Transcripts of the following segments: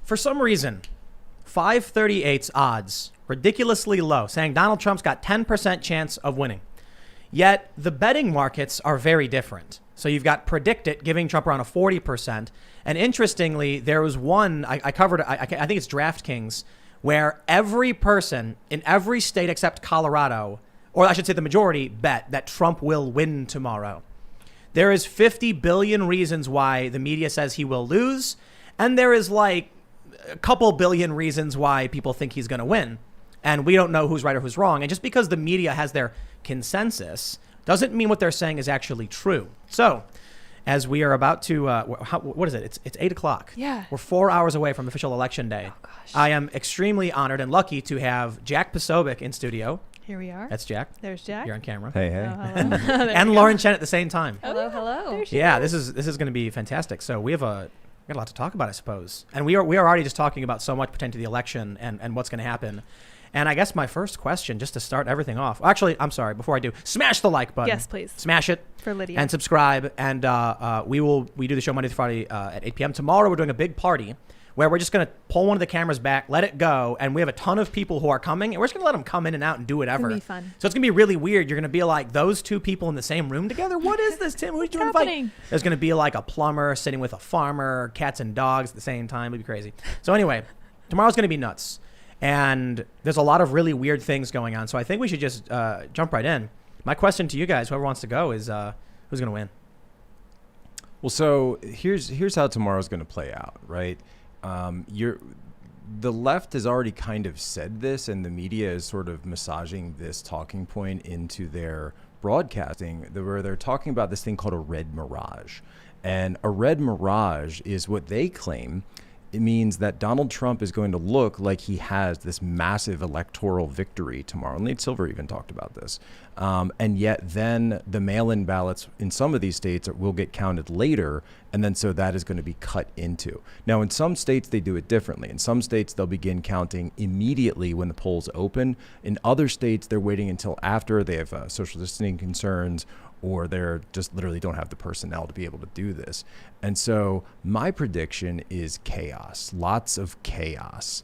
For some reason, 538's odds, ridiculously low, saying Donald Trump's got 10% chance of winning. Yet the betting markets are very different. So you've got Predict It giving Trump around a 40%. And interestingly, there was one, I covered, I think it's DraftKings, where every person in every state except Colorado, or I should say the majority, bet that Trump will win tomorrow. There is 50 billion reasons why the media says he will lose. And there is like a couple billion reasons why people think he's going to win. And we don't know who's right or who's wrong. And just because the media has their consensus doesn't mean what they're saying is actually true. So as we are about to, what is it? It's 8 o'clock. Yeah. We're 4 hours away from official election day. Oh, gosh. I am extremely honored and lucky to have Jack Posobiec in studio. Here we are. That's Jack. There's Jack. You're on camera. Hey, hey. And Lauren Chen at the same time. Hello, hello. Yeah, this is going to be fantastic. So we got a lot to talk about, I suppose. And we are already just talking about so much pertaining to the election and what's going to happen. And I guess my first question, just to start everything off. Actually, I'm sorry. Before I do, smash the like button. Yes, please. Smash it. For Lydia. And subscribe. And we do the show Monday through Friday at 8 p.m. Tomorrow, we're doing a big party where we're just going to pull one of the cameras back, let it go. And we have a ton of people who are coming. And we're just going to let them come in and out and do whatever. It's going to be fun. So it's going to be really weird. You're going to be like, those two people in the same room together? What is this, Tim? Who did you invite? There's going to be like a plumber sitting with a farmer, cats and dogs at the same time. It'd be crazy. So anyway, tomorrow's going to be nuts. And there's a lot of really weird things going on. So I think we should just jump right in. My question to you guys, whoever wants to go, is who's going to win? Well, so here's how tomorrow's going to play out, right? The left has already kind of said this, and the media is sort of massaging this talking point into their broadcasting, where they're talking about this thing called a red mirage. And a red mirage is what they claim. It means that Donald Trump is going to look like he has this massive electoral victory tomorrow. Nate Silver even talked about this. And yet then the mail-in ballots in some of these states will get counted later. And then so that is going to be cut into. Now, in some states, they do it differently. In some states, they'll begin counting immediately when the polls open. In other states, they're waiting until after they have social distancing concerns, or they're just literally don't have the personnel to be able to do this. And so my prediction is chaos, lots of chaos,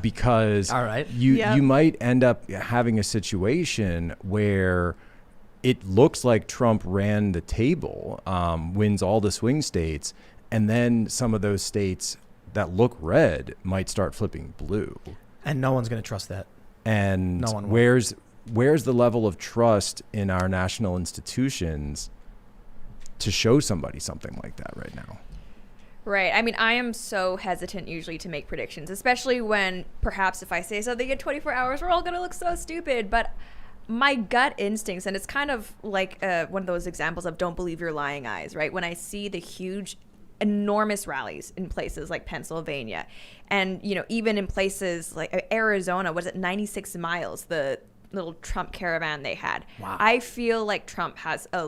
because All right. you might end up having a situation where it looks like Trump ran the table, wins all the swing states, and then some of those states that look red might start flipping blue. And no one's going to trust that. And No one will. where's the level of trust in our national institutions to show somebody something like that right now? Right. I mean, I am so hesitant usually to make predictions, especially when perhaps if I say something in 24 hours, we're all going to look so stupid. But my gut instincts, and it's kind of like one of those examples of don't believe your lying eyes, right? When I see the huge, enormous rallies in places like Pennsylvania and, even in places like Arizona, was it 96 miles, the little Trump caravan they had. Wow. I I feel like Trump has a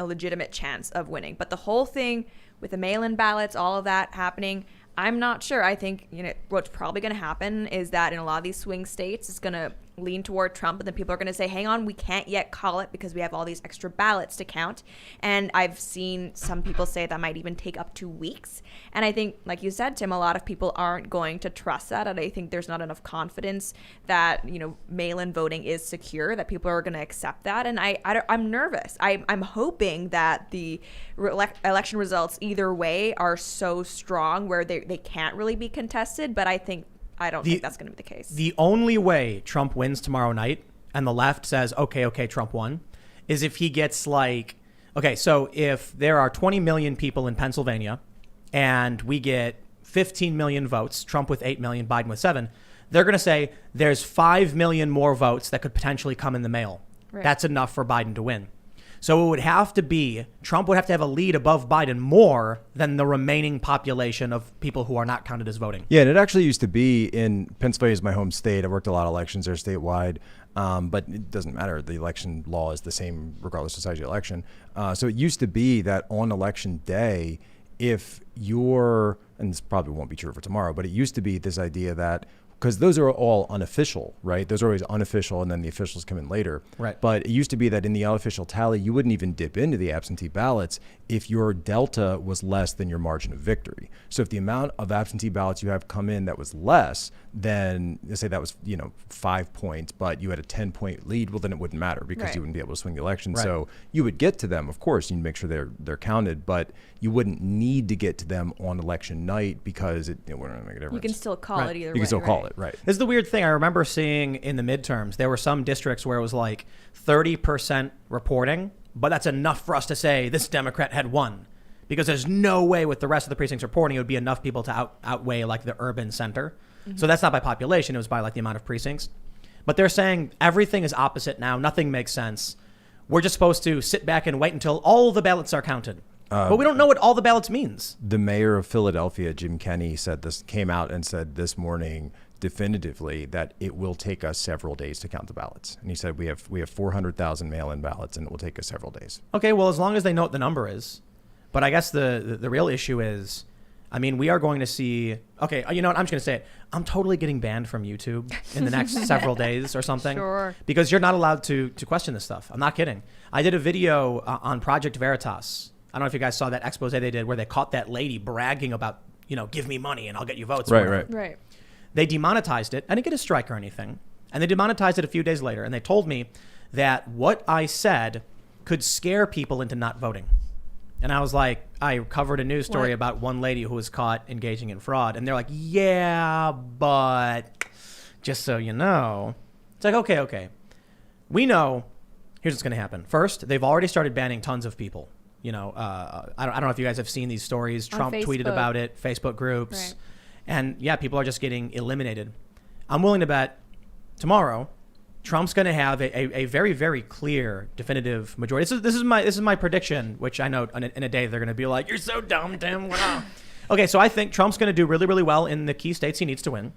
legitimate chance of winning. But the whole thing with the mail-in ballots, all of that happening, I'm not sure. I think what's probably going to happen is that in a lot of these swing states, it's going to lean toward Trump, and then people are going to say, hang on, we can't yet call it because we have all these extra ballots to count. And I've seen some people say that might even take up to weeks. And I think, like you said, Tim, a lot of people aren't going to trust that. And I think there's not enough confidence that, mail-in voting is secure, that people are going to accept that. And I'm nervous. I'm hoping that the election results either way are so strong where they can't really be contested. But I don't think that's going to be the case. The only way Trump wins tomorrow night and the left says, okay, Trump won, is if he gets so if there are 20 million people in Pennsylvania and we get 15 million votes, Trump with 8 million, Biden with 7, they're going to say there's 5 million more votes that could potentially come in the mail. Right. That's enough for Biden to win. So it would have to be, Trump would have to have a lead above Biden more than the remaining population of people who are not counted as voting. Yeah, and it actually used to be in Pennsylvania is my home state. I worked a lot of elections there statewide, but it doesn't matter. The election law is the same regardless of size of the election. So it used to be that on election day, if you're, and this probably won't be true for tomorrow, but it used to be this idea that, because those are all unofficial, right? Those are always unofficial, and then the officials come in later. Right. But it used to be that in the unofficial tally, you wouldn't even dip into the absentee ballots if your delta was less than your margin of victory. So if the amount of absentee ballots you have come in that was less than, let's say that was 5 points, but you had a 10-point lead, well then it wouldn't matter because Right. you wouldn't be able to swing the election. Right. So you would get to them, of course, you need to make sure they're counted, but you wouldn't need to get to them on election night because it wouldn't make a difference. You can still call Right. it either way. You can still call right? it, right? This is the weird thing. I remember seeing in the midterms, there were some districts where it was like 30% reporting, but that's enough for us to say this Democrat had won. Because there's no way with the rest of the precincts reporting, it would be enough people to outweigh like the urban center. Mm-hmm. So that's not by population, it was by like the amount of precincts. But they're saying everything is opposite now. Nothing makes sense. We're just supposed to sit back and wait until all the ballots are counted. But we don't know what all the ballots means. The mayor of Philadelphia, Jim Kenney, came out and said this morning definitively that it will take us several days to count the ballots. And he said we have 400,000 mail-in ballots and it will take us several days. Okay, well, as long as they know what the number is. But I guess the real issue is, I mean, we are going to see, okay, you know what, I'm just going to say it. I'm totally getting banned from YouTube in the next several days or something. Sure. Because you're not allowed to question this stuff. I'm not kidding. I did a video on Project Veritas. I don't know if you guys saw that expose they did where they caught that lady bragging about, give me money and I'll get you votes. or Right, whatever. right. Right. They demonetized it. I didn't get a strike or anything. And they demonetized it a few days later. And they told me that what I said could scare people into not voting. And I was like, I covered a news story What? about one lady who was caught engaging in fraud. And they're like, yeah, but just so you know. It's like, okay. We know, here's what's going to happen. First, they've already started banning tons of people. I don't know if you guys have seen these stories. On Trump tweeted Facebook. about it, Facebook groups. Right. And yeah, people are just getting eliminated. I'm willing to bet tomorrow Trump's going to have a very, very clear, definitive majority. This is my prediction, which I know in a day they're going to be like, "You're so dumb, Tim." Wow. Okay, so I think Trump's going to do really, really well in the key states he needs to win.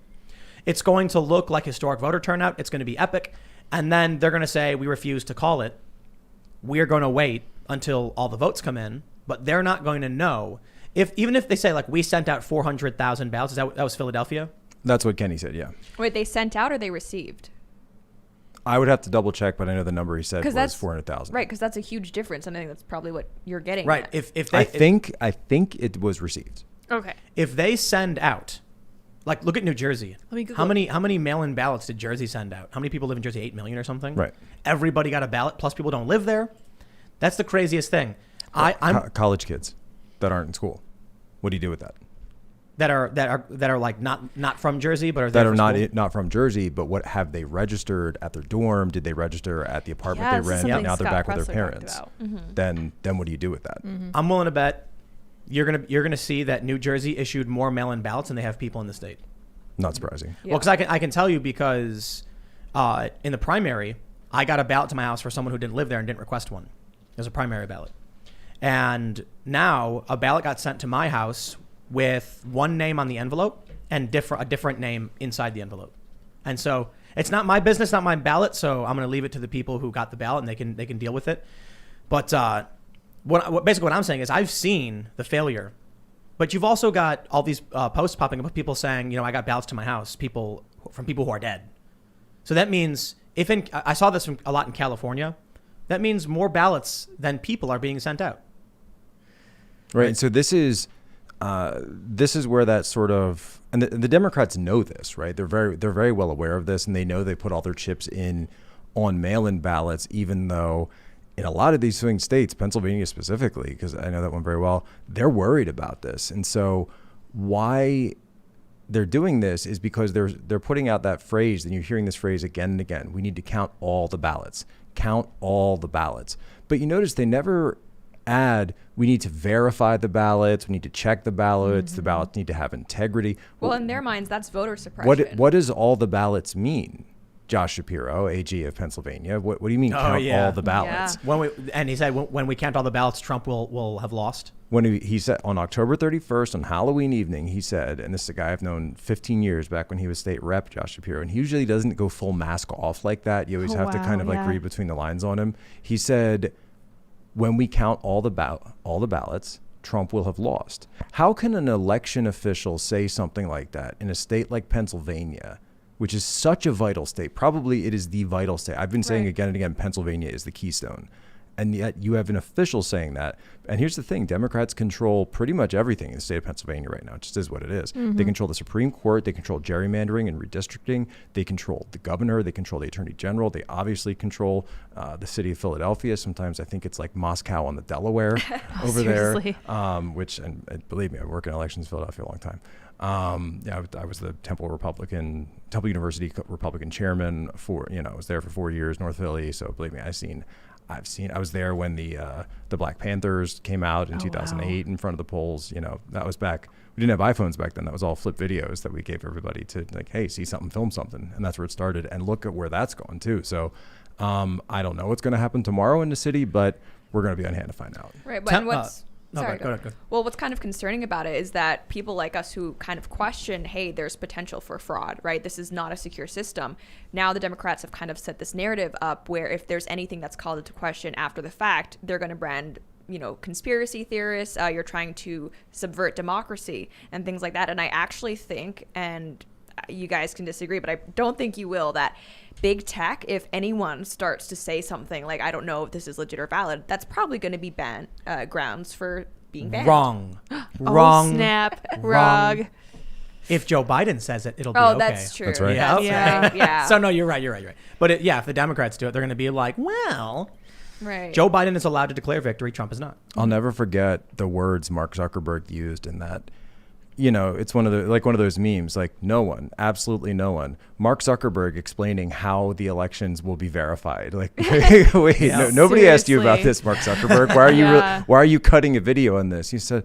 It's going to look like historic voter turnout. It's going to be epic, and then they're going to say, "We refuse to call it. We are going to wait until all the votes come in." But they're not going to know even if they say like we sent out 400,000 ballots. That was Philadelphia. That's what Kenny said, yeah. Wait, they sent out or they received? I would have to double check, but I know the number he said was that's 400,000. Right, because that's a huge difference. And I think that's probably what you're getting Right. at. If they, I think it was received. Okay. if they send out, like, look at New Jersey. Let me Google How many mail-in ballots did Jersey send out? How many people live in Jersey? 8 million or something. Right. Everybody got a ballot. Plus, people don't live there. That's the craziest thing. I'm College kids that aren't in school. What do you do with that? that are like not from Jersey, but are That there are for school? not from Jersey, but what have they registered at their dorm? Did they register at the apartment Yeah, they this is rent? something And now they're Scott back with their Presler talked parents. about. Then what do you do with that? I'm willing to bet you're gonna see that New Jersey issued more mail-in ballots than they have people in the state. Not surprising. Yeah. Well, because I can tell you because in the primary, I got a ballot to my house for someone who didn't live there and didn't request one. It was a primary ballot. And now a ballot got sent to my house with one name on the envelope and a different name inside the envelope. And so it's not my business, not my ballot. So I'm going to leave it to the people who got the ballot and they can deal with it. But basically what I'm saying is I've seen the failure, but you've also got all these posts popping up of people saying, I got ballots to my house, from people who are dead. So that means I saw this a lot in California, that means more ballots than people are being sent out. Right. And so this is where that sort of, and the Democrats know this, right? They're very well aware of this, and they know they put all their chips in on mail-in ballots, even though in a lot of these swing states, Pennsylvania specifically, because I know that one very well, they're worried about this. And so why they're doing this is because they're putting out that phrase, and you're hearing this phrase again and again. We need to count all the ballots. Count all the ballots. But you notice they never add, we need to verify the ballots, we need to check the ballots, the ballots need to have integrity. Well, in their minds, that's voter suppression. What does all the ballots mean? Josh Shapiro, AG of Pennsylvania. What do you mean count all the ballots? Yeah. He said when we count all the ballots, Trump will have lost. When he said on October 31st, on Halloween evening, he said, and this is a guy I've known 15 years back when he was state rep, Josh Shapiro, and he usually doesn't go full mask off like that. You always have to kind of like read between the lines on him. He said, when we count all the ballots, Trump will have lost. How can an election official say something like that in a state like Pennsylvania, which is such a vital state? Probably it is the vital state. I've been saying Right. again and again, Pennsylvania is the keystone. And yet you have an official saying that. And here's the thing, Democrats control pretty much everything in the state of Pennsylvania right now. It just is what it is. They control the Supreme Court. They control gerrymandering and redistricting. They control the governor. They control the attorney general. They obviously control the city of Philadelphia. Sometimes I think it's like Moscow on the Delaware over Seriously. there, which, and believe me, I worked in elections in Philadelphia a long time. I was the Temple University Republican chairman for, I was there for 4 years, North Philly. So believe me, I was there when the Black Panthers came out in 2008 in front of the polls. That was back. We didn't have iPhones back then. That was all flip videos that we gave everybody to like, hey, see something, film something. And that's where it started. And look at where that's going too. So I don't know what's going to happen tomorrow in the city, but we're going to be on hand to find out. Right. But what's go ahead. Well, what's kind of concerning about it is that people like us who kind of question, hey, there's potential for fraud, right? This is not a secure system. Now the Democrats have kind of set this narrative up where if there's anything that's called into question after the fact, they're going to brand, conspiracy theorists. You're trying to subvert democracy and things like that. And I actually think, and you guys can disagree, but I don't think you will, that big tech, if anyone starts to say something like, I don't know if this is legit or valid, that's probably going to be grounds for being banned. Wrong. Oh, snap. Wrong. Rug. If Joe Biden says it, it'll be Oh, okay. that's true. That's right. Yeah. Yeah. Yeah. So no, you're right. But if the Democrats do it, they're going to be like, well, Right. Joe Biden is allowed to declare victory. Trump is not. I'll never forget the words Mark Zuckerberg used in that. It's one of those memes, like no one, absolutely no one. Mark Zuckerberg explaining how the elections will be verified. Like, wait, Yeah. nobody asked you about Seriously. this, Mark Zuckerberg. Why are you Yeah. why are you cutting a video on this? He said,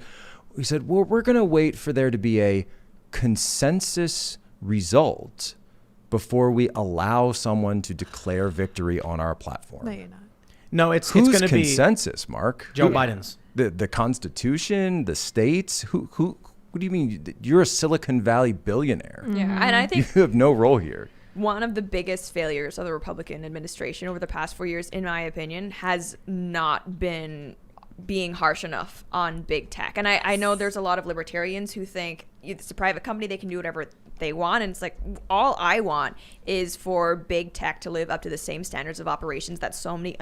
well, we're going to wait for there to be a consensus result before we allow someone to declare victory on our platform. No, you're not. No, it's Whose going to be consensus, Mark? Joe Biden's. The Constitution, the states. Who? What do you mean? You're a Silicon Valley billionaire. Yeah. And I think You have no role here. one of the biggest failures of the Republican administration over the past 4 years, in my opinion, has not been being harsh enough on big tech. And I know there's a lot of libertarians who think it's a private company, they can do whatever they want. And it's like, all I want is for big tech to live up to the same standards of operations that so many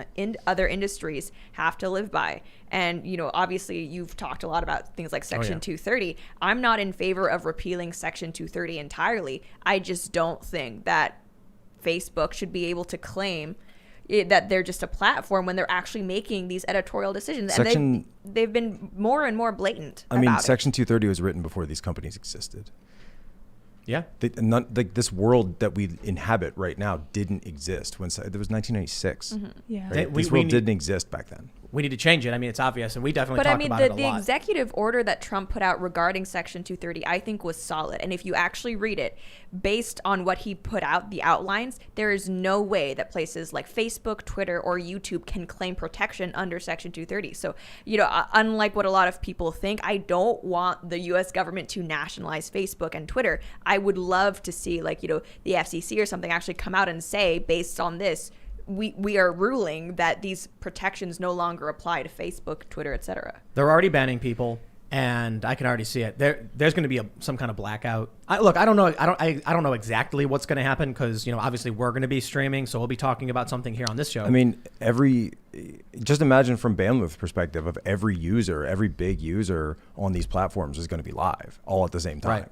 other industries have to live by. And, obviously you've talked a lot about things like Section 230. I'm not in favor of repealing Section 230 entirely. I just don't think that Facebook should be able to claim that they're just a platform when they're actually making these editorial decisions. And they've been more and more blatant about Section 230 was written before these companies existed. Yeah. This world that we inhabit right now didn't exist when it was 1996. Yeah. Right? We This world need- didn't exist back then. We need to change it. I mean, it's obvious, and we definitely But talk I mean, about it a the lot. executive order that Trump put out regarding Section 230, I think was solid. And if you actually read it, based on what he put out, the outlines, there is no way that places like Facebook, Twitter, or YouTube can claim protection under Section 230. So, unlike what a lot of people think, I don't want the U.S. government to nationalize Facebook and Twitter. I would love to see, the FCC or something actually come out and say, based on this, we are ruling that these protections no longer apply to Facebook, Twitter, etc. They're already banning people, and I can already see it. There's going to be some kind of blackout. I don't know. I don't know exactly what's going to happen because obviously we're going to be streaming, so we'll be talking about something here on this show. I mean, just imagine from bandwidth perspective of every big user on these platforms is going to be live all at the same time. Right.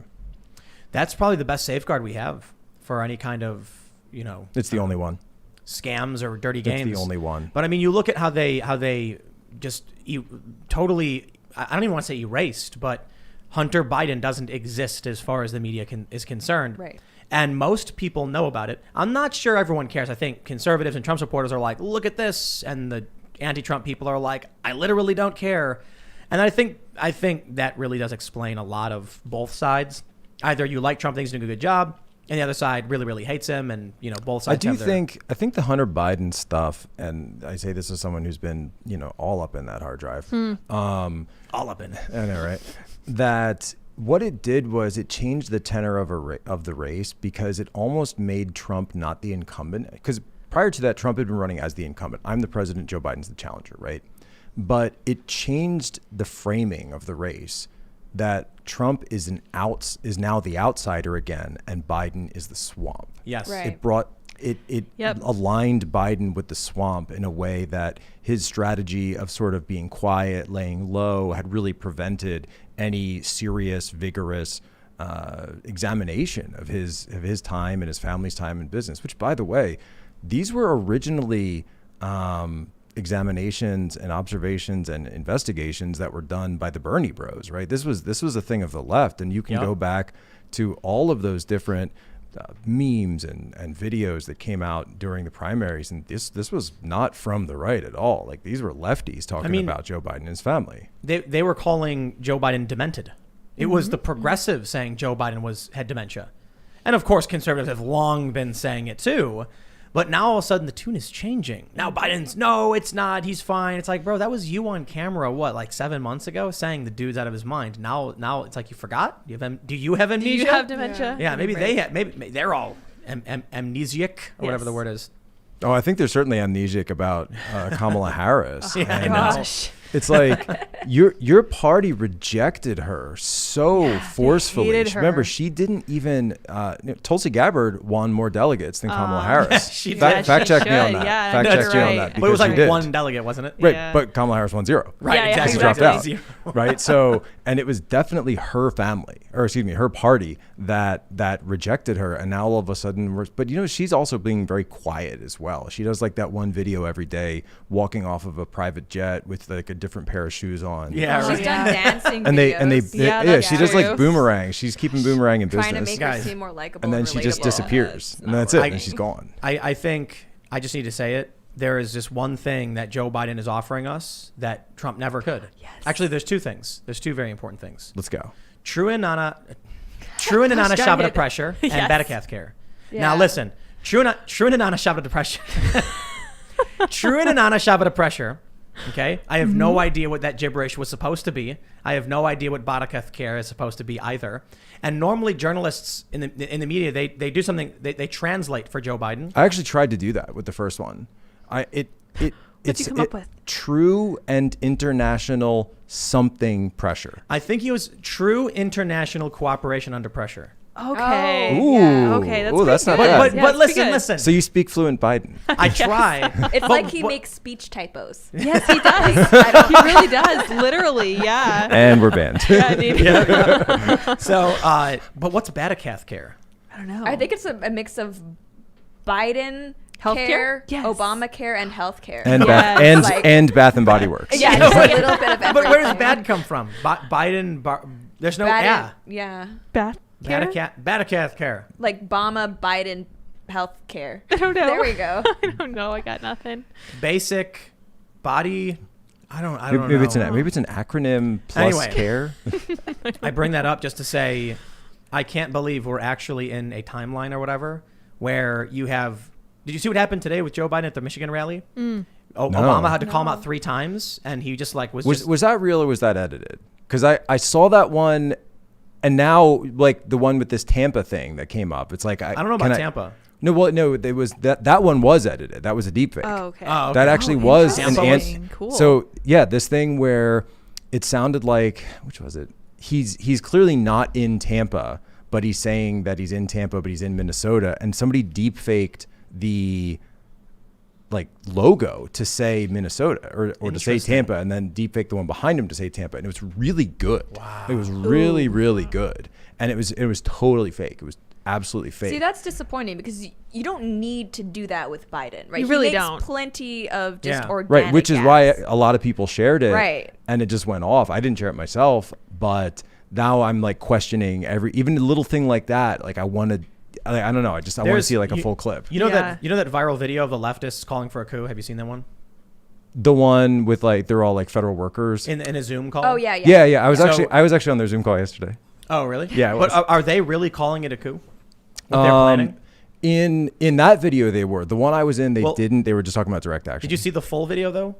That's probably the best safeguard we have for any kind of It's the only one. scams or dirty games. It's the only one. But I mean, you look at how they just totally, I don't even want to say erased, but Hunter Biden doesn't exist as far as the media is concerned. Right. And most people know about it. I'm not sure everyone cares. I think conservatives and Trump supporters are like, look at this. And the anti-Trump people are like, I literally don't care. And I think that really does explain a lot of both sides. Either you like Trump, thinks he's doing a good job, and the other side really, really hates him, and both sides. I think the Hunter Biden stuff, and I say this as someone who's been all up in that hard drive, all up in it. I know, right? That what it did was it changed the tenor of the race because it almost made Trump not the incumbent. Because prior to that, Trump had been running as the incumbent. I'm the president, Joe Biden's the challenger, right? But it changed the framing of the race. That Trump is now the outsider again, and Biden is the swamp. Yes. Right. It brought it Yep. aligned Biden with the swamp in a way that his strategy of sort of being quiet, laying low, had really prevented any serious, vigorous examination of his time and his family's time in business. Which, by the way, these were originally examinations and observations and investigations that were done by the Bernie Bros. Right? This was a thing of the left, and you can go back to all of those different memes and videos that came out during the primaries, and this was not from the right at all. Like, these were lefties talking about Joe Biden and his family. They were calling Joe Biden demented. It was the progressives saying Joe Biden had dementia. And of course, conservatives have long been saying it too. But now all of a sudden the tune is changing. Now Biden's, no, it's not. He's fine. It's like, bro, that was you on camera, what, like 7 months ago, saying the dude's out of his mind. Now it's like, you forgot? Do you have amnesia? Do you have dementia? Yeah, maybe maybe they're all amnesiac or whatever the word is. Oh, I think they're certainly amnesiac about Kamala Harris. Yeah, and Gosh. it's like your party rejected her so forcefully. hated her. Remember, she didn't even Tulsi Gabbard won more delegates than Kamala Harris. She did. Fact check me on should. that. Yeah, Fact no, check you're me on right. that. But it was because like she did. one delegate, wasn't it? Right, Yeah. but Kamala Harris won 0. Right, Yeah, exactly. She dropped out. Zero. Right, so, and it was definitely her family, or excuse me, her party that rejected her, and now all of a sudden but she's also being very quiet as well. She does like that one video every day walking off of a private jet with like a different pair of shoes on. Yeah, She's right. done dancing And they videos. Yeah, yeah, that's she does true. like boomerang. She's keeping boomerang in trying to business. make her Guys. seem more likable, And then she just relatable. disappears. It's And not that's it. working. And she's gone. I think I just need to say it. There is just one thing that Joe Biden is offering us that Trump never could. Yes. Actually, there's two things. There's two very important things. Let's go. True and Nana Shabbat it. pressure and Yes. Betacath care. Yeah. Now listen, True and Nana Shabbat pressure. True and Nana Shabbat pressure. Okay, I have no idea what that gibberish was supposed to be. I have no idea what Betacath care is supposed to be either. And normally journalists in the media they do something. They translate for Joe Biden. I actually tried to do that with the first one. It's you come up with? true and international something pressure. I think he was true international cooperation under pressure. Okay. Ooh. Yeah. Okay. That's Ooh, that's pretty not good. bad. But Yeah, but it's pretty listen, good. listen. So you speak fluent Biden. I try. It's But like he what- makes speech typos. Yes, he does. He really does. Literally. Yeah. And we're banned. Yeah, dude. So, but what's Betacath care? I don't know. I think it's a mix of Biden Healthcare? care, Yes. Obamacare, and healthcare. And Yes. and Like- and Bath and Body Works. Yeah, just a little bit of everything. But where does bad come from? Biden. There's no Yeah. Bath care? Betacath care. Like Biden health care. I don't know. There we go. I don't know. I got nothing. Basic body. I don't Maybe know. it's an acronym plus Anyway. care. I bring that up just to say, I can't believe we're actually in a timeline or whatever where you have. Did you see what happened today with Joe Biden at the Michigan rally? Obama had to call him out 3 times, and he just like was that real or was that edited? Because I saw that one, and now like the one with this Tampa thing that came up. It's like I don't know about Tampa. No, well, no, it was that one was edited. That was a deep fake. Oh, okay. Oh, okay. That actually was an interesting. Cool. So yeah, this thing where it sounded like, which was it? He's clearly not in Tampa, but he's saying that he's in Tampa, but he's in Minnesota, and somebody deep faked the like logo to say Minnesota or to say Interesting. Tampa, and then deep fake the one behind him to say Tampa, and it was really good. Wow. It was really really good, and it was totally fake. It was absolutely fake. See, that's disappointing because you don't need to do that with Biden, right? You really he makes don't. plenty of just Yeah. organic Right, which is ads. why a lot of people shared it, Right. and it just went off. I didn't share it myself, but now I'm like questioning even a little thing like that. Like I don't know. I want to There's- see like a full clip. You know Yeah. that viral video of the leftists calling for a coup. Have you seen that one The one with like they're all like federal workers. in a Zoom call? Oh yeah. Yeah. I was So- actually on their Zoom call yesterday. Oh really? Yeah, it But was. are they really calling it a coup? What they're planning? In that video they were. The one I was in, they Well- didn't. They were just talking about direct action. Did you see the full video though?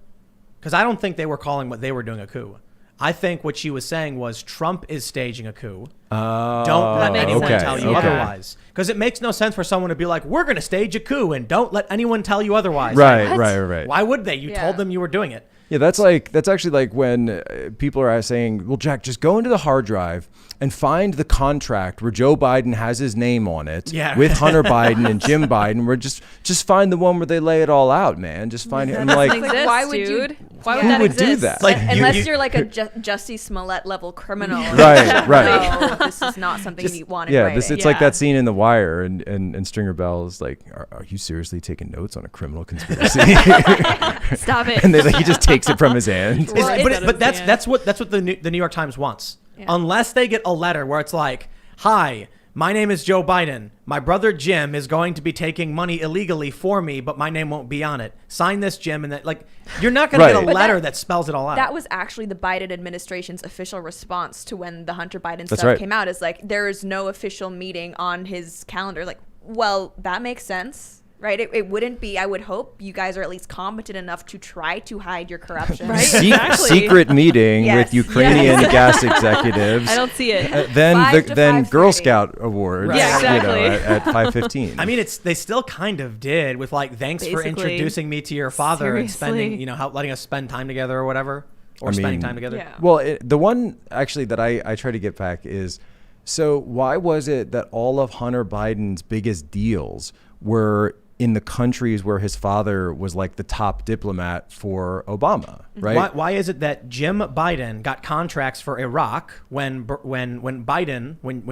Because I don't think they were calling what they were doing a coup. I think what she was saying was Trump is staging a coup. Don't let makes anyone sense. tell you Yeah. otherwise. Because it makes no sense for someone to be like, we're going to stage a coup and don't let anyone tell you otherwise. Right, What? right. Why would they? You Yeah. told them you were doing it. Yeah, that's actually like when people are saying, well, Jack, just go into the hard drive and find the contract where Joe Biden has his name on it with Hunter Biden and Jim Biden. Where just find the one where they lay it all out, man. Just find it. I'm like, why would dude? you? Why would who that would exist? do that? Like, Unless you're like a Jussie Smollett level criminal. Right. No, this is not something you want in Yeah, writing. it's like that scene in The Wire, and Stringer Bell's like, are you seriously taking notes on a criminal conspiracy? Stop it. And he just takes it from his hand. But that's what the New York Times wants. Yeah. Unless they get a letter where it's like, "Hi, my name is Joe Biden. My brother Jim is going to be taking money illegally for me, but my name won't be on it. Sign this, Jim." And that, like, you're not going to get a letter that spells it all out. That was actually the Biden administration's official response to when the Hunter Biden That's stuff right. came out. Is like, there is no official meeting on his calendar. Like, well, that makes sense. Right, it wouldn't be. I would hope you guys are at least competent enough to try to hide your corruption. Right. Exactly. Secret meeting Yes. with Ukrainian gas executives. I don't see it. Then 5 to then Girl 5:30. Scout awards. Yeah, exactly. At 5:15. I mean, they still kind of did with like, thanks for Basically. introducing me to your father and spending, Seriously. letting us spend time together or whatever, or I spending mean, time together. Yeah. Well, the one actually that I try to get back is, so why was it that all of Hunter Biden's biggest deals were in the countries where his father was like the top diplomat for Obama, right? Why is it that Jim Biden got contracts for Iraq when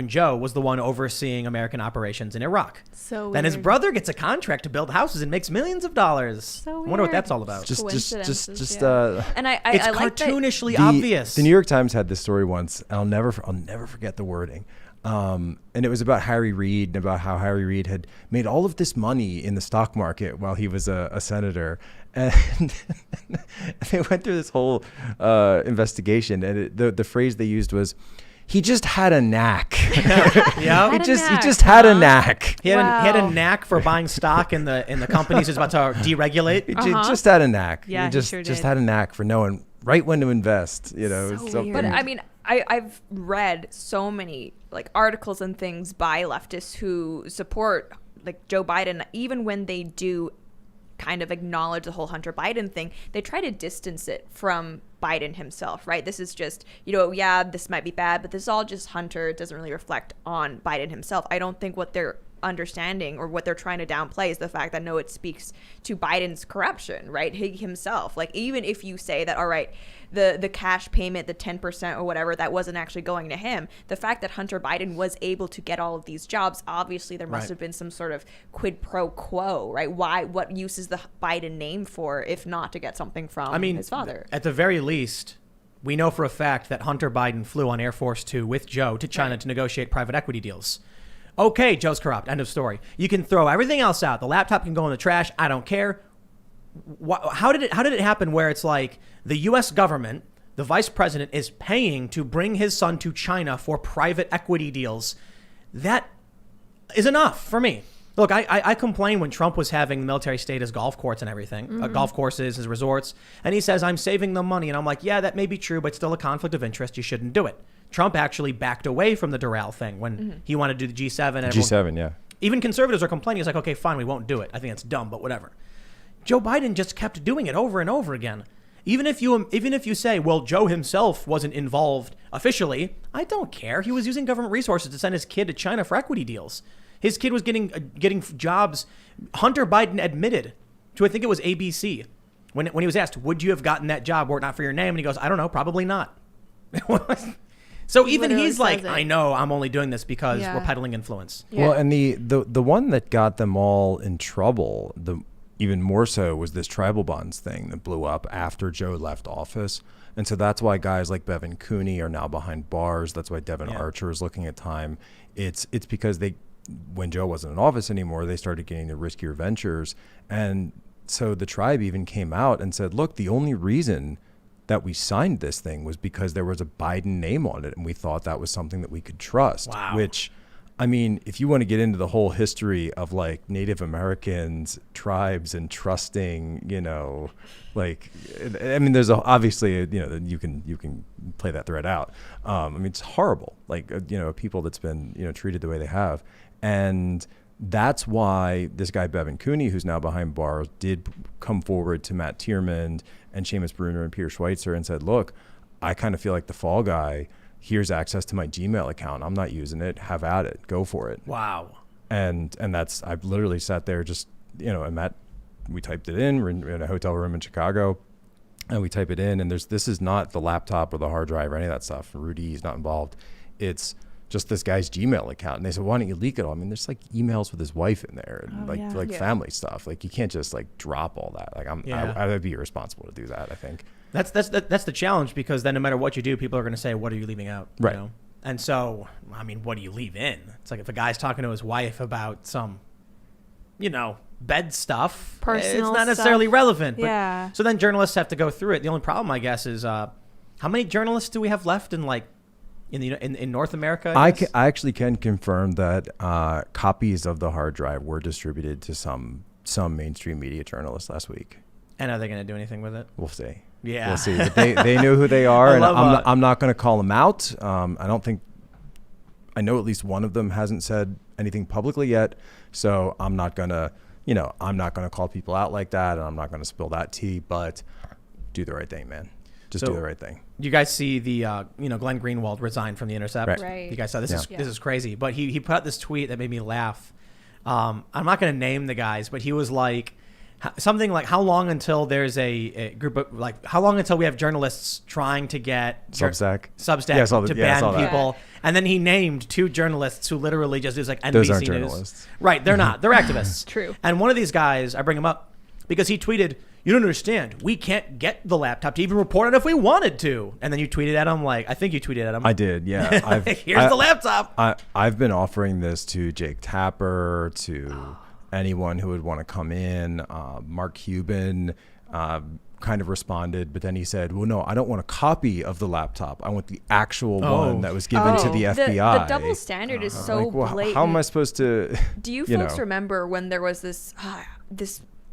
Joe was the one overseeing American operations in Iraq? So Then his weird. brother gets a contract to build houses and makes millions of dollars. So I wonder what weird. that's all about. Coincidences, And I It's like that. cartoonishly obvious. The New York Times had this story once, and I'll never forget the wording. And it was about Harry Reid and about how Harry Reid had made all of this money in the stock market while he was a senator. And they went through this whole investigation, and the phrase they used was, "He just had a knack." Yeah. he Had a just knack, had a huh? knack. He had a Wow. knack for buying stock in the companies he's about to deregulate. He just had a knack. Yeah, he just sure just did. had a knack for knowing right when to invest. So something. weird. But I mean, I've read so many like articles and things by leftists who support like Joe Biden, even when they do kind of acknowledge the whole Hunter Biden thing, they try to distance it from Biden himself, right? This is just, yeah, this might be bad, but this is all just Hunter. It doesn't really reflect on Biden himself. I don't think what they're understanding or what they're trying to downplay is the fact that no, it speaks to Biden's corruption, right? He himself. Like, even if you say that, all right, the cash payment, the 10% or whatever, that wasn't actually going to him, the fact that Hunter Biden was able to get all of these jobs, obviously there must Right. have been some sort of quid pro quo, right? What use is the Biden name for if not to get something from his father? At the very least, we know for a fact that Hunter Biden flew on Air Force Two with Joe to China to negotiate private equity deals. Okay, Joe's corrupt. End of story. You can throw everything else out. The laptop can go in the trash. I don't care. How did it happen where it's like the U.S. government, the vice president, is paying to bring his son to China for private equity deals? That is enough for me. Look, I complain when Trump was having the military state as golf courts and everything, golf courses, his resorts, and he says, I'm saving them money. And I'm like, yeah, that may be true, but still a conflict of interest. You shouldn't do it. Trump actually backed away from the Doral thing when he wanted to do the G7. And G7, yeah. even conservatives are complaining. He's like, okay, fine, we won't do it. I think it's dumb, but whatever. Joe Biden just kept doing it over and over again. Even if you say, well, Joe himself wasn't involved officially, I don't care. He was using government resources to send his kid to China for equity deals. His kid was getting jobs. Hunter Biden admitted to, I think it was ABC, when he was asked, would you have gotten that job were it not for your name? And he goes, I don't know, probably not. So He even literally he's like, says it. I know I'm only doing this because Yeah. we're peddling influence. Well, and the one that got them all in trouble, even more so, was this tribal bonds thing that blew up after Joe left office. And so that's why guys like Bevan Cooney are now behind bars. That's why Devin Archer is looking at time. It's because when Joe wasn't in office anymore, they started getting the riskier ventures. And so the tribe even came out and said, look, the only reason that we signed this thing was because there was a Biden name on it, and we thought that was something that we could trust. Wow. Which, I mean, if you want to get into the whole history of like Native Americans, tribes, and trusting, like, I mean, there's obviously, you can play that thread out. I mean, it's horrible. Like, a people that's been, treated the way they have. And that's why this guy Bevan Cooney, who's now behind bars, did come forward to Matt Tierman and Seamus Bruner and Peter Schweitzer and said, look, I kind of feel like the fall guy. Here's access to my Gmail account. I'm not using it. Have at it. Go for it. Wow. And that's, I've literally sat there just, and Matt, we typed it in. We're in a hotel room in Chicago and we type it in, and this is not the laptop or the hard drive or any of that stuff. Rudy's not involved. It's just this guy's Gmail account. And they said, why don't you leak it all? I mean, there's like emails with his wife in there and family stuff. Like you can't just like drop all that. Like I would be irresponsible to do that, I think. That's the challenge, because then no matter what you do, people are going to say, what are you leaving out? Right. You know? And so, I mean, what do you leave in? It's like if a guy's talking to his wife about some, bed stuff, Personal it's not necessarily stuff. relevant. But, Yeah. So then journalists have to go through it. The only problem, I guess, is how many journalists do we have left in North America? I actually can confirm that copies of the hard drive were distributed to some mainstream media journalists last week. And are they going to do anything with it? We'll see. Yeah. We'll see. But they know who they are, and love, I'm not going to call them out. I know at least one of them hasn't said anything publicly yet, so I'm not going to call people out like that, and I'm not going to spill that tea. But do the right thing, man. Just do the right thing. You guys see the Glenn Greenwald resigned from The Intercept. Right. You guys saw this is crazy. But he put out this tweet that made me laugh. I'm not going to name the guys, but he was like something like, how long until there's a group of how long until we have journalists trying to get Substack to ban people. And then he named 2 journalists who literally just is like NBC Those aren't News. journalists. Right, they're not. They're activists. True. And one of these guys, I bring him up because he tweeted, you don't understand. We can't get the laptop to even report on if we wanted to. And then you tweeted at him I think you tweeted at him. I did, yeah. Here's the laptop. I've been offering this to Jake Tapper, to anyone who would want to come in. Mark Cuban kind of responded, but then he said, well, no, I don't want a copy of the laptop. I want the actual one that was given to the FBI. The double standard is so blatant. How am I supposed to... Do you folks remember when there was this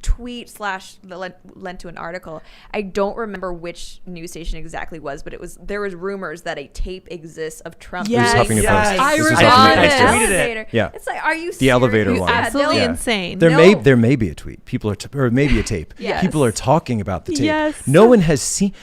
tweet / lent to an article? I don't remember which news station exactly was, but there was rumors that a tape exists of Trump. Yes. Huffington Post. I This is remember Huffington this. Post. Elevator. Yeah. It's like, are you serious? The elevator one. Absolutely Yeah. insane. There may be a tweet. People are or maybe a tape. Yes. People are talking about the tape. Yes. No one has seen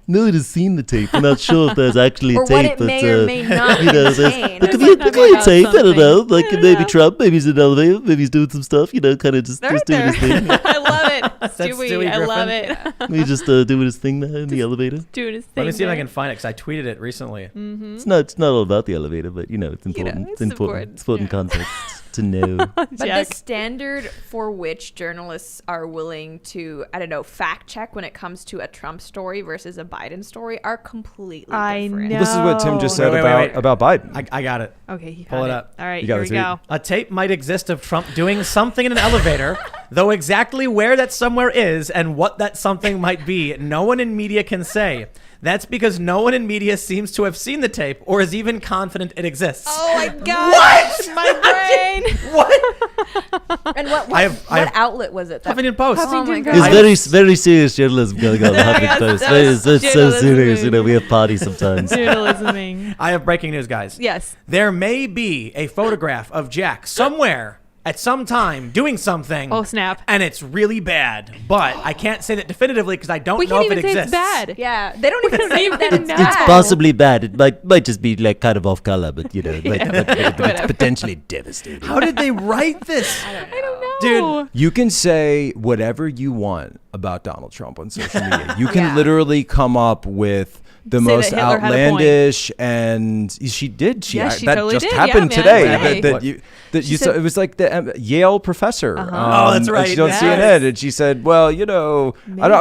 the tape. I'm not sure if there's actually Or a tape. what it may or may not contain. There could There's be like a tape. I don't something. know. Like I don't maybe know. Trump. Maybe he's in an elevator. Maybe he's doing some stuff. Kind of just They're right doing there. his thing. I love it. Stewie Stewie, I love Griffin. it. He's just doing his thing now in the elevator. Doing his thing. Let me see if I there. can find it, because I tweeted it recently. It's not all about the elevator, but it's important. it's It's important. It's important context to know. But the Jack. standard for which journalists are willing to, fact check when it comes to a Trump story versus a Biden story are completely I different. know. This is what Tim just said Wait. about Biden. I got it. Okay, he Pull found it up. All right, You got here the we tweet? go. A tape might exist of Trump doing something in an elevator, though exactly where that somewhere is and what that something might be, no one in media can say. That's because no one in media seems to have seen the tape or is even confident it exists. Oh my God! What? My brain. What? And what I have outlet was it? Huffington Post. Oh my Huffington God. Post. There's very serious journalism going on in the Huffington Post. Yes, It's so serious. journalism. We have parties sometimes. Journalisming. I have breaking news, guys. Yes. There may be a photograph of Jack somewhere at some time doing something. Oh, snap. And it's really bad, but I can't say that definitively because I don't We know can't if it even say exists. it's bad. Yeah, they don't even say that it's know. It's bad. possibly bad. It might just be like kind of off color, but but it's Whatever. potentially devastating. How did they write this? I don't know. Dude. You can say whatever you want about Donald Trump on social media. You can Yeah. literally come up with the Say most that Hitler had a point. outlandish, and she did. Yeah, she that totally just did. happened Yeah, today. man. That, Right. that you saw, said- it was like the Yale professor. Oh, that's right. She's on Yes. CNN, and she said, "Well, I'm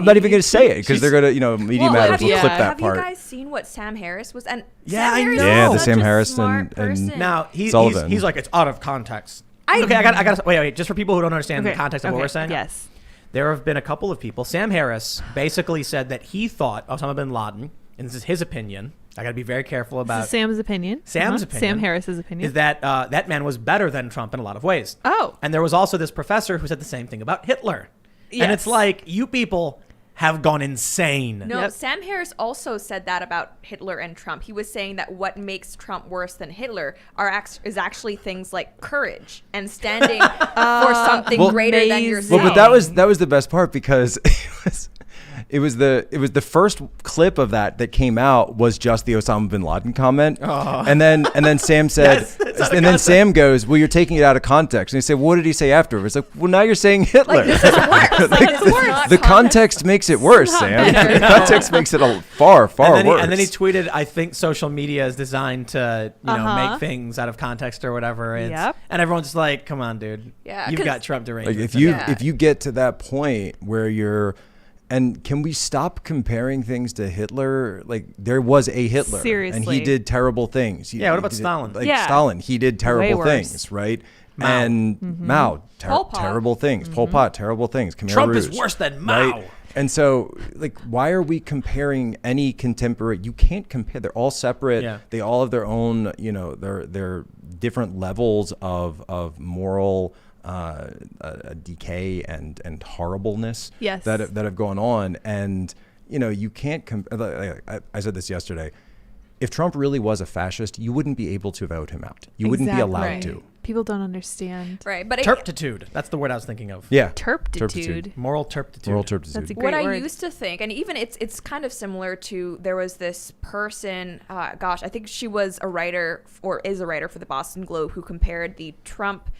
not even going to say it because they're going to, Media Well, Matters have will you, clip that have part." you guys seen what Sam Harris was? And Yeah, Sam I Harris know. is Yeah, the such Sam a Harris smart and person. Now he's Sullivan. like, it's out of context. I gotta wait, just for people who don't understand Okay, the context of what okay, we're saying. Yes. There have been a couple of people. Sam Harris basically said that he thought Osama bin Laden, and this is his opinion. I got to be very careful This about is Sam's opinion. Sam's opinion. Sam Harris's opinion. Is that that man was better than Trump in a lot of ways. Oh. And there was also this professor who said the same thing about Hitler. And Yes. it's like, you people have gone insane. No, Yep. Sam Harris also said that about Hitler and Trump. He was saying that what makes Trump worse than Hitler is actually things like courage and standing for something greater than yourself. Well, but that was the best part because it was the first clip of that came out was just the Osama bin Laden comment, and then Sam said, and then Sam goes, "Well, you're taking it out of context." And he said, "What did he say after?" It's like, "Well, now you're saying Hitler." Like, this is worse. Like, this is worse. The context makes it worse, Sam. The context makes it a far worse. And then he tweeted, "I think social media is designed to, make things out of context or whatever." And everyone's just like, "Come on, dude. Yeah, You've got Trump deranged." Like if you get to that point where you're, and can we stop comparing things to Hitler? Like there was a Hitler, Seriously. and he did terrible things. What about Stalin? Stalin, he did terrible Way worse. things, right? Mao. And Mao, Pol Pot. terrible things. Pol Pot, terrible things. Khmer Trump is Rouge, worse than Mao. right? And so, like, why are we comparing any contemporary? You can't compare. They're all separate. Yeah. They all have their own, their different levels of moral decay and horribleness Yes. that have gone on. And you can't. I said this yesterday. If Trump really was a fascist, you wouldn't be able to vote him out. You wouldn't be allowed Right. to. People don't understand. Right, but Turpitude. That's the word I was thinking of. Yeah. Turpitude. Moral turpitude. Moral turpitude. That's a great what I word. used to think, and even it's kind of similar to, there was this person, I think she was a writer or is a writer for the Boston Globe, who compared the Trump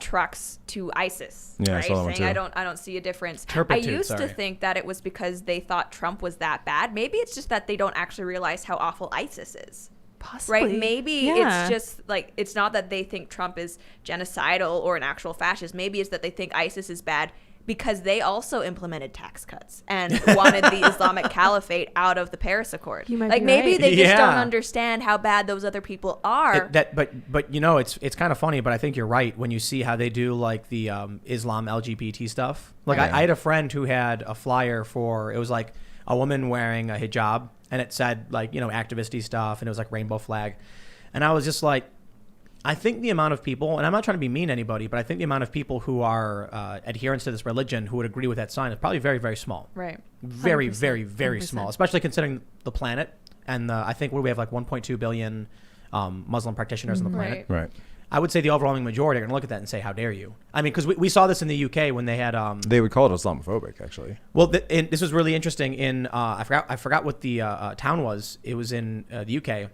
trucks to ISIS. Yeah, I right? saw that one Saying too. I don't see a difference. Turpitude, I used sorry. to think that it was because they thought Trump was that bad. Maybe it's just that they don't actually realize how awful ISIS is. Possibly. Right? Maybe it's just like, it's not that they think Trump is genocidal or an actual fascist. Maybe it's that they think ISIS is bad because they also implemented tax cuts and wanted the Islamic Caliphate out of the Paris Accord. You might Like be maybe right. they just don't Yeah. understand how bad those other people are. But it's kind of funny, but I think you're right when you see how they do like the Islam LGBT stuff. Like Right. I had a friend who had a flyer for, it was like a woman wearing a hijab, and it said like, activist-y stuff, and it was like rainbow flag. And I was just like, I think the amount of people, and I'm not trying to be mean to anybody, but I think the amount of people who are adherents to this religion who would agree with that sign is probably very, very small. Right. Very, 100%. very, very small, especially considering the planet. And I think what do we have, like 1.2 billion Muslim practitioners on the planet. Right. Right. I would say the overwhelming majority are going to look at that and say, how dare you? I mean, because we saw this in the UK when they had... They would call it Islamophobic, actually. well, this was really interesting in... I forgot what the town was. It was in the UK.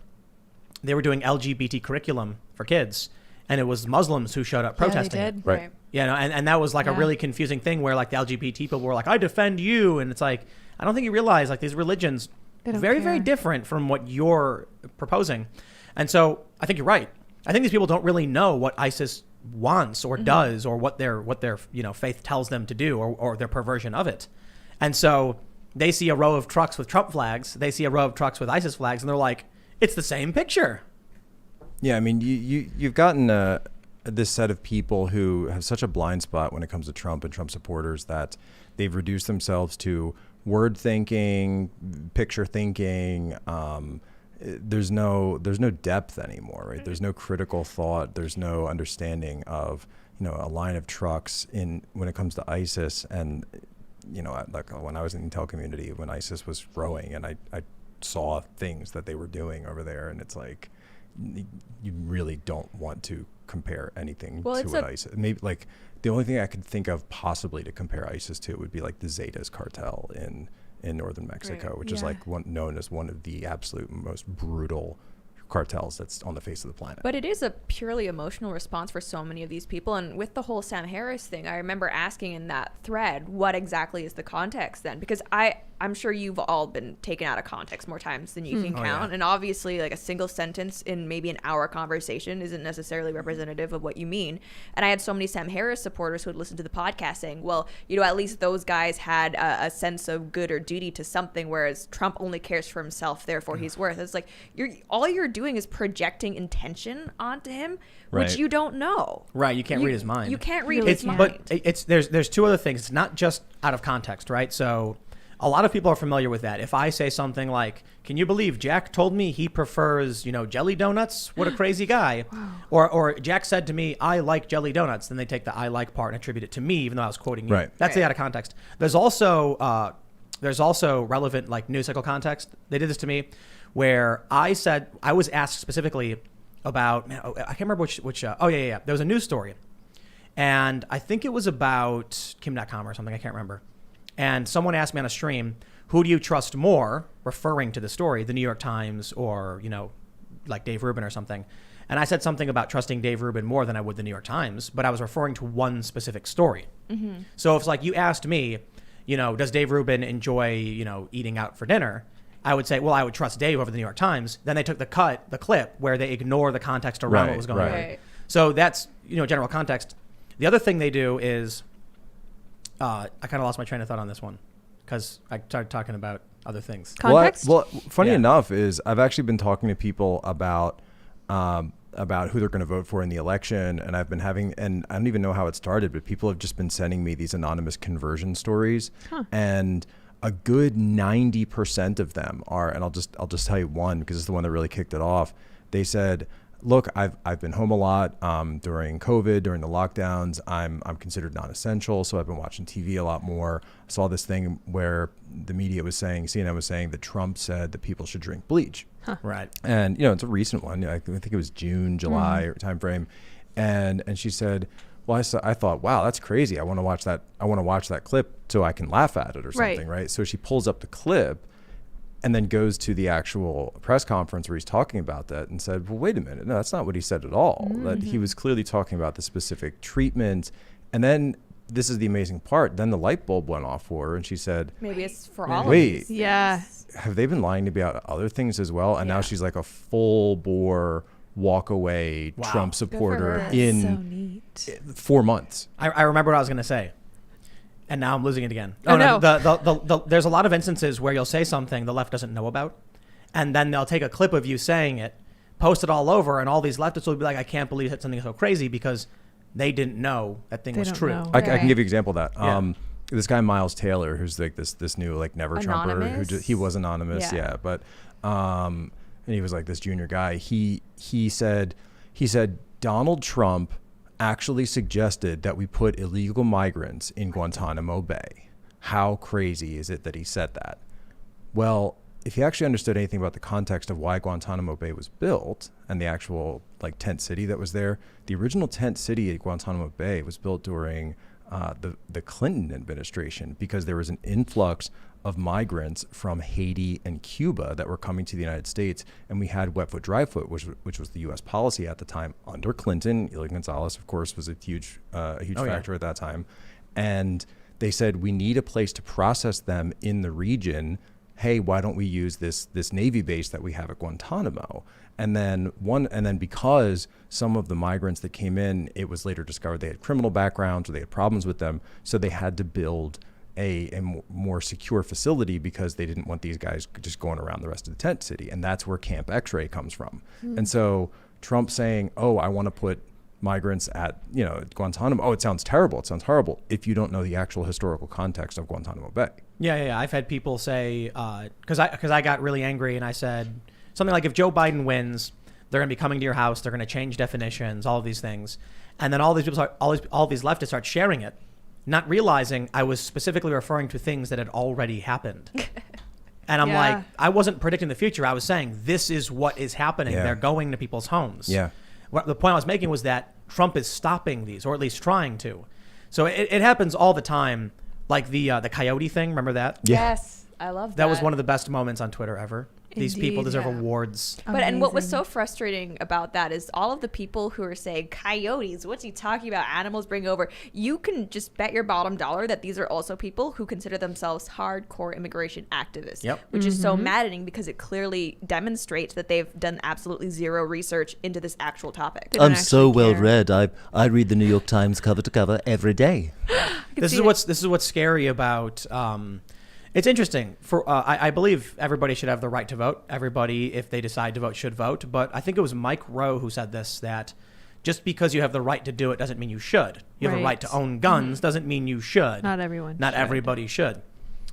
They were doing LGBT curriculum for kids, and it was Muslims who showed up protesting Yeah, it. they did. Right. And that was like a Yeah. really confusing thing where like the LGBT people were like, I defend you. And it's like, I don't think you realize like these religions They don't very, very care. different from what you're proposing. And so I think you're right. I think these people don't really know what ISIS wants or does or what their faith tells them to do or their perversion of it. And so they see a row of trucks with Trump flags. They see a row of trucks with ISIS flags, and they're like, it's the same picture. Yeah, I mean, you've gotten this set of people who have such a blind spot when it comes to Trump and Trump supporters that they've reduced themselves to word thinking, picture thinking. There's no depth anymore, right? There's no critical thought. There's no understanding of a line of trucks when it comes to ISIS. And like when I was in the intel community, when ISIS was growing, and I saw things that they were doing over there, and it's like, you really don't want to compare anything to what ISIS. Maybe like the only thing I could think of possibly to compare ISIS to would be like the Zetas cartel in northern Mexico, which is like known as one of the absolute most brutal cartels that's on the face of the planet. But it is a purely emotional response for so many of these people. And with the whole Sam Harris thing, I remember asking in that thread, what exactly is the context then? Because I'm sure you've all been taken out of context more times than you can count. Yeah. And obviously like a single sentence in maybe an hour conversation isn't necessarily representative of what you mean. And I had so many Sam Harris supporters who would listen to the podcast saying, well, at least those guys had a sense of good or duty to something, whereas Trump only cares for himself, therefore he's worth. It's like all you're doing is projecting intention onto him, Right. which you don't know. Right. You can't read his mind. You can't read Really his can't. mind. But there's two other things. It's not just out of context, right? So a lot of people are familiar with that. If I say something like, can you believe Jack told me he prefers, jelly donuts? What a crazy guy. Wow. Or Jack said to me, I like jelly donuts. Then they take the I like part and attribute it to me, even though I was quoting you. Right. That's the out of context. There's also there's also relevant like news cycle context. They did this to me where I said, I was asked specifically about, man, I can't remember which there was a news story. And I think it was about Kim.com or something. I can't remember. And someone asked me on a stream, who do you trust more, referring to the story, the New York Times or, like Dave Rubin or something. And I said something about trusting Dave Rubin more than I would the New York Times, but I was referring to one specific story. Mm-hmm. So if it's like you asked me, does Dave Rubin enjoy, eating out for dinner? I would say, well, I would trust Dave over the New York Times. Then they took the clip where they ignore the context around what was going on. Right. So that's, general context. The other thing they do is, I kind of lost my train of thought on this one because I started talking about other things. Context? Well, funny enough is I've actually been talking to people about who they're going to vote for in the election. And I've been and I don't even know how it started, but people have just been sending me these anonymous conversion stories. Huh. And a good 90% of them are, and I'll just tell you one because it's the one that really kicked it off. They said, look, I've been home a lot during COVID, during the lockdowns. I'm considered non-essential, so I've been watching TV a lot more. I saw this thing where the media was saying, CNN was saying that Trump said that people should drink bleach. Huh. Right. And it's a recent one. I think it was June, July or time frame. And she said, well, I thought, wow, that's crazy. I want to watch that. I want to watch that clip so I can laugh at it or something, right? So she pulls up the clip and then goes to the actual press conference where he's talking about that and said, well, wait a minute. No, that's not what he said at all. Mm-hmm. That he was clearly talking about the specific treatment. And then this is the amazing part. Then the light bulb went off for her and she said, maybe it's for all wait, of these. Yeah. Have they been lying to me about other things as well? And now she's like a full bore walk away Trump supporter in 4 months. I remember what I was going to say. And now I'm losing it again. No. There's a lot of instances where you'll say something the left doesn't know about. And then they'll take a clip of you saying it, post it all over, and all these leftists will be like, I can't believe that something so crazy because they didn't know that thing was true. I can give you an example of that. Yeah. This guy, Miles Taylor, who's like this new like never Trumper, he was anonymous. Yeah. But, and he was like this junior guy. He said Donald Trump actually suggested that we put illegal migrants in Guantanamo Bay. How crazy is it that he said that? Well, if you actually understood anything about the context of why Guantanamo Bay was built and the actual like tent city that was there, the original tent city at Guantanamo Bay was built during the Clinton administration because there was an influx of migrants from Haiti and Cuba that were coming to the United States. And we had wet foot, dry foot, which was the U.S. policy at the time under Clinton. Elian Gonzalez, of course, was a huge factor at that time. And they said, we need a place to process them in the region. Hey, why don't we use this Navy base that we have at Guantanamo? And then because some of the migrants that came in, it was later discovered they had criminal backgrounds or they had problems with them. So they had to build a more secure facility because they didn't want these guys just going around the rest of the tent city. And that's where Camp X-Ray comes from. And so Trump saying, oh, I want to put migrants at Guantanamo. Oh, it sounds terrible. It sounds horrible if you don't know the actual historical context of Guantanamo Bay. Yeah. I've had people say, because I got really angry and I said something like, if Joe Biden wins, they're going to be coming to your house. They're going to change definitions, all of these things. And then all these leftists start sharing it, not realizing I was specifically referring to things that had already happened. And I'm like, I wasn't predicting the future. I was saying, this is what is happening. Yeah. They're going to people's homes. Yeah. The point I was making was that Trump is stopping these, or at least trying to. So it happens all the time. Like the coyote thing. Remember that? Yeah. Yes. I love that. That was one of the best moments on Twitter ever. These people deserve awards. But and what was so frustrating about that is all of the people who are saying, coyotes, what's he talking about? Animals bring over. You can just bet your bottom dollar that these are also people who consider themselves hardcore immigration activists, which is so maddening because it clearly demonstrates that they've done absolutely zero research into this actual topic. I'm so well read. I read the New York Times cover to cover every day. This is what's scary about. It's interesting. I believe everybody should have the right to vote. Everybody, if they decide to vote, should vote. But I think it was Mike Rowe who said this, that just because you have the right to do it doesn't mean you should. You have a right to own guns doesn't mean you should. Not everyone. Not everybody should.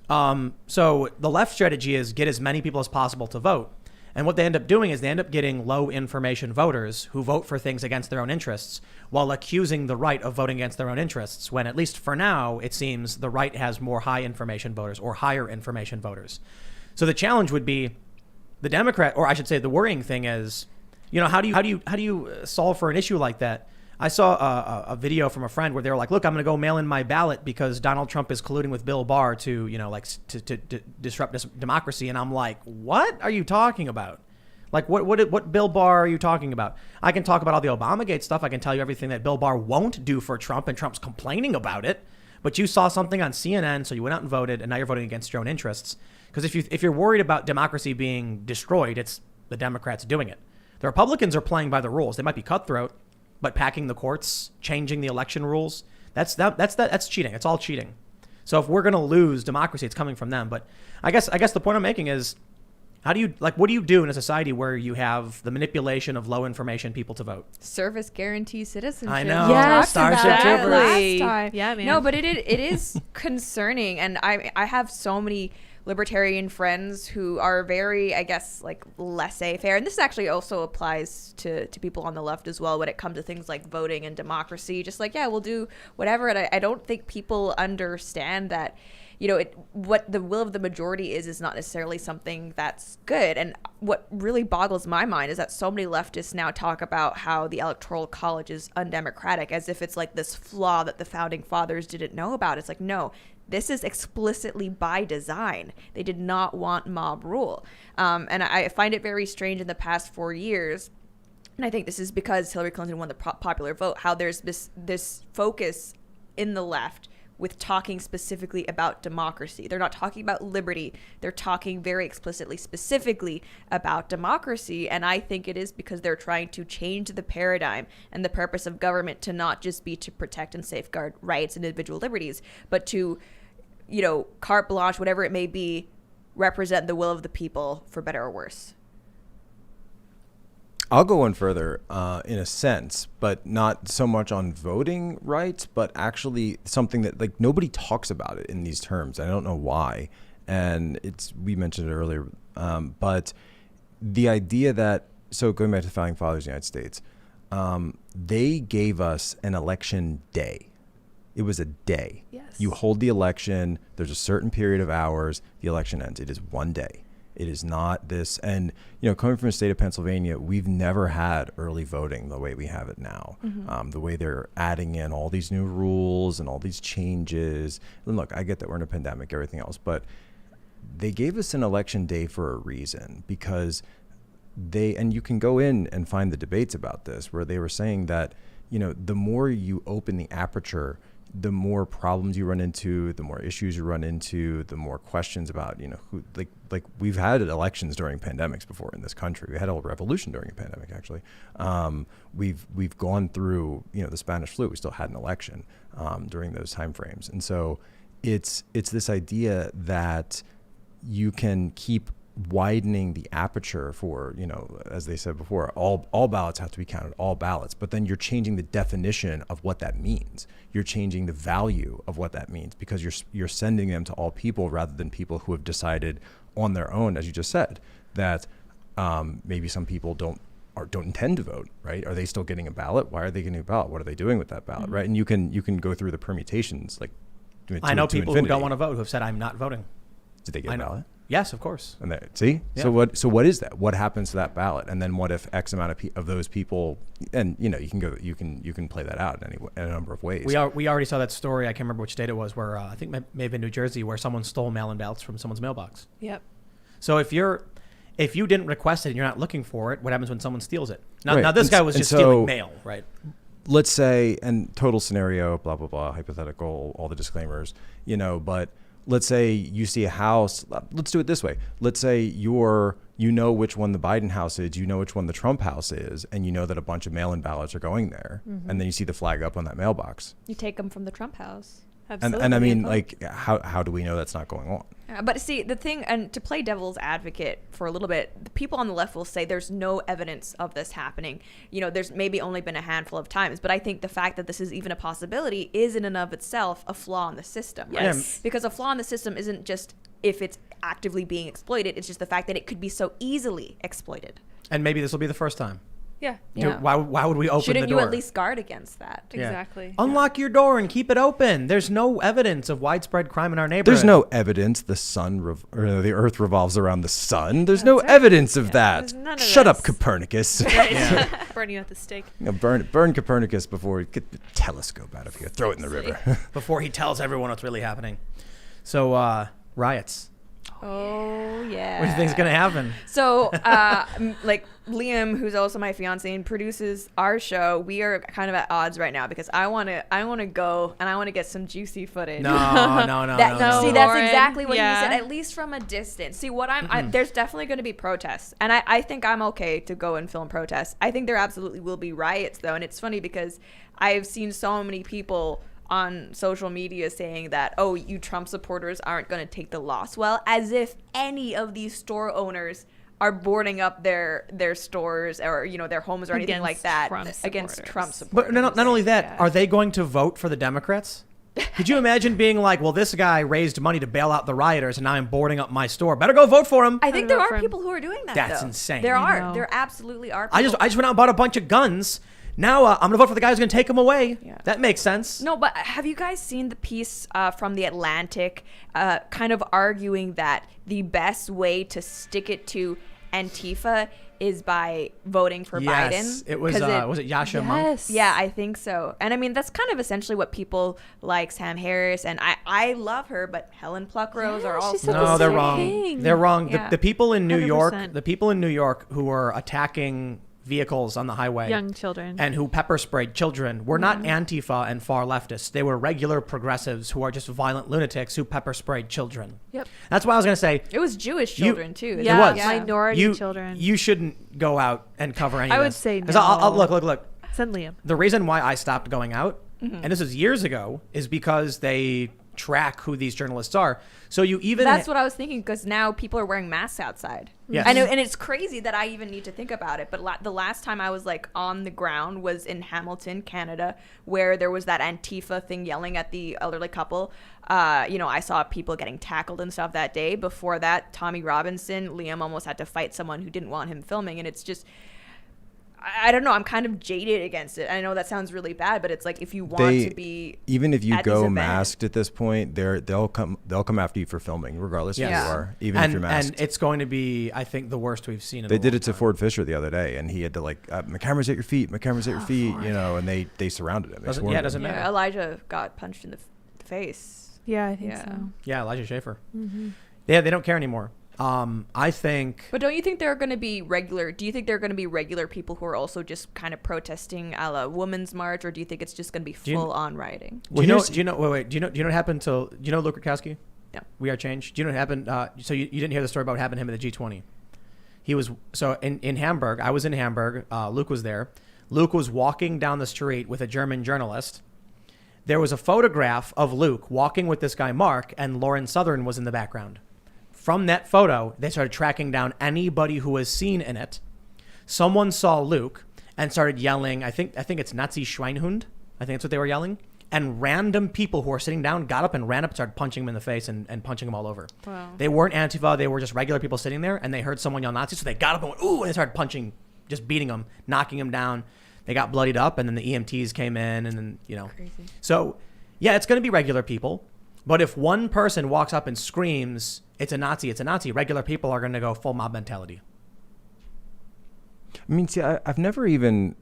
So the left strategy is get as many people as possible to vote. And what they end up doing is they end up getting low information voters who vote for things against their own interests while accusing the right of voting against their own interests, when at least for now, it seems the right has more high information voters or higher information voters. So the challenge would be the Democrat, or I should say the worrying thing is, how do you solve for an issue like that? I saw a video from a friend where they were like, look, I'm going to go mail in my ballot because Donald Trump is colluding with Bill Barr to disrupt democracy. And I'm like, what are you talking about? Like, what Bill Barr are you talking about? I can talk about all the Obamagate stuff. I can tell you everything that Bill Barr won't do for Trump, and Trump's complaining about it. But you saw something on CNN, so you went out and voted, and now you're voting against your own interests. Because if you're worried about democracy being destroyed, it's the Democrats doing it. The Republicans are playing by the rules. They might be cutthroat, but packing the courts, changing the election rules, that's cheating. It's all cheating. So if we're going to lose democracy, it's coming from them. But I guess the point I'm making is, what do you do in a society where you have the manipulation of low information people to vote? Service guarantee citizenship. I know. Yes, Starship Troopers. Yeah, man. No, but it is concerning, and I have so many libertarian friends who are very, I guess, like laissez-faire, and this actually also applies to people on the left as well when it comes to things like voting and democracy. Just like, yeah, we'll do whatever, and I don't think people understand that, what the will of the majority is not necessarily something that's good. And what really boggles my mind is that so many leftists now talk about how the Electoral College is undemocratic, as if it's like this flaw that the founding fathers didn't know about. It's like, no, this is explicitly by design. They did not want mob rule. And I find it very strange in the past 4 years, and I think this is because Hillary Clinton won the popular vote, how there's this focus in the left with talking specifically about democracy. They're not talking about liberty. They're talking very explicitly, specifically about democracy. And I think it is because they're trying to change the paradigm and the purpose of government to not just be to protect and safeguard rights and individual liberties, but to, carte blanche, whatever it may be, represent the will of the people for better or worse. I'll go one further in a sense, but not so much on voting rights, but actually something that like nobody talks about it in these terms. I don't know why. And we mentioned it earlier, but the idea that, so going back to the founding fathers of the United States, they gave us an election day. It was a day. Yes. You hold the election, there's a certain period of hours, the election ends. It is one day. It is not this. And, coming from the state of Pennsylvania, we've never had early voting the way we have it now. Mm-hmm. The way they're adding in all these new rules and all these changes. And look, I get that we're in a pandemic, everything else, but they gave us an election day for a reason, because and you can go in and find the debates about this, where they were saying that, the more you open the aperture, the more problems you run into, the more issues you run into, the more questions about, who, like we've had elections during pandemics before in this country. We had a revolution during a pandemic, actually. We've gone through, the Spanish flu. We still had an election during those timeframes. And so it's this idea that you can keep widening the aperture for, as they said before, all ballots have to be counted, all ballots, but then you're changing the definition of what that means. You're changing the value of what that means, because you're sending them to all people rather than people who have decided on their own, as you just said, that maybe some people don't intend to vote, right? Are they still getting a ballot? Why are they getting a ballot? What are they doing with that ballot, right? And you can go through the permutations, like I know people who don't want to vote who have said, I'm not voting. Did they get a ballot? Yes, of course. And see, yeah. So what is that? What happens to that ballot? And then what if X amount of those people? And you can play that out in a number of ways. We already saw that story. I can't remember which state it was, where I think may have been New Jersey, where someone stole mail-in ballots from someone's mailbox. Yep. So if you didn't request it and you're not looking for it, what happens when someone steals it? Right. Now this guy was just stealing mail, right? Let's say, and total scenario, blah blah blah, hypothetical, all the disclaimers, but. Let's say you see a house. Let's do it this way. Let's say you know which one the Biden house is, you know which one the Trump house is, and you know that a bunch of mail-in ballots are going there. Mm-hmm. And then you see the flag up on that mailbox. You take them from the Trump house. Absolutely. And I mean, like, how do we know that's not going on? But see, the thing, and to play devil's advocate for a little bit, the people on the left will say there's no evidence of this happening. You know, there's maybe only been a handful of times, but I think the fact that this is even a possibility is in and of itself a flaw in the system. Right? Yes. Because a flaw in the system isn't just if it's actively being exploited, it's just the fact that it could be so easily exploited. And maybe this will be the first time. Yeah. Yeah. Why would we open Shouldn't the door? you at least guard against that? Yeah. Exactly. Unlock your door and keep it open. There's no evidence of widespread crime in our neighborhood. There's no evidence the Earth revolves around the sun. There's no evidence of that. There's none of Shut up, this. Copernicus. Burn you at the stake. You know, burn Copernicus before you get the telescope out of here. Throw it in the river. before he tells everyone what's really happening. So riots. Oh, yeah. What do you think's gonna happen? So, like Liam, who's also my fiance and produces our show, we are kind of at odds right now because I want to go and I want to get some juicy footage. No. See, that's Lauren. exactly what Yeah. he said. At least from a distance. See, there's definitely going to be protests, and I think I'm okay to go and film protests. I think there absolutely will be riots, though, and it's funny because I've seen so many people on social media saying that, oh, you Trump supporters aren't going to take the loss. Well, as if any of these store owners are boarding up their stores or, you know, their homes or anything like that against Trump supporters. But not only that, are they going to vote for the Democrats? Could you imagine being like, well, this guy raised money to bail out the rioters and now I'm boarding up my store. Better go vote for him. I think there are people who are doing that. That's though. insane. There I are. know. There absolutely are people. I just went out and bought a bunch of guns. Now I'm going to vote for the guy who's going to take them away. Yeah. That makes sense. No, but have you guys seen the piece from The Atlantic kind of arguing that the best way to stick it to Antifa is by voting for Yes. Biden? It was, 'Cause was it Yasha Monk? Yes. Yeah, I think so. And I mean, that's kind of essentially what people like Sam Harris, and I love her, but Helen Pluckrose are Yeah, she also... said No, the they're same wrong. thing. They're wrong. Yeah. The people in New York, 100%. the people in New York who were attacking vehicles on the highway, Young children. and who pepper sprayed children were not Antifa and far leftists. They were regular progressives who are just violent lunatics who pepper sprayed children. Yep. That's why I was going to say It was Jewish children, too. Yeah, was. minority children. you shouldn't go out and cover any I of would this. say 'Cause I'll no. look. Send Liam. The reason why I stopped going out, Mm-hmm. and this was years ago, is because they track who these journalists are. So you even That's what I was thinking, because now people are wearing masks outside. Yes. I know, and it's crazy that I even need to think about it. But the last time I was like on the ground was in Hamilton, Canada, where there was that Antifa thing yelling at the elderly couple. You know, I saw people getting tackled and stuff that day. Before that, Tommy Robinson, Liam almost had to fight someone who didn't want him filming, and it's just. I don't know. I'm kind of jaded against it. I know that sounds really bad, but it's like if you want to be, even if you at these go events- masked at this point, they'll come after you for filming, regardless Yes. of who you Yeah. are, even if you're masked. And it's going to be, I think, the worst we've seen. They did it to Ford Fisher the other day, and he had to like, my camera's at your feet, my camera's at your feet, you know, and they surrounded him. They Doesn't- swarmed yeah, it him. doesn't matter. yeah, Elijah got punched in the face. Yeah, I think Yeah. so. Yeah, Elijah Schaefer. Mm-hmm. Yeah, they don't care anymore. I think. But don't you think there are going to be regular? Do you think there are going to be regular people who are also just kind of protesting a la Women's March, or do you think it's just going to be you- full on rioting? Do you know? Wait. Do you know what happened to? Do you know Luke Rukowski? No. We Are Change. Do you know what happened? So you didn't hear the story about what happened to him at the G20. He was in Hamburg. I was in Hamburg. Luke was there. Luke was walking down the street with a German journalist. There was a photograph of Luke walking with this guy Mark, and Lauren Southern was in the background. From that photo, they started tracking down anybody who was seen in it. Someone saw Luke and started yelling, I think it's Nazi Schweinhund. I think that's what they were yelling. And random people who were sitting down got up and ran up and started punching him in the face and punching him all over. Wow. They weren't Antifa. They were just regular people sitting there, and they heard someone yell Nazi, so they got up and went, ooh, and they started punching, just beating him, knocking him down. They got bloodied up, and then the EMTs came in, and then, you know. Crazy. So, yeah, it's going to be regular people. But if one person walks up and screams, it's a Nazi, regular people are going to go full mob mentality. I mean, see, I've never even,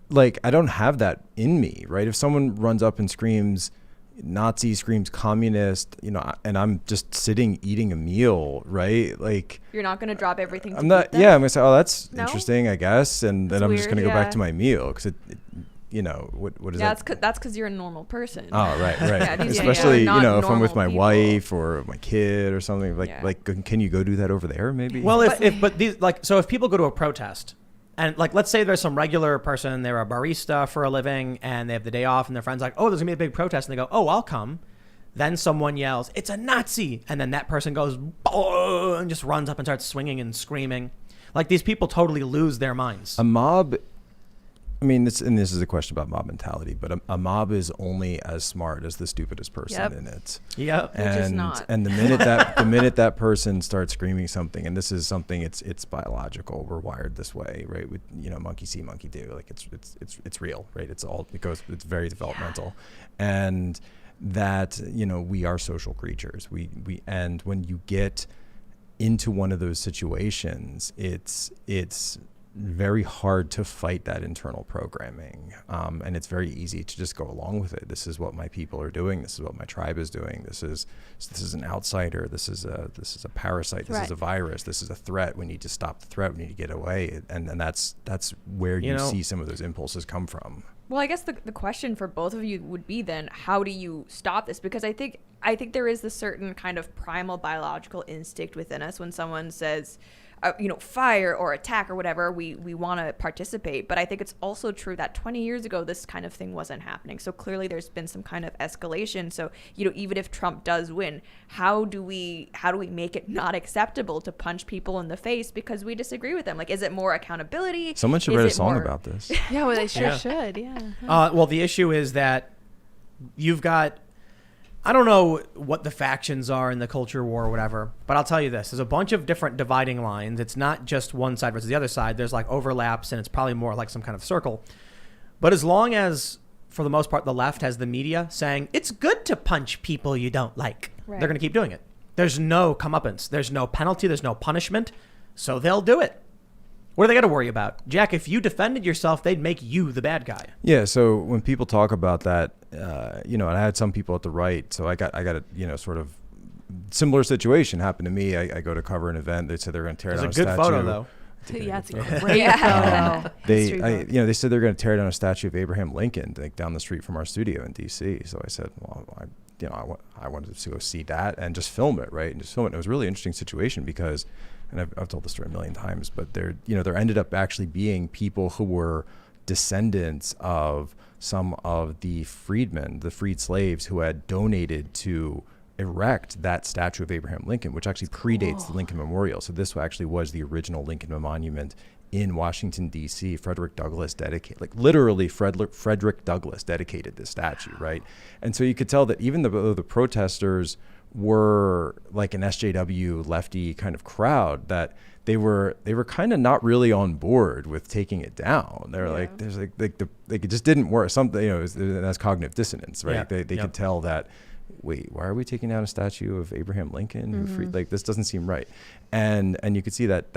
like, I don't have that in me, right? If someone runs up and screams Nazi, screams communist, you know, and I'm just sitting eating a meal, right? Like, You're not going to drop everything. I'm not, yeah, I'm going to say, oh, that's No? interesting, I guess. And then That's I'm just going to weird, go back yeah. to my meal because you know, what is Yeah, that? that's because you're a normal person. Oh, right. Yeah, these are Especially, not you know, if I'm with my normal wife or my kid or something, Yeah. like, can you go do that over there maybe? Well, if these, like, so if people go to a protest And like, let's say there's some regular person, they're a barista for a living and they have the day off and their friend's like, oh, there's gonna be a big protest. And they go, oh, I'll come. Then someone yells, it's a Nazi. And then that person goes, oh, and just runs up and starts swinging and screaming. Like, these people totally lose their minds. A mob, I mean, this is a question about mob mentality, but a mob is only as smart as the stupidest person in it. Yep. Which is not. And the minute that person starts screaming something, and this is something, it's biological. We're wired this way, right? With, monkey see, monkey do. Like, it's real, right? It's very developmental. And that, we are social creatures. And when you get into one of those situations, it's very hard to fight that internal programming. And it's very easy to just go along with it. This is what my people are doing. This is what my tribe is doing. This is an outsider. This is a parasite. Threat. This is a virus. This is a threat. We need to stop the threat. We need to get away. And that's where you see some of those impulses come from. Well, I guess the question for both of you would be then, how do you stop this? Because I think there is this certain kind of primal biological instinct within us when someone says, fire or attack or whatever, we want to participate. But I think it's also true that 20 years ago, this kind of thing wasn't happening. So clearly there's been some kind of escalation. So, even if Trump does win, how do we make it not acceptable to punch people in the face because we disagree with them? Like, is it more accountability? Someone should write a song about this. Yeah, well, they sure should. Yeah. Well, the issue is that you've got, I don't know what the factions are in the culture war or whatever, but I'll tell you this. There's a bunch of different dividing lines. It's not just one side versus the other side. There's like overlaps, and it's probably more like some kind of circle. But as long as, for the most part, the left has the media saying, it's good to punch people you don't like, they're going to keep doing it. There's no comeuppance. There's no penalty. There's no punishment. So they'll do it. What do they got to worry about? Jack, if you defended yourself, they'd make you the bad guy. Yeah, so when people talk about that, and I had some people at the right, so I got a, sort of similar situation happened to me. I go to cover an event. They said they're going to tear down a statue. It's a good photo, though. Yeah, it's a great photo. They said they're going to tear down a statue of Abraham Lincoln, like down the street from our studio in D.C. So I said, well, I wanted to go see that and just film it, right? And just film it. And it was a really interesting situation because, and I've told the story a million times, but there ended up actually being people who were descendants of some of the freedmen, the freed slaves who had donated to erect that statue of Abraham Lincoln, which actually predates the Lincoln Memorial. So this actually was the original Lincoln monument in Washington, D.C. Frederick Douglass dedicated, like literally Frederick Douglass dedicated this statue, right? And so you could tell that even though the protesters were like an SJW lefty kind of crowd, that they were kind of not really on board with taking it down. They're like, there's like it just didn't work. Something, that's cognitive dissonance, right? Yeah. They could tell that, wait, why are we taking down a statue of Abraham Lincoln? Who freed, like, this doesn't seem right. And you could see that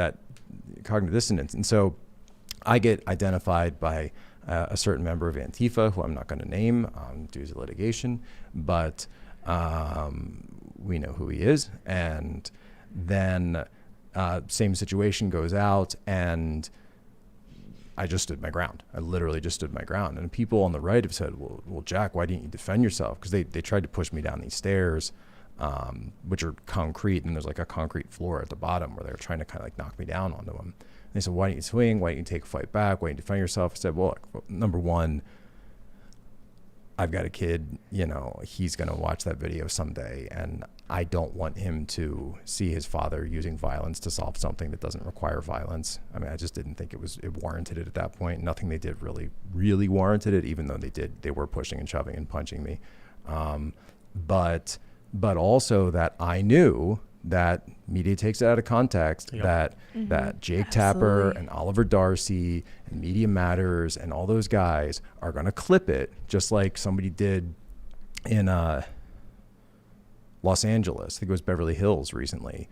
cognitive dissonance. And so I get identified by a certain member of Antifa, who I'm not going to name due to litigation, but we know who he is. And then same situation goes out, and I just stood my ground. I literally just stood my ground. And people on the right have said, well, Jack, why didn't you defend yourself? Because they tried to push me down these stairs, which are concrete, and there's like a concrete floor at the bottom where they were trying to kind of like knock me down onto them. And they said, why don't you swing? Why don't you take a fight back? Why don't you defend yourself? I said, well, number one, I've got a kid, he's going to watch that video someday, and I don't want him to see his father using violence to solve something that doesn't require violence. I mean, I just didn't think it warranted it at that point. Nothing they did really warranted it, even though they were pushing and shoving and punching me. But also that I knew that media takes it out of context, that Jake Tapper and Oliver Darcy and Media Matters and all those guys are going to clip it, just like somebody did in Los Angeles. I think it was Beverly Hills recently,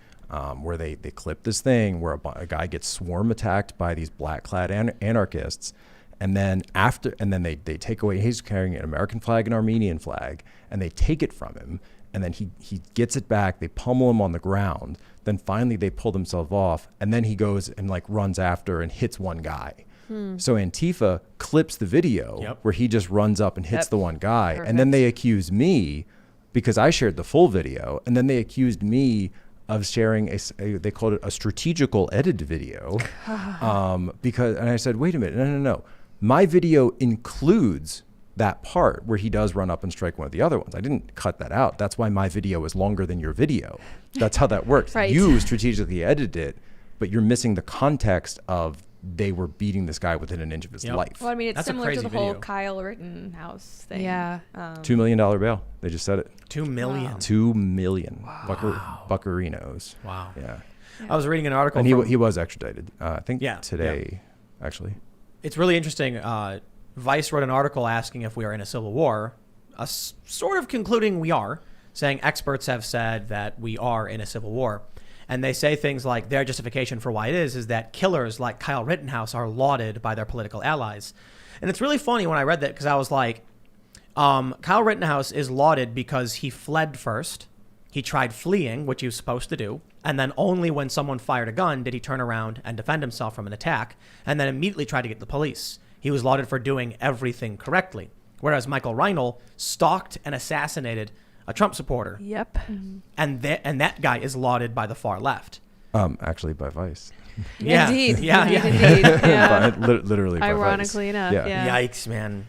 where they clipped this thing where a guy gets swarm attacked by these black-clad anarchists, and then they take away, he's carrying an American flag and Armenian flag, and they take it from him. And then he gets it back. They pummel him on the ground. Then finally they pull themselves off. And then he goes and like runs after and hits one guy. So Antifa clips the video where he just runs up and hits the one guy. Perfect. And then they accuse me, because I shared the full video. And then they accused me of sharing they called it a strategical edited video, because, and I said, wait a minute, no. My video includes that part where he does run up and strike one of the other ones. I didn't cut that out. That's why my video is longer than your video. That's how that works. Right. You strategically edited it, but you're missing the context of they were beating this guy within an inch of his life. Well, I mean, it's That's a similar to crazy the whole video. Kyle Rittenhouse thing. Yeah. $2 million bail. They just said it. 2 million. Wow. 2 million buccarinos. Wow. Yeah. I was reading an article. And from, he was extradited. I think Yeah, today, actually. It's really interesting. Vice wrote an article asking if we are in a civil war, sort of concluding we are, saying experts have said that we are in a civil war. And they say things like their justification for why it is that killers like Kyle Rittenhouse are lauded by their political allies. And it's really funny when I read that, because I was like, Kyle Rittenhouse is lauded because he fled first. He tried fleeing, which he was supposed to do. And then only when someone fired a gun did he turn around and defend himself from an attack, and then immediately tried to get the police. He was lauded for doing everything correctly. Whereas Michael Reinl stalked and assassinated a Trump supporter. Yep. And that guy is lauded by the far left. Actually by Vice. Yeah. Indeed. Yeah. Indeed. Yeah. Literally by Vice. Ironically enough. Yeah. Yikes, man.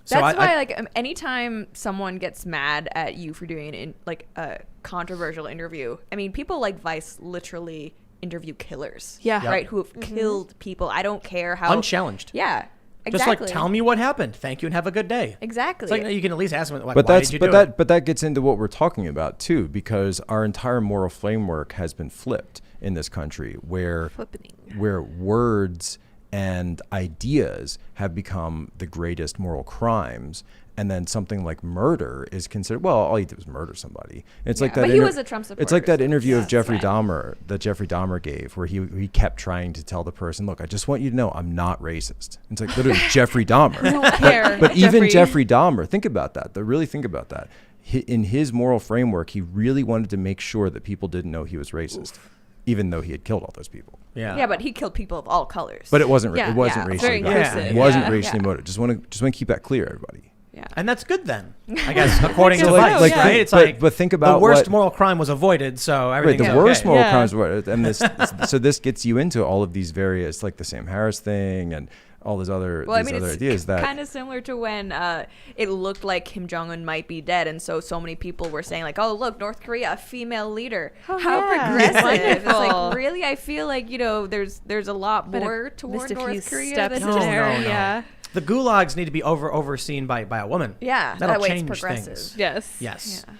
That's why, like, anytime someone gets mad at you for doing a controversial interview, I mean, people like Vice literally interview killers. Yeah. Right? Who have killed people. I don't care how. Unchallenged. Yeah. Just Exactly. like, tell me what happened. Thank you and have a good day. Exactly. It's like, you can at least ask them, like, But why that's did you do it? but that gets into what we're talking about too, because our entire moral framework has been flipped in this country, where words and ideas have become the greatest moral crimes, and then something like murder is considered, well, all you did was murder somebody. It's like that. But he was a Trump supporter. It's like that interview of so Jeffrey it's fine. Dahmer that Jeffrey Dahmer gave, where he kept trying to tell the person, look, I just want you to know I'm not racist. It's like literally Jeffrey Dahmer. I don't care. But even Jeffrey Dahmer, think about that. Really think about that. In his moral framework, he really wanted to make sure that people didn't know he was racist, even though he had killed all those people. Yeah, but he killed people of all colors. But it wasn't. Yeah, It wasn't yeah, racially very motivated. inclusive. It wasn't Yeah. racially motivated. Just want to keep that clear, everybody. Yeah. And that's good then, I guess, according to So, Vice, yeah. right? It's but think about the worst what- moral crime was avoided, so Right, everything's the okay. worst moral Yeah. crimes were, and so this gets you into all of these various, like the Sam Harris thing and all these other Well, I mean, other it's ideas that kind of similar to when it looked like Kim Jong-un might be dead, and so many people were saying like, "Oh, look, North Korea, a female leader. Oh, How yeah. progressive!" It's Wonderful. like, really, I feel like there's a lot more toward missed a few North Korea steps than No, just there. no. Yeah. The gulags need to be overseen by a woman. yeah. That'll That way it's change progressive. things. Yes. Yes. Yeah.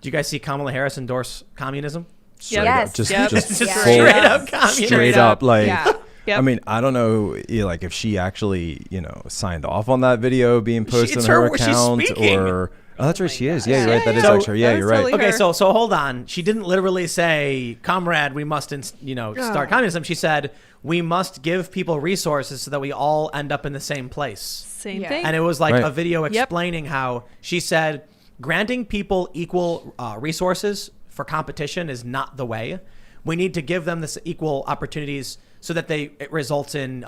Do you guys see Kamala Harris endorse communism? straight Yes. up, just Yep. just Just full- straight up communism. straight up, like. Yeah. Yep. I mean, I don't know, like if she actually, signed off on that video being posted it's on her her- she's account, speaking. or that's right, she is. Yeah, you're Yeah, right. That is yeah. actually, yeah, That you're is right. totally Okay, her. so hold on. She didn't literally say, "Comrade, we must, start communism." She said, "We must give people resources so that we all end up in the same place." Same Yeah. thing. And it was like Right. a video Yep. explaining how she said, granting people equal resources for competition is not the way. We need to give them this equal opportunities so that it results in,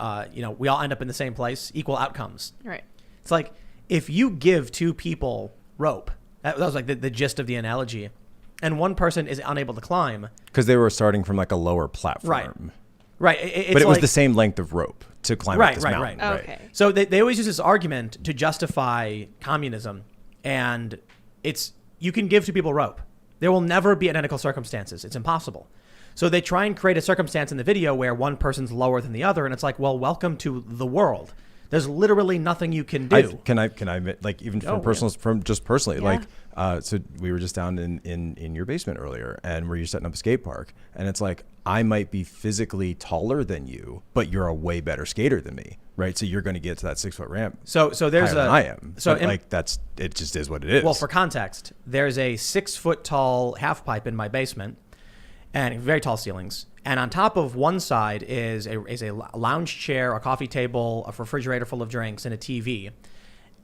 we all end up in the same place, equal outcomes. Right. It's like if you give two people rope, that was like the gist of the analogy, and one person is unable to climb. Because they were starting from like a lower platform. Right. But it was like- the same length of rope to climb up Right, this right, mountain. right. Okay. So they always use this argument to justify communism, and you can give two people rope. There will never be identical circumstances. It's impossible. So they try and create a circumstance in the video where one person's lower than the other, and it's like, well, welcome to the world. There's literally nothing you can do. Can I admit, like even Oh, from just personally, Yeah. like so we were just down in your basement earlier, and where you're setting up a skate park, and it's like I might be physically taller than you, but you're a way better skater than me, right? So you're going to get to that 6-foot ramp. So there's higher than I am. So So it just is what it is. well, for context, there's a 6-foot tall half pipe in my basement, and very tall ceilings. And on top of one side is a lounge chair, a coffee table, a refrigerator full of drinks, and a TV.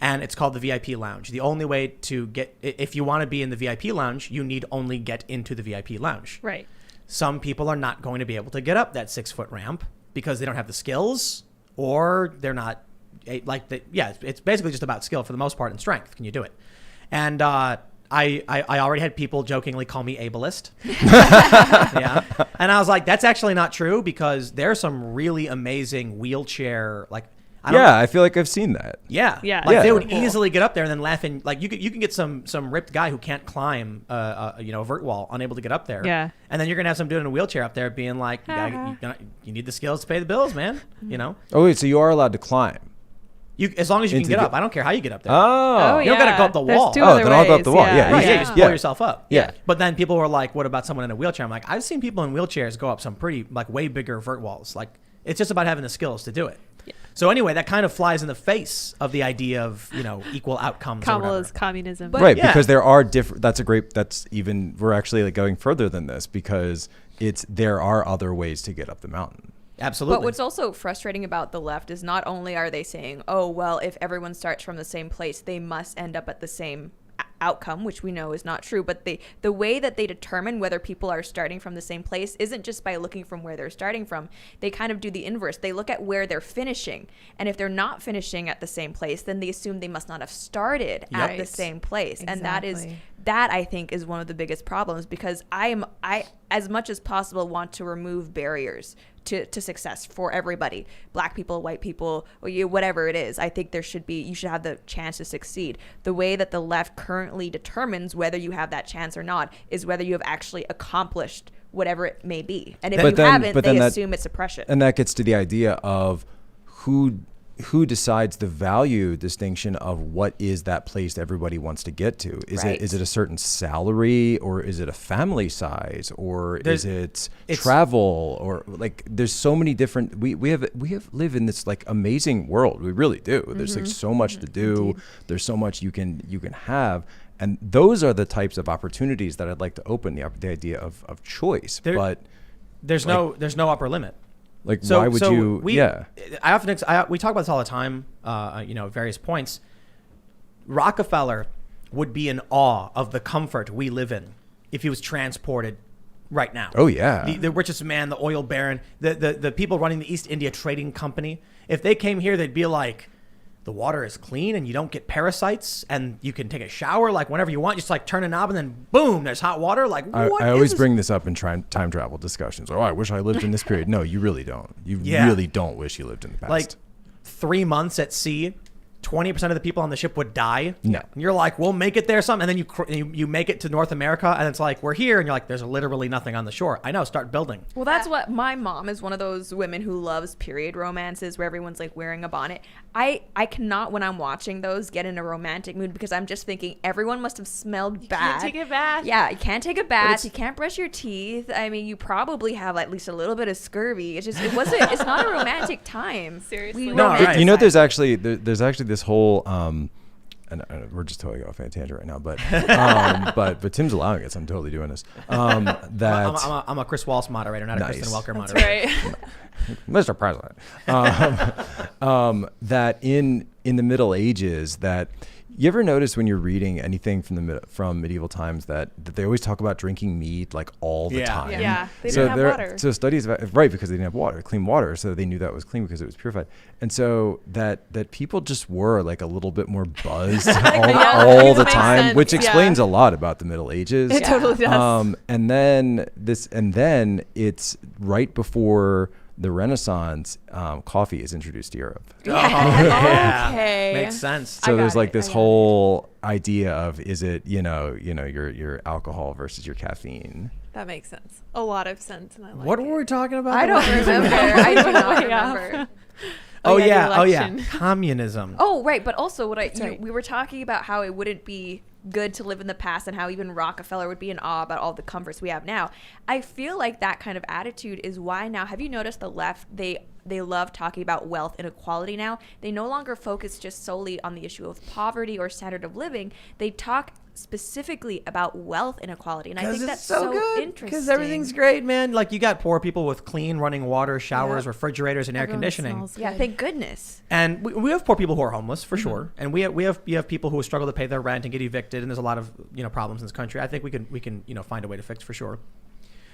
And it's called the VIP lounge. The only way to if you want to be in the VIP lounge, you need only get into the VIP lounge. Right. Some people are not going to be able to get up that 6-foot ramp because they don't have the skills, or they're not it's basically just about skill for the most part and strength. Can you do it? And I already had people jokingly call me ableist. Yeah. And I was like, that's actually not true, because there's some really amazing wheelchair, like, I feel like I've seen that. Yeah. Yeah. Like Yeah. they would easily get up there and then laugh, and like you can get some ripped guy who can't climb a vert wall, unable to get up there. Yeah. And then you're gonna have some dude in a wheelchair up there being like, you need the skills to pay the bills, man. You know? Oh wait, so you are allowed to climb? You, as long as you can Into get the- up. I don't care how you get up there. Oh. You don't gotta go up the There's wall. two Oh, other then I'll go up the ways, wall. Yeah, Right, yeah, you just pull yeah. yourself up. Yeah. But then people were like, what about someone in a wheelchair? I'm like, I've seen people in wheelchairs go up some pretty, like, way bigger vert walls. Like, it's just about having the skills to do it. Yeah. So anyway, that kind of flies in the face of the idea of, equal outcomes. Kamala's communism. But- Right, Yeah. because there are different. We're actually like going further than this, because there are other ways to get up the mountain. Absolutely. But what's also frustrating about the left is not only are they saying, oh, well, if everyone starts from the same place, they must end up at the same outcome, which we know is not true, but the way that they determine whether people are starting from the same place isn't just by looking from where they're starting from. They kind of do the inverse. They look at where they're finishing, and if they're not finishing at the same place, then they assume they must not have started at the Right. same place. And Exactly. that I think is one of the biggest problems, because I as much as possible want to remove barriers to success for everybody, black people, white people, or whatever it is. I think you should have the chance to succeed. The way that the left currently determines whether you have that chance or not is whether you have actually accomplished whatever it may be. And if you haven't, they assume it's oppression. And that gets to the idea of who decides the value distinction of what is that place everybody wants to get to. Is Right. it a certain salary, or is it a family size, or is it it's- travel, or like there's so many different we live in this like amazing world. We really do. There's like so much to do. There's so much you can have. And those are the types of opportunities that I'd like to open, the idea of choice. But there's no upper limit. like, why would you? We talk about this all the time. At various points. Rockefeller would be in awe of the comfort we live in if he was transported right now. Oh yeah. The richest man, the oil baron, the people running the East India Trading Company. If they came here, they'd be like, the water is clean and you don't get parasites and you can take a shower like whenever you want. Just like turn a knob and then boom, there's hot water. Like I what always is- bring this up in time travel discussions. Oh, I wish I lived in this period. No, you really don't. You Yeah. really don't wish you lived in the past. like 3 months at sea, 20% of the people on the ship would die. No. And you're like, we'll make it there some. And then you make it to North America and it's like, we're here. And you're like, there's literally nothing on the shore. I know, start building. Well, that's what my mom is, one of those women who loves period romances where everyone's like wearing a bonnet. I cannot, when I'm watching those, get in a romantic mood, because I'm just thinking everyone must have smelled bad. Can't take a bath. Yeah, you can't take a bath. You can't brush your teeth. I mean, you probably have at least a little bit of scurvy. It's it's not a romantic time. Seriously. We No, romanticize right. you know, it. there's actually this whole and we're just totally off on a tangent right now, but but Tim's allowing it, so I'm totally doing this. That I'm a Chris Walsh moderator, not a Nice. Kristen Welker That's moderator. right. Mr. President, that in the Middle Ages, that you ever notice when you're reading anything from medieval times that they always talk about drinking mead like all the Yeah. time. Yeah. They So didn't have water. So studies about, right, because they didn't have clean water, so they knew that was clean because it was purified, and so that people just were like a little bit more buzzed Yeah, all that the makes time, sense, which yeah. explains a lot about the Middle Ages. It totally does. And then it's right before the Renaissance, coffee is introduced to Europe. Yeah. Okay. Makes sense. So I there's got like it, this I got whole idea of, is it your alcohol versus your caffeine? That makes sense. A lot of sense, and I like What it. were we talking about? I don't remember. I do not Way off. remember. Oh the yeah. election. Communism. Oh, right. But also, right. we were talking about how it wouldn't be good to live in the past and how even Rockefeller would be in awe about all the comforts we have now. I feel like that kind of attitude is why now, have you noticed the left, they love talking about wealth inequality now. They no longer focus just solely on the issue of poverty or standard of living. They talk specifically about wealth inequality. And I think that's so interesting. Because everything's great, man. Like you got poor people with clean running water, showers, Yeah. refrigerators, and air Everyone conditioning. smells Yeah, good. thank goodness. And we have poor people who are homeless for sure, and we have people who struggle to pay their rent and get evicted, and there's a lot of problems in this country. I think we can find a way to fix for sure.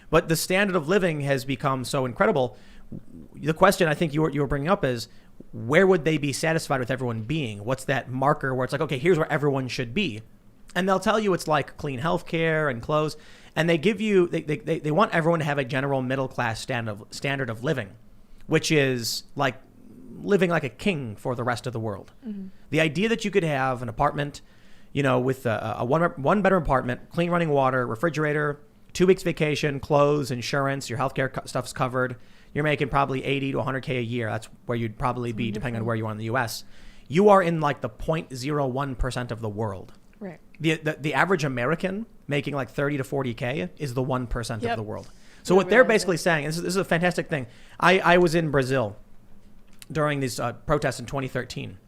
But the standard of living has become so incredible. The question I think you were bringing up is, where would they be satisfied with everyone being? What's that marker where it's like, okay, here's where everyone should be? And they'll tell you it's like clean healthcare and clothes. And they give you, they want everyone to have a general middle class standard of living, which is like living like a king for the rest of the world. Mm-hmm. The idea that you could have an apartment, with a one bedroom apartment, clean running water, refrigerator, 2 weeks vacation, clothes, insurance, your healthcare stuff's covered. You're making probably 80 to 100K a year. That's where you'd probably be depending on where you are in the US. You are in like the 0.01% of the world. Right. The average American making like 30 to 40K is the 1% of the world. So I what they're realize basically it. saying, this is a fantastic thing. I was in Brazil during these protests in 2013.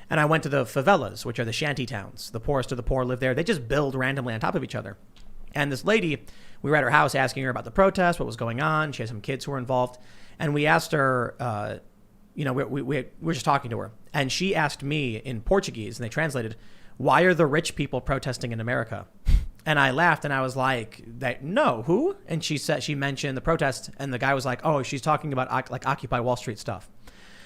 And I went to the favelas, which are the shanty towns. The poorest of the poor live there. They just build randomly on top of each other. And this lady, we were at her house asking her about the protest, what was going on. She had some kids who were involved. And we asked her, we were just talking to her. And she asked me in Portuguese, and they translated, why are the rich people protesting in America? And I laughed and I was like, no, who? And she mentioned the protest, and the guy was like, oh, she's talking about like Occupy Wall Street stuff.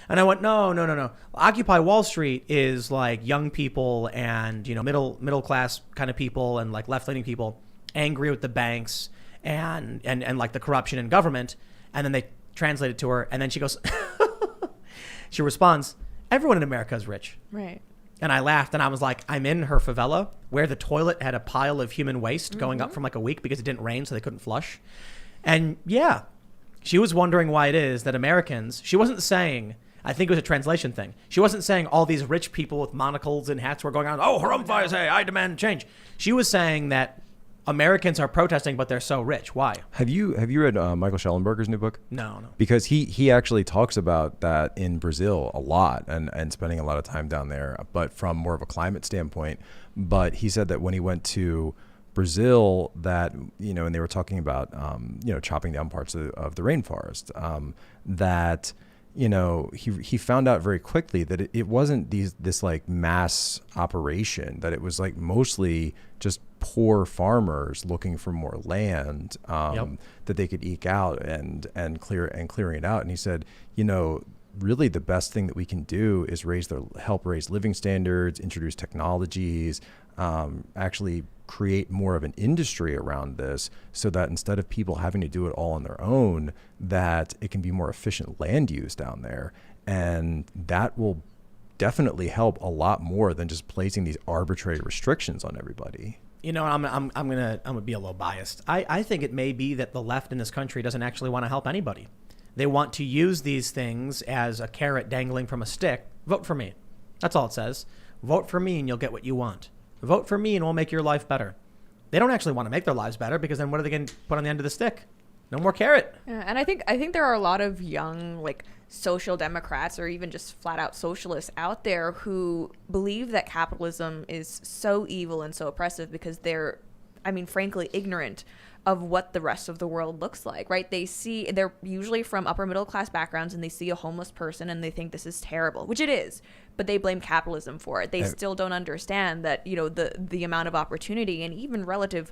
And I went, no. Occupy Wall Street is like young people and, middle class kind of people and like left-leaning people angry with the banks and like the corruption in government. And then they translate it to her. And then she goes, she responds, everyone in America is rich. Right. And I laughed and I was like, I'm in her favela where the toilet had a pile of human waste going up from like a week because it didn't rain, so they couldn't flush. And yeah, she was wondering why it is that Americans, she wasn't saying, I think it was a translation thing. She wasn't saying all these rich people with monocles and hats were going on, oh, Harumphi, say, I demand change. She was saying that Americans are protesting, but they're so rich. Why? Have you read Michael Schellenberger's new book? No. Because he actually talks about that in Brazil a lot and spending a lot of time down there, but from more of a climate standpoint. But he said that when he went to Brazil, that, and they were talking about, chopping down parts of the rainforest, that, he found out very quickly that it wasn't this like mass operation, that it was like mostly just poor farmers looking for more land that they could eke out and clearing it out. And he said, really the best thing that we can do is help raise living standards, introduce technologies, actually create more of an industry around this, so that instead of people having to do it all on their own, that it can be more efficient land use down there. And that will definitely help a lot more than just placing these arbitrary restrictions on everybody. I'm gonna be a little biased. I think it may be that the left in this country doesn't actually want to help anybody. They want to use these things as a carrot dangling from a stick. Vote for me. That's all it says. Vote for me and you'll get what you want. Vote for me and we'll make your life better. They don't actually want to make their lives better, because then what are they going to put on the end of the stick? No more carrot. Yeah, and I think there are a lot of young, like, social democrats or even just flat out socialists out there who believe that capitalism is so evil and so oppressive because they're, frankly, ignorant of what the rest of the world looks like, right? They're usually from upper middle class backgrounds, and they see a homeless person and they think this is terrible, which it is, but they blame capitalism for it. They still don't understand that, the amount of opportunity and even relative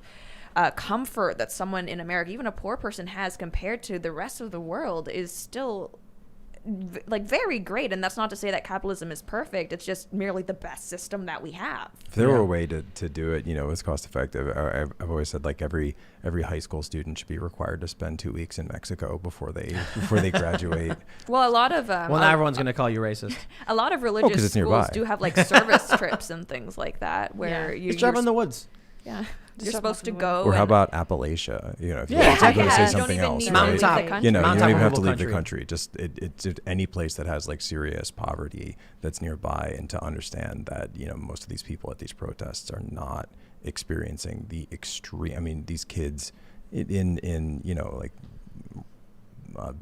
comfort that someone in America, even a poor person, has compared to the rest of the world is still very great. And that's not to say that capitalism is perfect. It's just merely the best system that we have. If there were a way to do it, it's cost effective. I've always said like every high school student should be required to spend 2 weeks in Mexico before they graduate. Well, a lot of now everyone's going to call you racist. A lot of religious schools nearby. do have like service trips and things like that where you drive in the woods. Yeah. You're supposed to go. Or how about Appalachia? If you Yeah, want to go to say You don't something even else, need to Mountain leave top. the country. you don't even have to Mountain leave the country. country. Just it's any place that has like serious poverty that's nearby, and to understand that most of these people at these protests are not experiencing the extreme. These kids in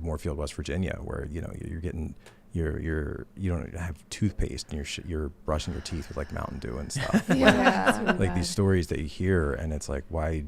Moorfield, West Virginia, where you're getting. You don't have toothpaste and you're brushing your teeth with like Mountain Dew and stuff. Yeah. Like these stories that you hear, and it's like, why,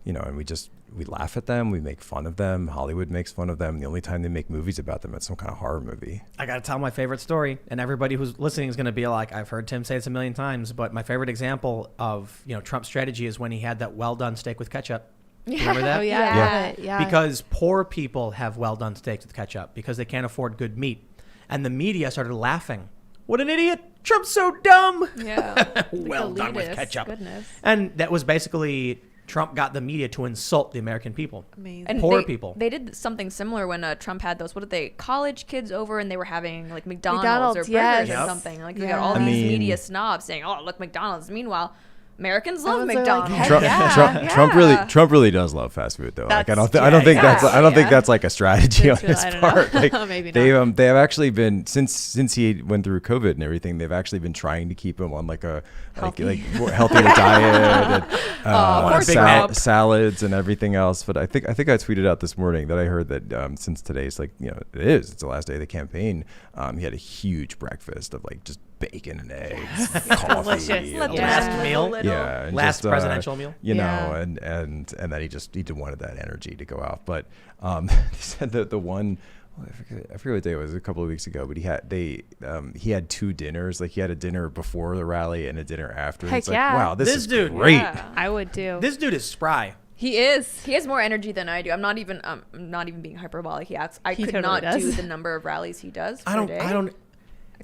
and we laugh at them, we make fun of them. Hollywood makes fun of them. The only time they make movies about them, it's some kind of horror movie. I got to tell my favorite story, and everybody who's listening is going to be like, I've heard Tim say this a million times, but my favorite example of, Trump's strategy is when he had that well-done steak with ketchup. Remember that? Oh, yeah. Yeah. Because poor people have well-done steaks with ketchup because they can't afford good meat. And the media started laughing What an idiot. Trump's so dumb. Yeah. Well done with elitist. ketchup. Goodness. And that was basically Trump got the media to insult the American people. Amazing. And Poor they, people. They did something similar when Trump had those, what did they, college kids over, and they were having like McDonald's or McDonald's, burgers yes. or Yep. something. Like we Yeah. got all I these mean- media snobs saying, "Oh, look, McDonald's." Meanwhile, Americans love Everyone's like, McDonald's. heck Trump, yeah. Trump really does love fast food though. Like I don't That's- think yeah, I don't think yeah. that's like a strategy on That's his I don't know. part. Like Maybe they have actually been since he went through COVID and everything. They've actually been trying to keep him on like a more healthier diet and Big Mac. salads and everything else. But I think I tweeted out this morning that I heard that since today's like it's the last day of the campaign. He had a huge breakfast of like just bacon and eggs, coffee, Delicious. and Let all them Last that. have a meal? little. Yeah, and Last just, presidential meal? you know, Yeah. and then he just wanted that energy to go out. But he said that the one, I forget what day it was, a couple of weeks ago, but he had two dinners. Like he had a dinner before the rally and a dinner after. Heck It's like, yeah. wow, this This is dude, great. Yeah. I would too. This dude is spry. He is. He has more energy than I do. I'm not even being hyperbolic. I He could totally not do does. the number of rallies he does per I don't. day.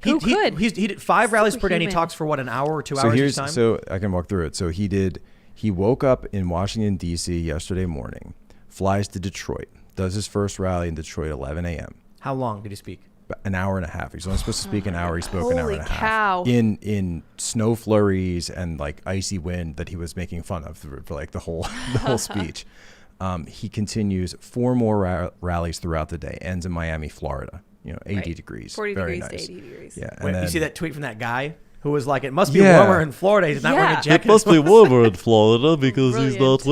Who could? He did 5 rallies per day, and he Superhuman. talks for what, an hour or 2 So hours each here's time. so I can walk through it. So he woke up in Washington D.C. yesterday morning, flies to Detroit, does his first rally in Detroit 11 a.m. How long did he speak? An hour and a half. He's only supposed to speak an hour. He spoke an hour Holy and a half. cow. In snow flurries and like icy wind that he was making fun of for like the whole speech. He continues 4 more rallies throughout the day. Ends in Miami, Florida. 80 Right. degrees. 40 Very degrees nice. to 80 degrees. Yeah. and Wait, you then- see that tweet from that guy who was like, "It must be Yeah. warmer in Florida. He's not wearing Yeah. a jacket." warmer in Florida because Brilliant.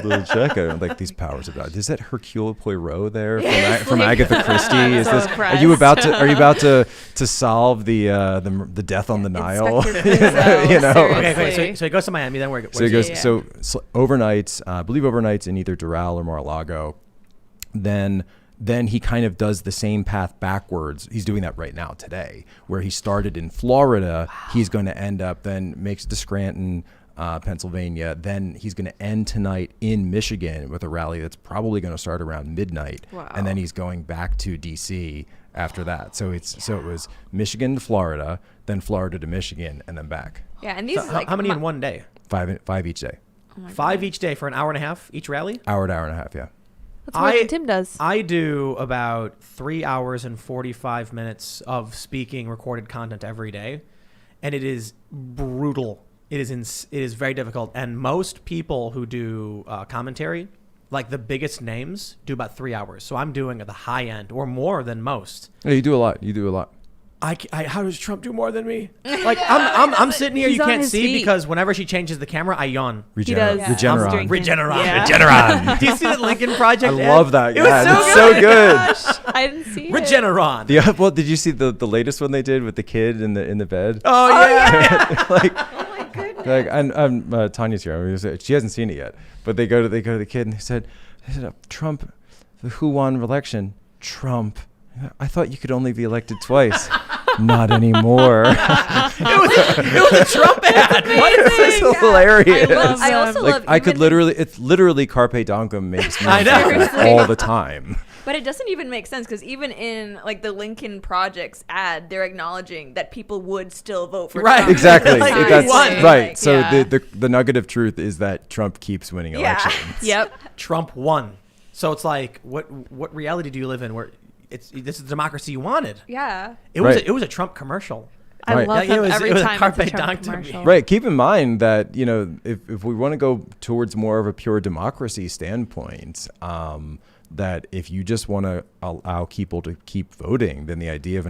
wearing a jacket. I'm like these powers about. Is that Hercule Poirot there from, Yeah, from like- Agatha Christie? Is so this? impressed. Are you about to solve the death on the Nile? Inspector Clouseau, You know? Okay, seriously. so he goes to Miami. Then where? So he where's goes. Yeah. So overnights, I believe overnights in either Doral or Mar-a-Lago. Then he kind of does the same path backwards. He's doing that right now today, where he started in Florida. Wow. He's going to end up, then makes it to Scranton, Pennsylvania. Then he's going to end tonight in Michigan with a rally that's probably going to start around midnight. Wow. And then he's going back to D.C. after that. So so it was Michigan to Florida, then Florida to Michigan, and then back. Yeah, and these So like how many in one day? 5 each day. 5 each day for an hour and a half each rally. Hour and a half. Yeah. That's more than Tim does. I do about 3 hours and 45 minutes of speaking recorded content every day, and it is brutal. It is very difficult, and most people who do commentary, like the biggest names, do about 3 hours. So I'm doing at the high end or more than most. Yeah, you do a lot. How does Trump do more than me? Like I'm sitting here, He's you on can't his see feet. because whenever she changes the camera, I yawn. He does. Regeneron. Regeneron. Yeah. Regeneron. Do you see the Lincoln Project? I ad? love that. It was Yeah, so it's good. so good. Gosh, I didn't see it. Regeneron. Well, did you see the latest one they did with the kid in the bed? Oh yeah. Like, and Tanya's here. I mean, she hasn't seen it yet, but they go to the kid and they said, Trump, who won re-election? Trump. I thought you could only be elected twice. Not anymore. It was a Trump ad. What is It's hilarious. I also Like love I could even- it's literally carpe diem makes me I know. all the time. But it doesn't even make sense because even in like the Lincoln Project's ad, they're acknowledging that people would still vote for Right. Trump. Exactly. Like, That's he won. right. Like, So yeah. the nugget of truth is that Trump keeps winning Yeah. elections. Yep. Trump won. So it's like, what reality do you live in where this is the democracy you wanted? Yeah. It was Right. it was a Trump commercial. I Right. love Like, it him was- every it was a time carpe it's a Trump diem to me. commercial. Right. Keep in mind that, if we want to go towards more of a pure democracy standpoint, that if you just want to allow people to keep voting, then the idea of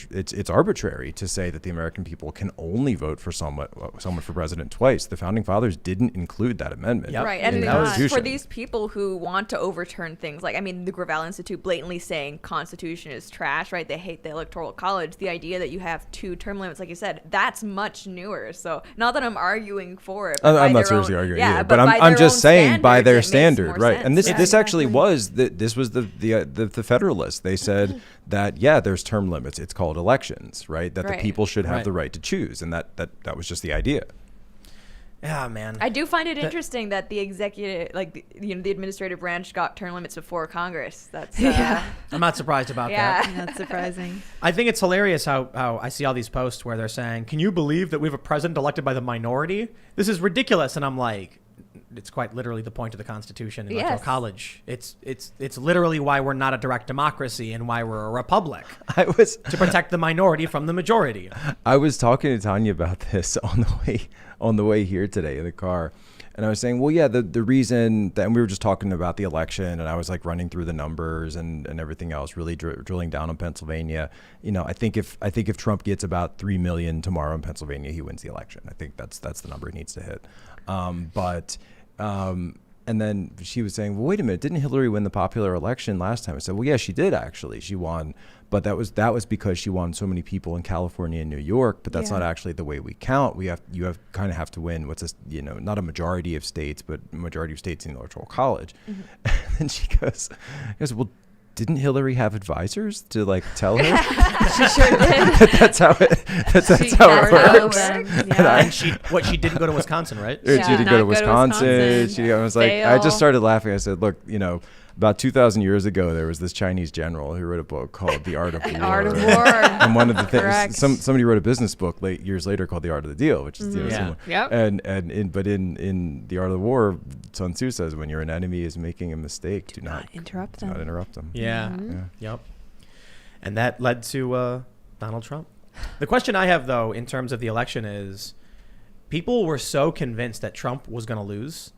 it's arbitrary to say that the American people can only vote for someone for president twice. The founding fathers didn't include that amendment. Yep. Right. in And the did for not. Constitution. these people who want to overturn things, like, I mean, the Gravel Institute blatantly saying Constitution is trash, right? They hate the Electoral College. The idea that you have 2 term limits, like you said, that's much newer. So not that I'm arguing for it. but by I'm not their seriously own- arguing yeah, either, but by I'm their just own saying by their standards, it makes standard, more right? And sense. this Yeah. actually was the Federalists. They said that there's term limits. It's called elections, right? That Right. the people should have Right. the right to choose, and that was just the idea. Yeah, man. I do find it interesting that the executive, the administrative branch got term limits before Congress. That's I'm not surprised about that. That's surprising. I think it's hilarious how I see all these posts where they're saying, "Can you believe that we have a president elected by the minority? This is ridiculous." And I'm like, it's quite literally the point of the Constitution in Electoral College. It's literally why we're not a direct democracy and why we're a republic. To protect the minority from the majority. I was talking to Tanya about this on the way here today in the car. And I was saying, well, yeah, the reason that, and we were just talking about the election, and I was like running through the numbers and everything else, really drilling down on Pennsylvania. I think if Trump gets about 3 million tomorrow in Pennsylvania, he wins the election. I think that's the number he needs to hit. And then she was saying, well, wait a minute, didn't Hillary win the popular election last time? I said, well, yeah, she did actually. She won, but that was because she won so many people in California and New York. But that's not actually the way we count. You kind of have to win not a majority of states, but a majority of states in the Electoral College. Mm-hmm. And then she goes, well, didn't Hillary have advisors to tell her? She sure did. That's how it works. And she didn't go to Wisconsin, right? She didn't go to Wisconsin. I was like, I just started laughing. I said, look, about 2,000 years ago, there was this Chinese general who wrote a book called The Art of War. Art of War. And one of the things, somebody wrote a business book years later called The Art of the Deal, which is similar. Yep. And in The Art of the War, Sun Tzu says, when your enemy is making a mistake, do not interrupt them. Do not interrupt them. Yeah. Mm-hmm. Yeah. Yep. And that led to Donald Trump. The question I have, though, in terms of the election is, people were so convinced that Trump was going to lose.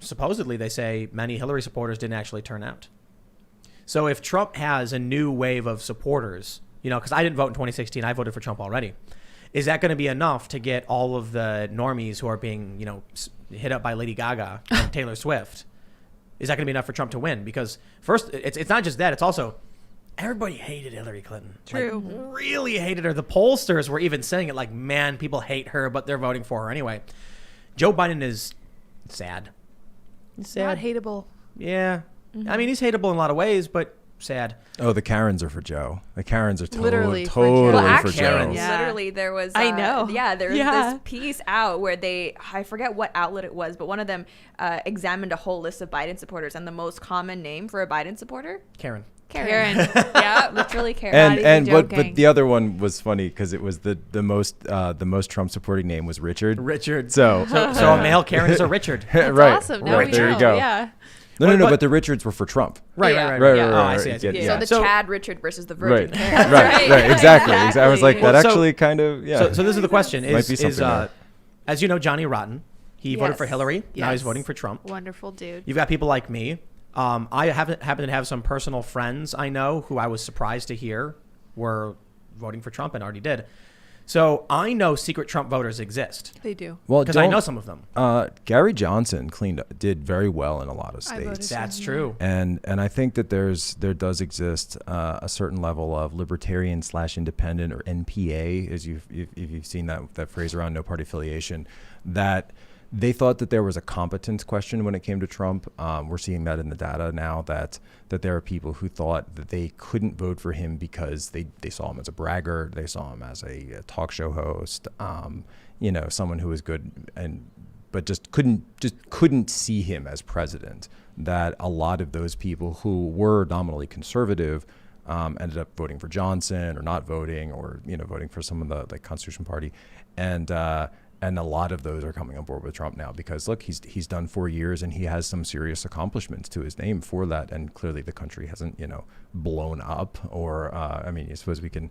Supposedly, they say many Hillary supporters didn't actually turn out. So if Trump has a new wave of supporters, because I didn't vote in 2016, I voted for Trump already. Is that going to be enough to get all of the normies who are being, hit up by Lady Gaga and Taylor Swift? Is that going to be enough for Trump to win? Because first, it's not just that. It's also everybody hated Hillary Clinton. True. Really hated her. The pollsters were even saying it man, people hate her, but they're voting for her anyway. Joe Biden is sad. Not hateable. Yeah. Mm-hmm. I mean, he's hateable in a lot of ways, but sad. Oh, the Karens are for Joe. The Karens are Literally totally for Joe. for Actually, Joe. literally, there was... I know. Yeah, there was this piece out where I forget what outlet it was, but one of them examined a whole list of Biden supporters, and the most common name for a Biden supporter? Karen. Yeah, literally Karen. But the other one was funny because it was the most Trump supporting name was Richard. So a male Karen is a Richard. That's right. awesome. Now right. we There know. you go. Yeah. No, but the Richards were for Trump. Right. Yeah. Oh, I see. Yeah. So the Chad Richard versus the Virgin Karen. Right. Exactly. I was like, that Well, actually kind of, yeah. So this is the question. Might be something there. As you know, Johnny Rotten, he voted for Hillary. Now he's voting for Trump. Wonderful dude. You've got people like me. I happen to have some personal friends I know who I was surprised to hear were voting for Trump and already did. So I know secret Trump voters exist. They do. Well, because I know some of them. Gary Johnson did very well in a lot of states. That's true. And I think that there does exist a certain level of libertarian / independent, or NPA, as if you've seen that phrase around no party affiliation, that they thought that there was a competence question when it came to Trump. We're seeing that in the data now, that there are people who thought that they couldn't vote for him because they saw him as a braggart, they saw him as a talk show host, someone who was good, but just couldn't see him as president. That a lot of those people who were nominally conservative ended up voting for Johnson or not voting, or voting for some of the Constitution Party, and a lot of those are coming on board with Trump now because, look, he's done 4 years and he has some serious accomplishments to his name for that. And clearly the country hasn't, blown up, or, I suppose we can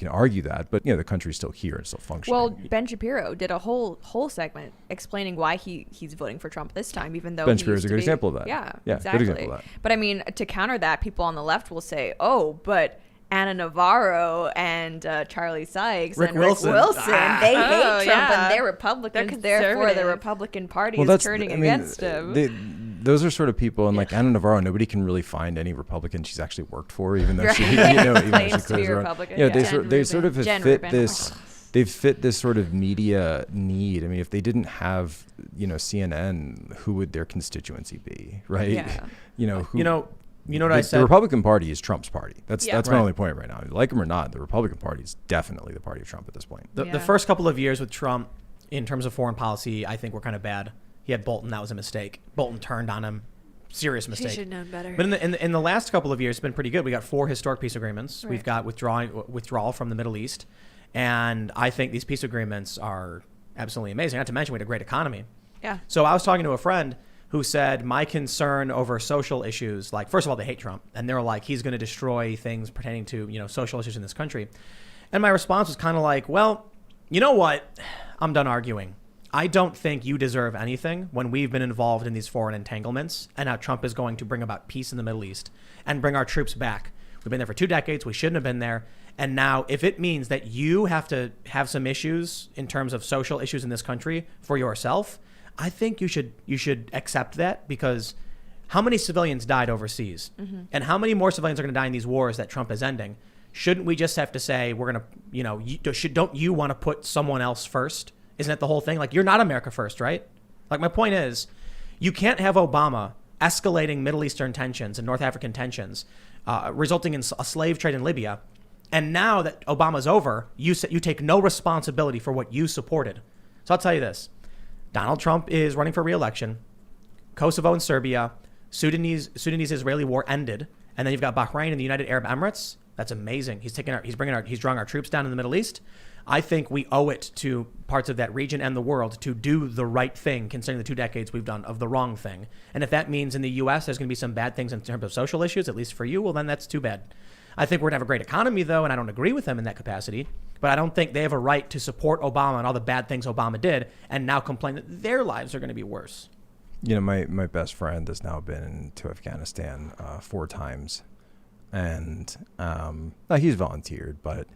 argue that, but, the country's still here and still functioning. Well, Ben Shapiro did a whole segment explaining why he's voting for Trump this time, even though Ben Shapiro's a good example of that. Yeah, exactly. Good example of that. But I mean, to counter that, people on the left will say, oh, but Anna Navarro and Charlie Sykes and Rick Wilson, they hate Trump and they're Republicans, therefore the Republican Party is turning against him. Those are sort of people, and like Anna Navarro, nobody can really find any Republican she's actually worked for, even though she, even claims she to be around. Republican. They sort of have Jen fit Rubin. this. They've fit this sort of media need. I mean, if they didn't have CNN, who would their constituency be, right? Yeah. You know what I said? The Republican Party is Trump's party. That's right. my only point right now. Like him or not, the Republican Party is definitely the party of Trump at this point. The first couple of years with Trump, in terms of foreign policy, I think we're kind of bad. He had Bolton. That was a mistake. Bolton turned on him. Serious mistake. He should have known better. But in the last couple of years, it's been pretty good. We got 4 historic peace agreements. Right. We've got withdrawal from the Middle East. And I think these peace agreements are absolutely amazing. Not to mention we had a great economy. Yeah. So I was talking to a friend who said my concern over social issues, like, first of all, they hate Trump. And they're like, he's going to destroy things pertaining to, social issues in this country. And my response was kind of like, well, you know what? I'm done arguing. I don't think you deserve anything when we've been involved in these foreign entanglements and how Trump is going to bring about peace in the Middle East and bring our troops back. We've been there for 2 decades. We shouldn't have been there. And now if it means that you have to have some issues in terms of social issues in this country for yourself, I think you should accept that, because how many civilians died overseas and how many more civilians are going to die in these wars that Trump is ending? Shouldn't we just have to say we're going to, don't you want to put someone else first? Isn't that the whole thing? Like, you're not America first, right? Like, my point is, you can't have Obama escalating Middle Eastern tensions and North African tensions, resulting in a slave trade in Libya. And now that Obama's over, you take no responsibility for what you supported. So I'll tell you this. Donald Trump is running for re-election. Kosovo and Serbia, Sudanese-Israeli war ended. And then you've got Bahrain and the United Arab Emirates. That's amazing. He's drawing our troops down in the Middle East. I think we owe it to parts of that region and the world to do the right thing, considering the 2 decades we've done of the wrong thing. And if that means in the U.S. there's going to be some bad things in terms of social issues, at least for you, well, then that's too bad. I think we're going to have a great economy, though, and I don't agree with them in that capacity. But I don't think they have a right to support Obama and all the bad things Obama did and now complain that their lives are going to be worse. My best friend has now been to Afghanistan 4 times. And he's volunteered, but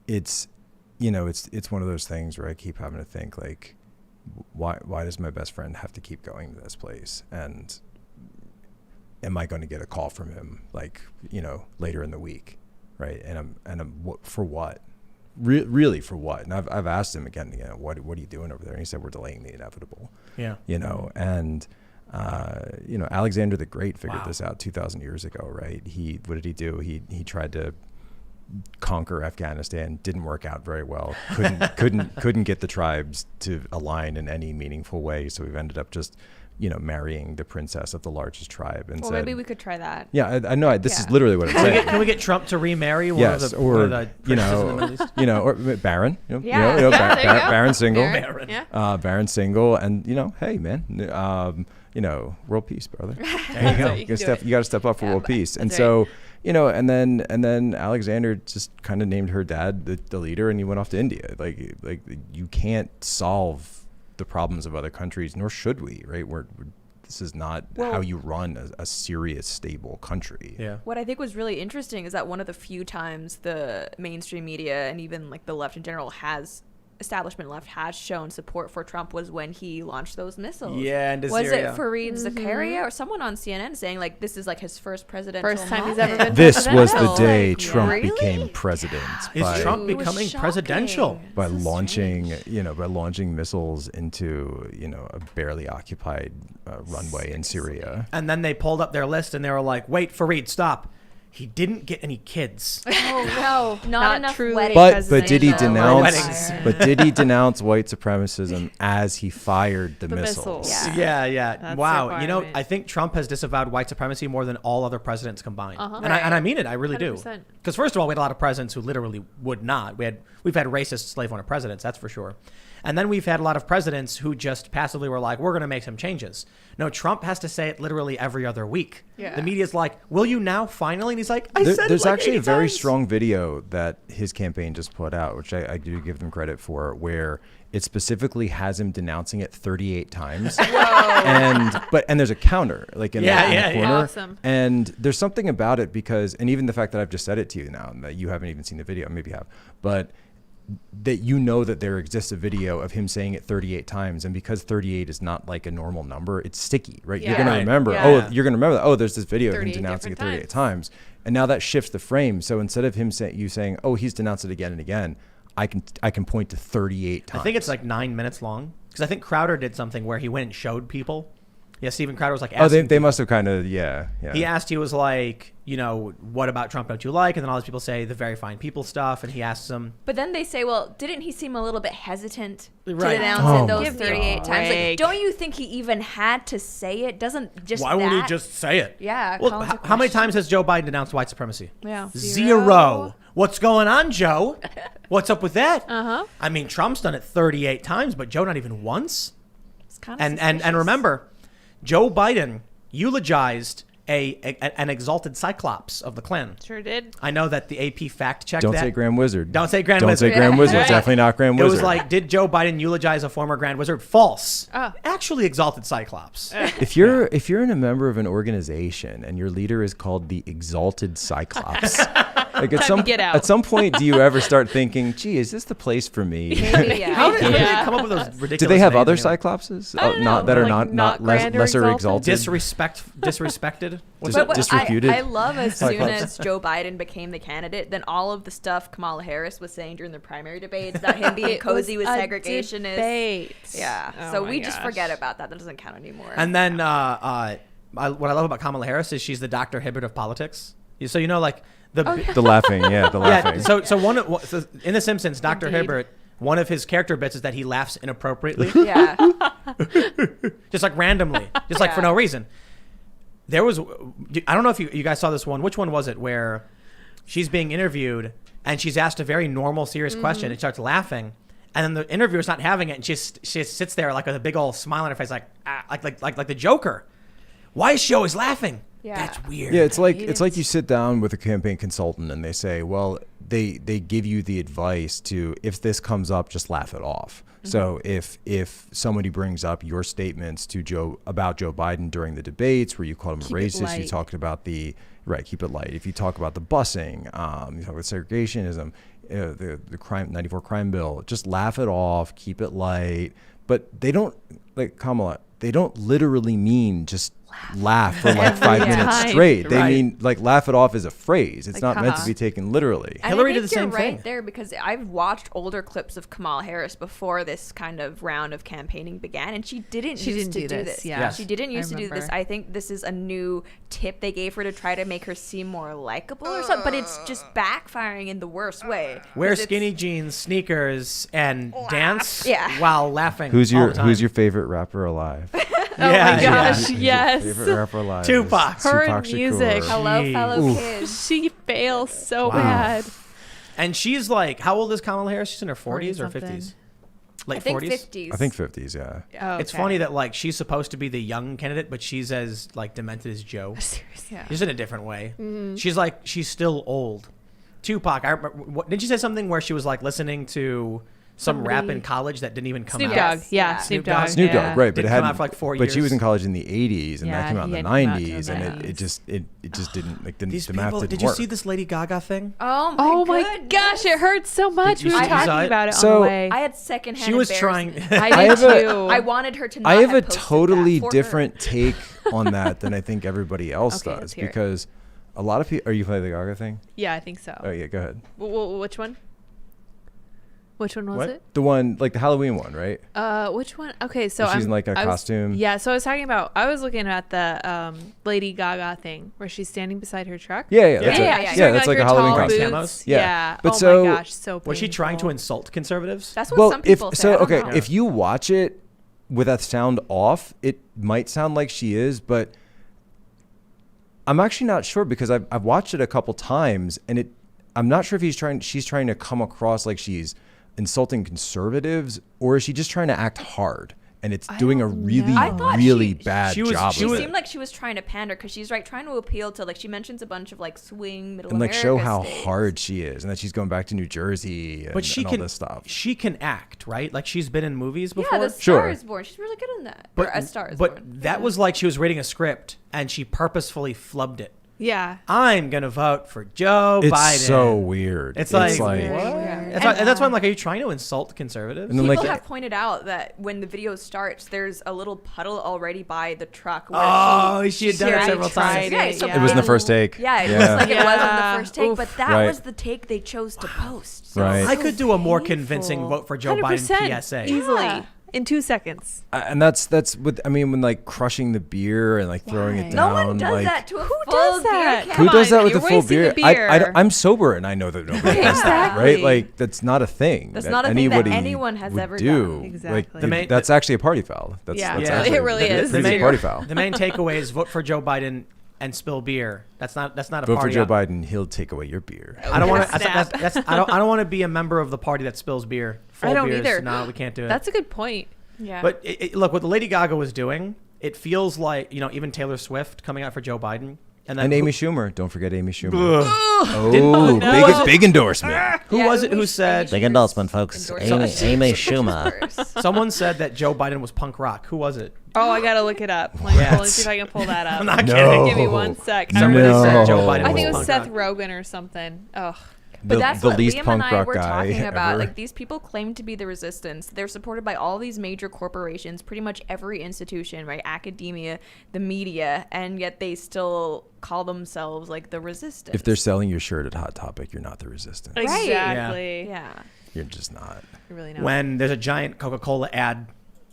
it's one of those things where I keep having to think, like, why does my best friend have to keep going to this place? And am I going to get a call from him, like, later in the week, right? And I'm for what? Really for what? And I've asked him again, what are you doing over there? And he said, we're delaying the inevitable. Yeah. And Alexander the Great figured Wow. this out 2,000 years ago, right? What did he do? He tried to conquer Afghanistan, didn't work out very well. Couldn't get the tribes to align in any meaningful way. So we've ended up just, marrying the princess of the largest tribe. And Well, said, maybe we could try that. yeah, I know. This is literally what I'm saying. Can we get Trump to remarry one Yes, of the princes in the Middle East? or Baron, Yeah. Yeah, there you go. Baron single, Baron. Yeah. Baron single, and hey man, world peace, brother. There you go. That's right. You got to step up for world peace. And That's so, and then Alexander just kind of named her dad the leader, and he went off to India. Like you can't solve the problems of other countries, nor should we, right? This is not how you run a serious, stable country. Yeah. What I think was really interesting is that one of the few times the mainstream media and even like the left in general establishment left has shown support for Trump was when he launched those missiles. Yeah, into Was Syria. it Fareed Zakaria or someone on CNN saying like this is like his first presidential First time he's moment? ever been This was the presidential. day Like, Trump really? became president. Is by, Trump It was becoming shocking. presidential? by So launching, strange. by launching missiles into, a barely occupied runway in Syria. And then they pulled up their list and they were like, wait, Fareed, stop. He didn't get any kids. Oh no, not Not enough truly weddings. But did he presidential. denounce? Weddings. But did he denounce white supremacism as he fired the The missiles? missiles. Yeah. That's Wow. the You know, requirement. I think Trump has disavowed white supremacy more than all other presidents combined. Uh-huh. And I mean it. I really do. 100%. Because first of all, we had a lot of presidents who literally would not. We've had racist slave owner presidents, that's for sure. And then we've had a lot of presidents who just passively were like, we're going to make some changes. No, Trump has to say it literally every other week. Yeah. The media's like, will you now finally? And he's like, I There- said it there's like actually 80 a very times. strong video that his campaign just put out, which I do give them credit for, where it specifically has him denouncing it 38 times. And there's a counter, like in the corner. Awesome. And there's something about it because, and even the fact that I've just said it to you now, and that you haven't even seen the video, maybe you have, but that that there exists a video of him saying it 38 times, and because 38 is not like a normal number, it's sticky, right? You're Yeah. gonna Right. remember. Yeah. Oh, you're gonna remember that. Oh, there's this video of him 38 denouncing it different 38 times, and now that shifts the frame. So instead of him saying, "Oh, he's denounced it again and again," I can point to 38 times. I think it's like 9 minutes long. Because I think Crowder did something where he went and showed people. Yeah, Steven Crowder was like, Oh, asking they must have kind of, yeah. He asked, he was like, what about Trump don't you like? And then all these people say the very fine people stuff. And he asks them. But then they say, well, didn't he seem a little bit hesitant Right. to denounce Oh it those my 38 God. times? Like, Break. don't you think he even had to say it? Doesn't just Why won't he that- just say it? Yeah. Well, calls into how many question. times has Joe Biden denounced white supremacy? Yeah. Zero. What's going on, Joe? What's up with that? Uh-huh. I mean, Trump's done it 38 times, but Joe not even once. It's kind of And remember, Joe Biden eulogized an exalted cyclops of the Klan. Sure did. I know that the AP fact checked Don't that. say Grand Wizard. Don't say Grand Don't Wizard. say Grand Wizard. Right. Definitely not Grand It Wizard. was like, did Joe Biden eulogize a former Grand Wizard? False. Oh. Actually, exalted cyclops. if you're a member of an organization and your leader is called the Exalted Cyclops, like at some point, do you ever start thinking, gee, is this the place for me? Maybe, yeah. How did they Yeah. come up with those ridiculous? Do they have names other anyway? cyclopses? I don't Not know, that are like, not grand or lesser exalted? exalted. Disrespected. What's Dis- it? But disrefuted. I love as soon Cyclops. as Joe Biden became the candidate, then all of the stuff Kamala Harris was saying during the primary debates about him being cozy with segregationists. Debate. Yeah. Oh so my we just gosh. forget about that. That doesn't count anymore. And then what I love about Kamala Harris is she's the Dr. Hibbert of politics. So like the The laughing, yeah, the laughing. yeah. So in The Simpsons, Dr. Indeed. Hibbert, one of his character bits is that he laughs inappropriately, yeah. just like randomly, just like for Yeah. no reason. There was, I don't know if you guys saw this one. Which one was it where she's being interviewed and she's asked a very normal, serious question and starts laughing, and then the interviewer's not having it, and she sits there like with a big old smile on her face, like the Joker. Why is she always laughing? Yeah. That's weird. Yeah, it's like you sit down with a campaign consultant and they say, well, they give you the advice to, if this comes up, just laugh it off. So if somebody brings up your statements to about Joe Biden during the debates where you called him Keep a it racist, you light. talked about keep it light. If you talk about the busing, you talk about segregationism, the crime 94 crime bill, just laugh it off, keep it light. But they don't, like Kamala, they don't literally mean just laugh for like 5 Every minutes time. straight. They Right. mean like laugh it off as a phrase. It's Like, not meant to haha. be taken literally. And Hillary I did think the same you're right thing. there because I've watched older clips of Kamala Harris before this kind of round of campaigning began, and she didn't used to do this. yeah. Yes. She didn't used to do this. remember. I think this is a new tip they gave her to try to make her seem more likable or something, but it's just backfiring in the worst way. Wear 'Cause it's- skinny jeans, sneakers, and dance Yeah. while laughing. Who's all your the time. Who's your favorite rapper alive? Oh Yeah, my yeah. gosh, yes. Favorite rapper alive. Tupac. is Her Tupac music. Shakur. Hello, Jeez. fellow Oof. kids. She fails so Wow. bad. And she's like, how old is Kamala Harris? She's in her 40s or 40-something. 50s? Late I think 40s? 50s. I think 50s, yeah. Oh, It's okay. funny that like she's supposed to be the young candidate, but she's as like demented as Joe. Seriously. Yeah. Just in a different way. She's still old. Tupac. I remember, didn't she say something where she was like listening to some rap Somebody- in college that didn't even come Snoop out? Dogg. Yes, Yeah, yeah. Snoop Snoop Dogg. Dogg. Snoop yeah. Dogg, right? But Didn't it come had, out for like 4 but she was years. in college in the 80s, and Yeah, that came out in he the had come out in 90s, the and 90s. it just didn't like the These math people, didn't did you work. see this Lady Gaga thing? Oh my, Oh my goodness. gosh, it hurts so much. Did We you were see that? talking about it on So- the way. I had secondhand She was embarrassment. trying. I did have a- too. I wanted her to not I have a posted that totally for her. different take on that than I think everybody else Okay, does, let's hear it. because a lot of people. Are you playing the Gaga thing? Yeah, I think so. Oh yeah, go ahead. Which one? Which one was What? it? The one, like the Halloween one, right? Which one? Okay, so Where she's I'm, in, like, a I was- costume? Yeah, so I was talking about. I was looking at the Lady Gaga thing where she's standing beside her truck. Yeah, that's Yeah, it. yeah, she's Yeah, wearing, that's like a her Halloween tall costume. boots. Yeah. Yeah. But oh so- my gosh, so Was she trying to painful. insult conservatives? That's what Well, some people say. I don't know. if you watch it with that sound off, it might sound like she is, but I'm actually not sure, because I've watched it a couple times, and I'm not sure if she's trying to come across like she's insulting conservatives, or is she just trying to act hard? And it's doing a don't really, know. I thought really bad she was- job. She of it. seemed like she was trying to pander because she's right trying to appeal to, like, she mentions a bunch of like swing middle and like America show how states. hard she is, and that she's going back to New Jersey, and, But she and can. all this stuff. She can act, right? Like she's been in movies before. Yeah, the Star Sure. is Born. She's really good in that. but or A Star is but Born. that Yeah. was like she was reading a script and she purposefully flubbed it. Yeah. I'm gonna vote for Joe It's Biden. so weird. It's like, Very what? weird. That's why I'm like, are you trying to insult conservatives? And then, People like- have pointed out that when the video starts, there's a little puddle already by the truck. Where Oh, she had done it already several tried times. it, Yeah, so yeah. It was in the first take. Yeah, it Yeah. was like it was on Yeah. the first take, Oof. but that Right. was the take they chose to post. So Right. I could do a more painful. convincing vote for Joe 100% Biden PSA. easily. Yeah. in 2 seconds. And that's what I mean when like crushing the beer and like throwing it No down. one does like, that to a Who full does that? beer Who can. does that on, with a you're full wasting beer? the beer. I'm sober and I know that nobody does that, right? Exactly. Like that's not a thing. That's that not a thing that anybody anyone has would ever do. done. Exactly. Like, that's actually a party foul. That's Yeah, that's yeah, actually, it really is. It's a party foul. The main takeaway is vote for Joe Biden and spill beer. That's not a Vote party. for Joe Biden. He'll take away your beer. I don't want to. Snap. I don't want to be a member of the party that spills beer. Full I don't beers. either. No, we can't do it. That's a good point. Yeah. But look, what Lady Gaga was doing, it feels like even Taylor Swift coming out for Joe Biden, and then And Amy who, Schumer. Don't forget Amy Schumer. Didn't- Big endorsement. who Yeah, was it who Amy said? Big endorsement, folks. endorsed Amy by Schumer. Someone said that Joe Biden was punk rock. Who was it? Oh, I gotta look it up. Let me Yes. see if I can pull that up. I'm not No. kidding. Give me 1 sec. Somebody No. said Joe Biden. I think it was was punk Seth rock. Rogen or something. Ugh. But that's the what least Liam punk and I rock were guy talking about. ever. Like these people claim to be the resistance. They're supported by all these major corporations, pretty much every institution, right? Academia, the media, and yet they still call themselves like the resistance. If they're selling your shirt at Hot Topic, you're not the resistance. Right. Exactly. yeah. You're just not. You really know. When there's a giant Coca-Cola ad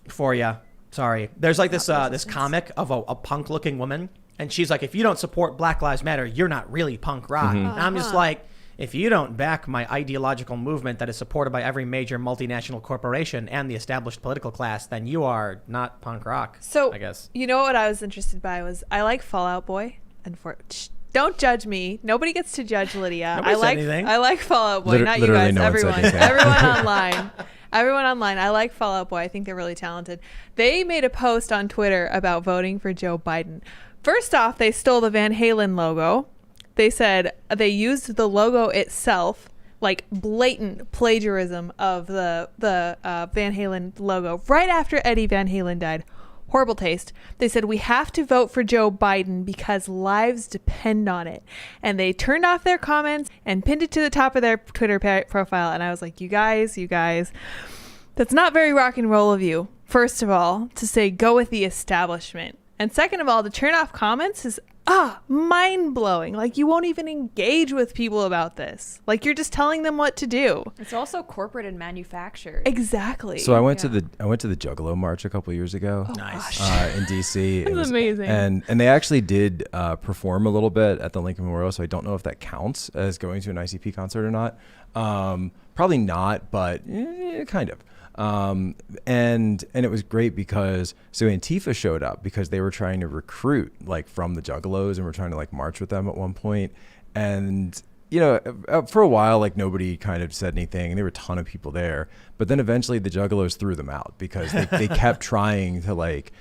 for you. Sorry. There's like this comic of a punk-looking woman, and she's like, if you don't support Black Lives Matter, you're not really punk rock. And I'm just like, if you don't back my ideological movement that is supported by every major multinational corporation and the established political class, then you are not punk rock. So I guess. you know what I was interested by was I like Fall Out Boy, and don't judge me. Nobody gets to judge Lydia. Nobody said I like anything. I like Fall Out Boy, not you Literally guys. no one said Everyone, anything. everyone online. Everyone online. I like Fall Out Boy. I think they're really talented. They made a post on Twitter about voting for Joe Biden. First off, they stole the Van Halen logo. They said they used the logo itself, like blatant plagiarism of the Van Halen logo right after Eddie Van Halen died. Horrible taste. They said we have to vote for Joe Biden because lives depend on it. And they turned off their comments and pinned it to the top of their Twitter profile. And I was like, you guys, that's not very rock and roll of you. First of all, to say go with the establishment. And second of all, to turn off comments is mind-blowing. Like, you won't even engage with people about this. Like, you're just telling them what to do. It's also corporate and manufactured. Exactly. So I went to the Juggalo March a couple years ago. Nice. In DC. It That's amazing. And they actually did perform a little bit at the Lincoln Memorial, so I don't know if that counts as going to an ICP concert or not. Probably not, but kind of. And it was great because Antifa showed up because they were trying to recruit like from the Juggalos and were trying to like march with them at one point. And for a while, like nobody kind of said anything, and there were a ton of people there. But then eventually the Juggalos threw them out because they kept trying to like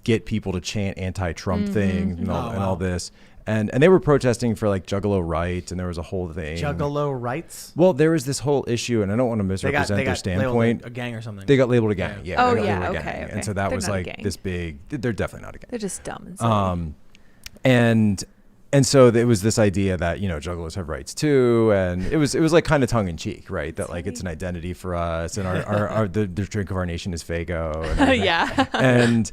get people to chant anti-Trump things and all this. And they were protesting for like Juggalo rights, and there was a whole thing. Juggalo rights? Well, there was this whole issue, and I don't want to misrepresent their standpoint. A gang or something. They got labeled a gang. Yeah. Oh, they got yeah, labeled a okay, gang. okay. And so that They're was not a like gang. this big. They're definitely not a gang. They're just dumb and silly. And so there was this idea that Juggalos have rights too, and it was like kind of tongue in cheek, right? That like it's an identity for us, and our the drink of our nation is Faygo. And everything. Yeah.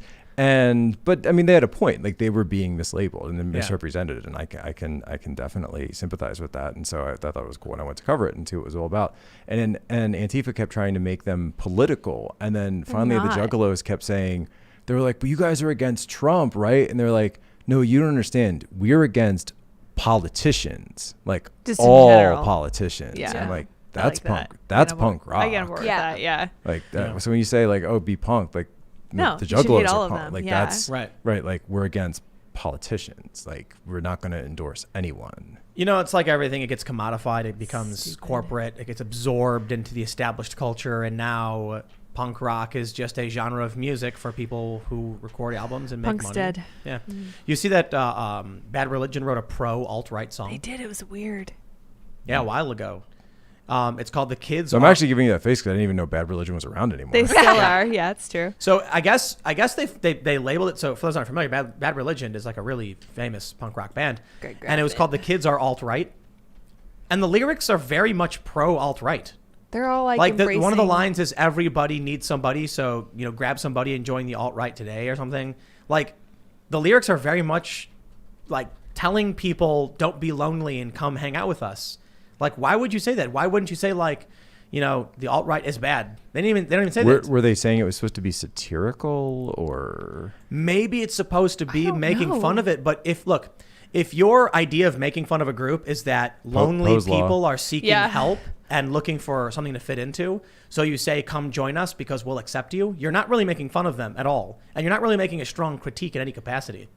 But I mean, they had a point. Like they were being mislabeled and then misrepresented, and I can definitely sympathize with that. And so I thought it was cool, and I went to cover it and see what it was all about. And Antifa kept trying to make them political, and then finally the Juggalos kept saying, they were like, "But you guys are against Trump, right?" And they're like, "No, you don't understand. We're against politicians, like Just in all general. politicians." Yeah. And like I that's like punk. that. That's I get on punk board- rock. I get on board with Yeah. that. Yeah. Like that. Yeah. So when you say like, "Oh, be punk," like No, the you should hate Juggalos all are of punk. them. Like Yeah. that's Right. right. Like we're against politicians. Like we're not going to endorse anyone. It's like everything. It ggets commodified. It becomes corporate. It gets absorbed into the established culture. And now punk rock is just a genre of music for people who record albums and make Punk's money. dead. Yeah. You see that Bad Religion wrote a pro alt-right song? They did. It was weird. Yeah, a while ago. It's called The Kids So I'm Are- actually giving you that face because I didn't even know Bad Religion was around anymore. They still are. Yeah, it's true. So I guess they labeled it. So for those who aren't familiar, Bad Religion is like a really famous punk rock band, Great and it was called The Kids Are Alt-Right, and the lyrics are very much pro alt-right. They're all like One of the embracing- lines is everybody needs somebody, so grab somebody and join the alt-right today or something. Like the lyrics are very much like telling people don't be lonely and come hang out with us. Like why would you say that? Why wouldn't you say like the alt-right is bad. They don't even say that. Were they saying it was supposed to be satirical, or Maybe it's supposed to be don't making know. fun of it, but if your idea of making fun of a group is that lonely Poe's Law. people are seeking Yeah. help and looking for something to fit into, so you say, come join us because we'll accept you, you're not really making fun of them at all. And you're not really making a strong critique in any capacity.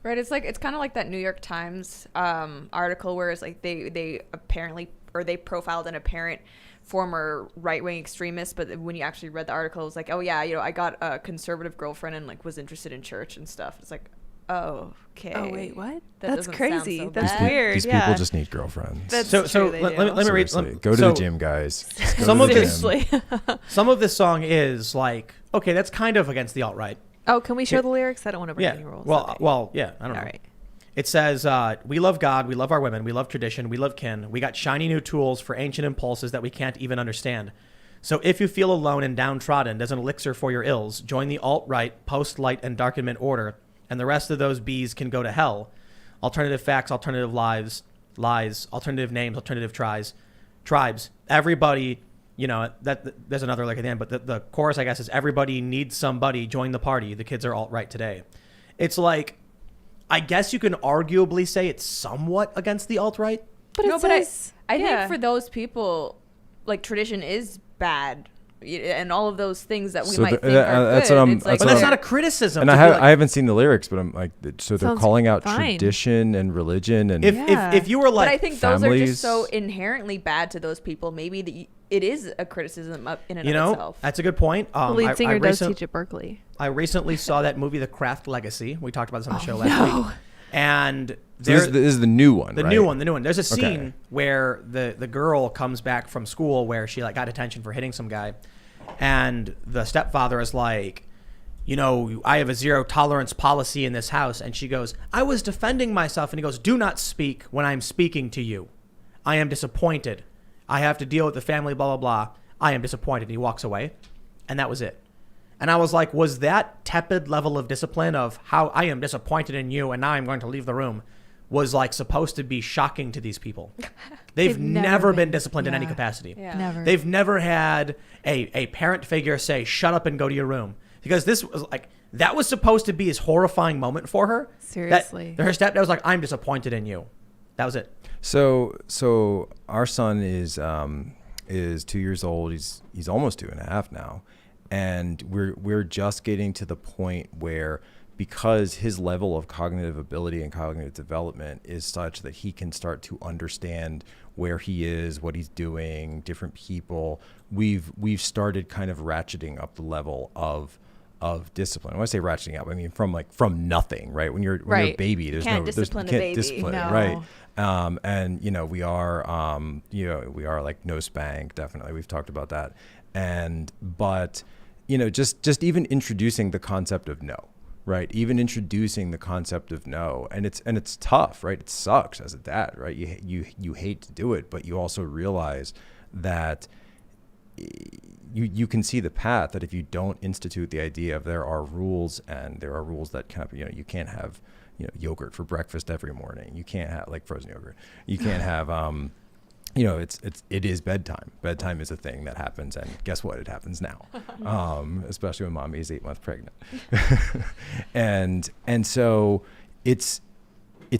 Right, it's kind of like that New York Times article where it's like they apparently, or they profiled an apparent former right-wing extremist, but when you actually read the article, it was like, oh yeah, I got a conservative girlfriend and like was interested in church and stuff. It's like, oh, okay. Oh wait, what? That That's doesn't sound crazy. so That's bad. weird. these yeah. people just need girlfriends? That's So true, they let do. me read. Seriously, go to so the gym, guys. Just go some to of the this- gym. Seriously. Some of this song is like, okay, that's kind of against the alt-right. Oh, can we show the lyrics? I don't want to break Yeah. any rules. Well, Okay. well, yeah. I don't know. All right. It says, we love God, we love our women, we love tradition, we love kin. We got shiny new tools for ancient impulses that we can't even understand. So if you feel alone and downtrodden, there's an elixir for your ills. Join the alt-right, post-light, and darkenment order, and the rest of those bees can go to hell. Alternative facts, alternative lies, alternative names, alternative tribes. Everybody, there's another lyric at the end, but the chorus, I guess, is everybody needs somebody, join the party. The kids are alt-right today. It's like, I guess you can arguably say it's somewhat against the alt-right. But No, it but says, I yeah. think for those people, like tradition is bad, and all of those things that we So might the- think are that's good. what I'm- It's like But that's So- not a criticism. And to I be like- haven't seen the lyrics, but I'm like, so they're Sounds calling out fine. tradition and religion and if you were but like, I think those are families- just so inherently bad to those people. Maybe it is a criticism in and of itself. that's a good point. The lead singer does recent- teach at Berkeley. I recently saw that movie, The Craft Legacy. We talked about this on the show last no. week. And So there, this is the new one, the right? new one. There's a scene Okay. where the girl comes back from school where she like got attention for hitting some guy, and the stepfather is like, I have a zero tolerance policy in this house, and she goes, I was defending myself, and he goes, do not speak when I'm speaking to you. I am disappointed. I have to deal with the family, blah blah blah. I am disappointed. And he walks away, and that was it. And I was like, was that tepid level of discipline of how I am disappointed in you and now I'm going to leave the room was like supposed to be shocking to these people? They've never been disciplined in any yeah. capacity. Yeah. Never. They've never had a parent figure say, shut up and go to your room. Because this was like, that was supposed to be his horrifying moment for her. Seriously. Her stepdad was like, I'm disappointed in you. That was it. So our son is 2 years old. He's almost 2.5 now. And we're just getting to the point where, because his level of cognitive ability and cognitive development is such that he can start to understand where he is, what he's doing, different people, we've started kind of ratcheting up the level of discipline. When I say ratcheting up, I mean from nothing, right? When you're a Right. baby, there's Can't no discipline a you can't baby. discipline it, No. right? And we are like no spank, definitely. We've talked about that. But just even introducing the concept of no, right? Even introducing the concept of no, and it's tough, right? It sucks as a dad, right? You hate to do it, but you also realize that you can see the path that if you don't institute the idea of there are rules, and there are rules that kind of, you can't have yogurt for breakfast every morning. You can't have like frozen yogurt. You can't have it is bedtime. Bedtime is a thing that happens, and guess what? It happens now, especially when mommy is 8 months pregnant, and so it's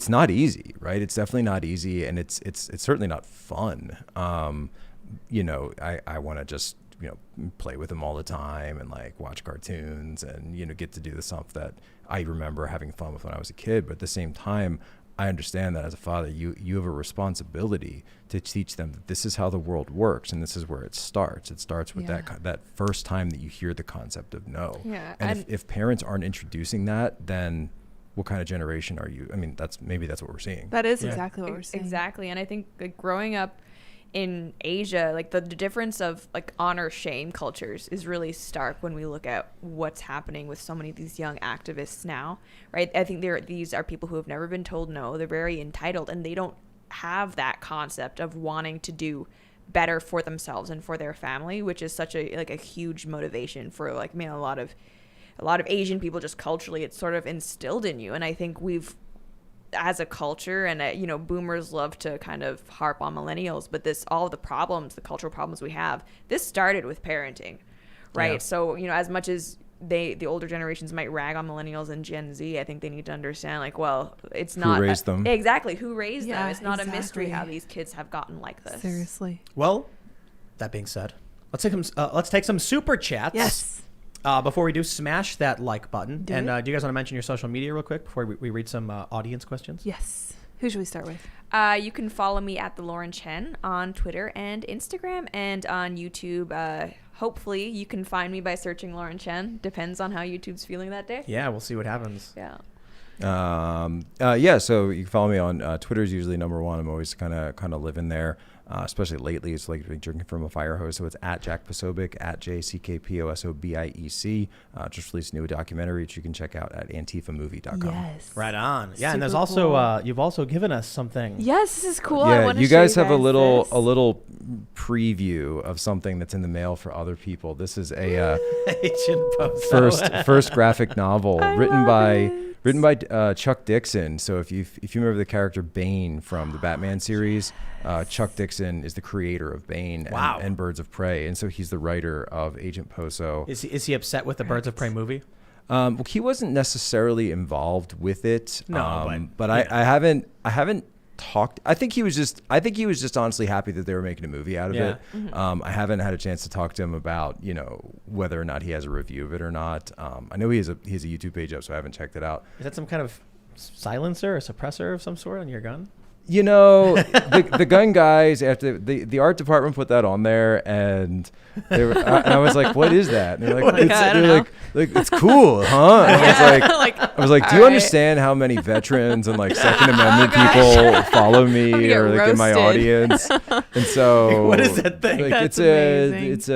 not easy, right? It's definitely not easy, and it's certainly not fun. I want to just play with him all the time and like watch cartoons and get to do the stuff that I remember having fun with when I was a kid. But at the same time, I understand that as a father, you have a responsibility to teach them that this is how the world works, and this is where it starts. It starts with that first time that you hear the concept of no. Yeah, And if parents aren't introducing that, then what kind of generation are you? I mean, that's what we're seeing. That is Yeah. exactly what we're saying. Exactly. And I think like growing up in Asia, like the difference of like honor shame cultures is really stark when we look at what's happening with so many of these young activists now, right? I think these are people who have never been told no. They're very entitled, and they don't have that concept of wanting to do better for themselves and for their family, which is such a huge motivation for like, I mean, a lot of Asian people just culturally, it's sort of instilled in you. And I think as a culture, and boomers love to kind of harp on millennials, but all of the problems, the cultural problems we have, this started with parenting, right? Yeah. So as much as the older generations might rag on millennials and Gen Z, I think they need to understand, like, well, it's not Who raised them. Exactly, who raised them. Yeah, It's not a mystery exactly. how these kids have gotten like this. Seriously. Well, that being said, let's take some super chats. Yes. Before we do, smash that like button. Do and it. do you guys want to mention your social media real quick before we read some audience questions? Yes. Who should we start with? You can follow me at the Lauren Chen on Twitter and Instagram, and on YouTube. Hopefully, you can find me by searching Lauren Chen. Depends on how YouTube's feeling that day. Yeah, we'll see what happens. Yeah. So you can follow me on Twitter is usually number one. I'm always kind of living there, especially lately. It's like drinking from a fire hose. So it's at Jack Posobiec, at JCKPOSOBIEC. Just released a new documentary which you can check out at antifamovie.com. Yes. Right on. Yeah, and there's Super also cool. You've also given us something. Yes, this is cool. I Yeah, wanna you show guys have a this. little preview of something that's in the mail for other people. This is a Agent Poso. first graphic novel I written love by it. written by Chuck Dixon. So if you remember the character Bane from the Batman series, Chuck Dixon is the creator of Bane Wow. and Birds of Prey, and so he's the writer of Agent Poso. Is he upset with the Birds of Prey movie? Well, he wasn't necessarily involved with it. No, but yeah. I haven't talked. I think he was just honestly happy that they were making a movie out of Yeah. it. I haven't had a chance to talk to him about whether or not he has a review of it or not. I know he has a YouTube page up, so I haven't checked it out. Is that some kind of silencer or suppressor of some sort on your gun? The gun guys, after the art department put that on there, and they were, and I was like, "What is that?" And they're like, I don't know. "It's cool, huh?" And I was like, "Do you all right. understand how many veterans and like Second Amendment people follow me gonna get or like in my roasted. audience?" And so, What is that thing? Like, That's it's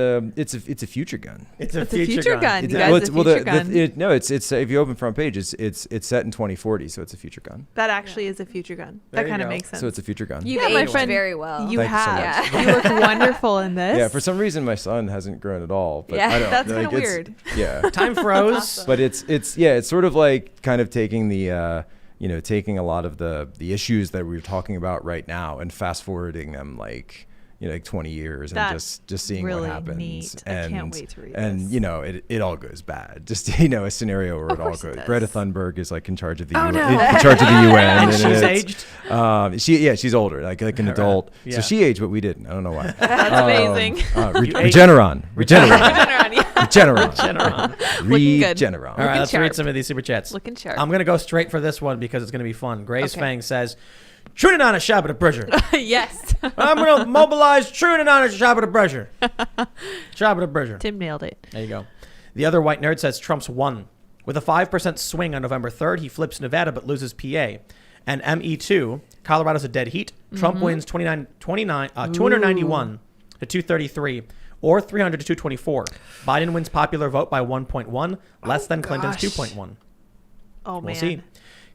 a future gun. It's It's a future gun. It's, You guys, well, a future gun. it's if you open front page, it's set in 2040, so it's a future gun. That actually is a future gun. There That you kind of go. makes sense. So it's a future gun. You've Yeah, my aged friend, very well. You Thank you so have. much. You look wonderful in this. Yeah, for some reason my son hasn't grown at all. But Yeah, I don't, that's like, kinda it's- weird. Yeah, Time froze. but it's sort of like kind of taking the taking a lot of the issues that we're talking about right now and fast forwarding them like 20 years That's and just seeing really what happens. neat. I And can't wait to read and this. it all goes bad. Just a scenario where it all course it goes. does. Greta Thunberg is like in charge of the Oh, UN, no. in charge of the UN, And she's it's- aged? she's older, like an Right. adult. Yeah. So she aged, but we didn't. I don't know why. That's amazing. You aged- Regeneron. Regeneron, yeah. Regeneron. Regeneron. Looking good. Regeneron. All right, Looking let's sharp. read some of these super chats. Looking sharp. I'm going to go straight for this one because it's going to be fun. Grace Okay. Fang says, Trinidad on a Shabbat Bridger. Yes. I'm going to mobilize Trinidad on a Shabbat Bridger. Shabbat Bridger. Tim nailed it. There you go. The other white nerd says Trump's won. With a 5% swing on November 3rd, he flips Nevada but loses PA. And ME2, Colorado's a dead heat. Trump wins 291 to 233 or 300 to 224. Biden wins popular vote by 1.1, less than Clinton's gosh. 2.1. Oh, We'll man. see.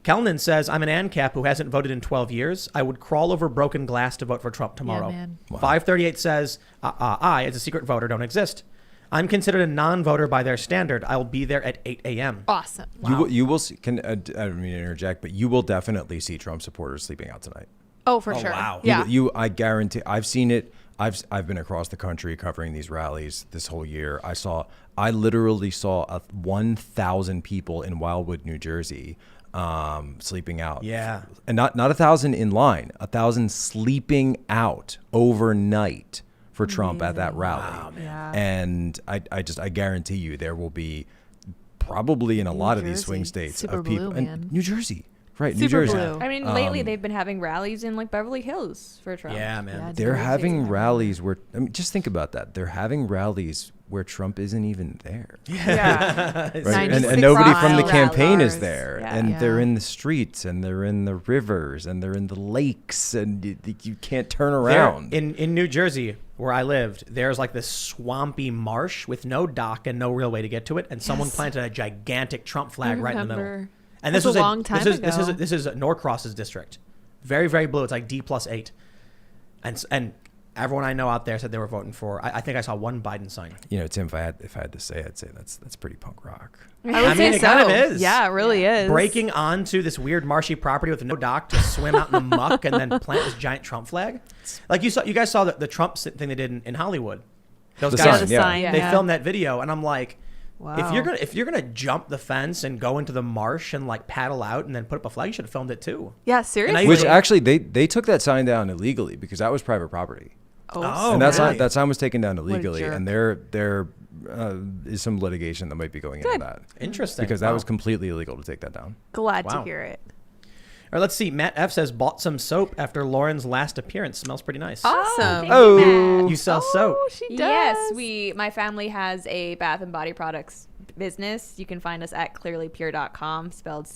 Kellnan says, I'm an ANCAP who hasn't voted in 12 years. I would crawl over broken glass to vote for Trump tomorrow. man. Wow. 538 says, I, as a secret voter, don't exist. I'm considered a non-voter by their standard. I will be there at 8 a.m. Awesome. You will see, I don't mean to interject, but you will definitely see Trump supporters sleeping out tonight. Oh, for Oh, sure. wow. Yeah. I guarantee. I've seen it. I've been across the country covering these rallies this whole year. I literally saw 1,000 people in Wildwood, New Jersey, sleeping out. Yeah. And not 1,000 in line, 1,000 sleeping out overnight for Trump at that rally. Wow, man. Yeah. And I guarantee you there will be probably in a lot of these Jersey. swing states Super of people. blue, and man. New Jersey. Right, New Super Jersey. blue. I mean, lately they've been having rallies in like Beverly Hills for Trump. Yeah, man. Yeah, They're Jersey. having rallies where, I mean, just think about that. They're having rallies where Trump isn't even there. Yeah. Right? 96 And nobody from the miles. campaign is Hours. there. Yeah. And they're Yeah. in the streets and they're in the rivers and they're in the lakes and you can't turn There- around. in New Jersey, where I lived, there's like this swampy marsh with no dock and no real way to get to it, and someone Yes. planted a gigantic Trump flag right in the middle. remember. And That's this was a long time this ago. is Norcross's district, very blue. It's like D+8, and everyone I know out there said they were voting for. I think I saw one Biden sign. You know, Tim, if I had to say, I'd say that's pretty punk rock. I would say mean, it so. kind of is. Yeah, it really is. Breaking onto this weird marshy property with no dock to swim out in the muck and then plant this giant Trump flag. Like you guys saw the Trump thing they did in Hollywood. Those The guys, sign, the yeah. sign. they yeah. filmed that video, and I'm like, Wow. if you're gonna jump the fence and go into the marsh and like paddle out and then put up a flag, you should have filmed it too. Yeah, seriously. I- Which actually they took that sign down illegally because that was private property. Oh, And that really? sign was taken down illegally, jerk. and there is some litigation that might be going into that Interesting. because that Wow. was completely illegal to take that down. Glad Wow. to hear it. Or let's see. Matt F says bought some soap after Lauren's last appearance. Smells pretty nice. Awesome. Oh. You sell soap. Oh, she does. Yes, my family has a bath and body products business. You can find us at clearlypure.com, spelled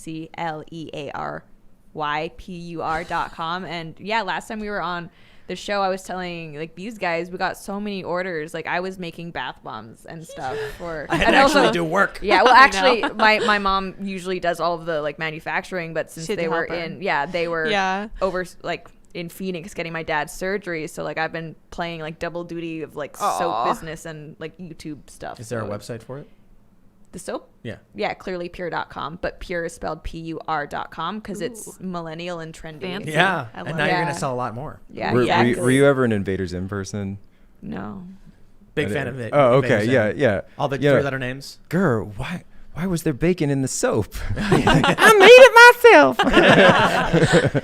CLEARYPUR.com. And yeah, last time we were on the show, I was telling like these guys, we got so many orders. Like I was making bath bombs and stuff for. I had and to actually also- do work. Yeah, well, I actually, know. my mom usually does all of the like manufacturing, but since She had they to were help her. they were Yeah. over like in Phoenix getting my dad's surgery, so like I've been playing like double duty of like soap Aw. business and like YouTube stuff. Is there a So website for it? the soap? Yeah. Yeah, clearlypure.com, but pure is spelled PUR.com because it's millennial and trendy. Fancy. Yeah. I And love now you're it. gonna sell a lot more. Yeah, were, exactly. were you ever an Invaders In person? No. Big I fan didn't- of it. Oh, okay, Invaders yeah, In. yeah. All the Yeah. 3-letter names. Girl, why was there bacon in the soap? I made it myself.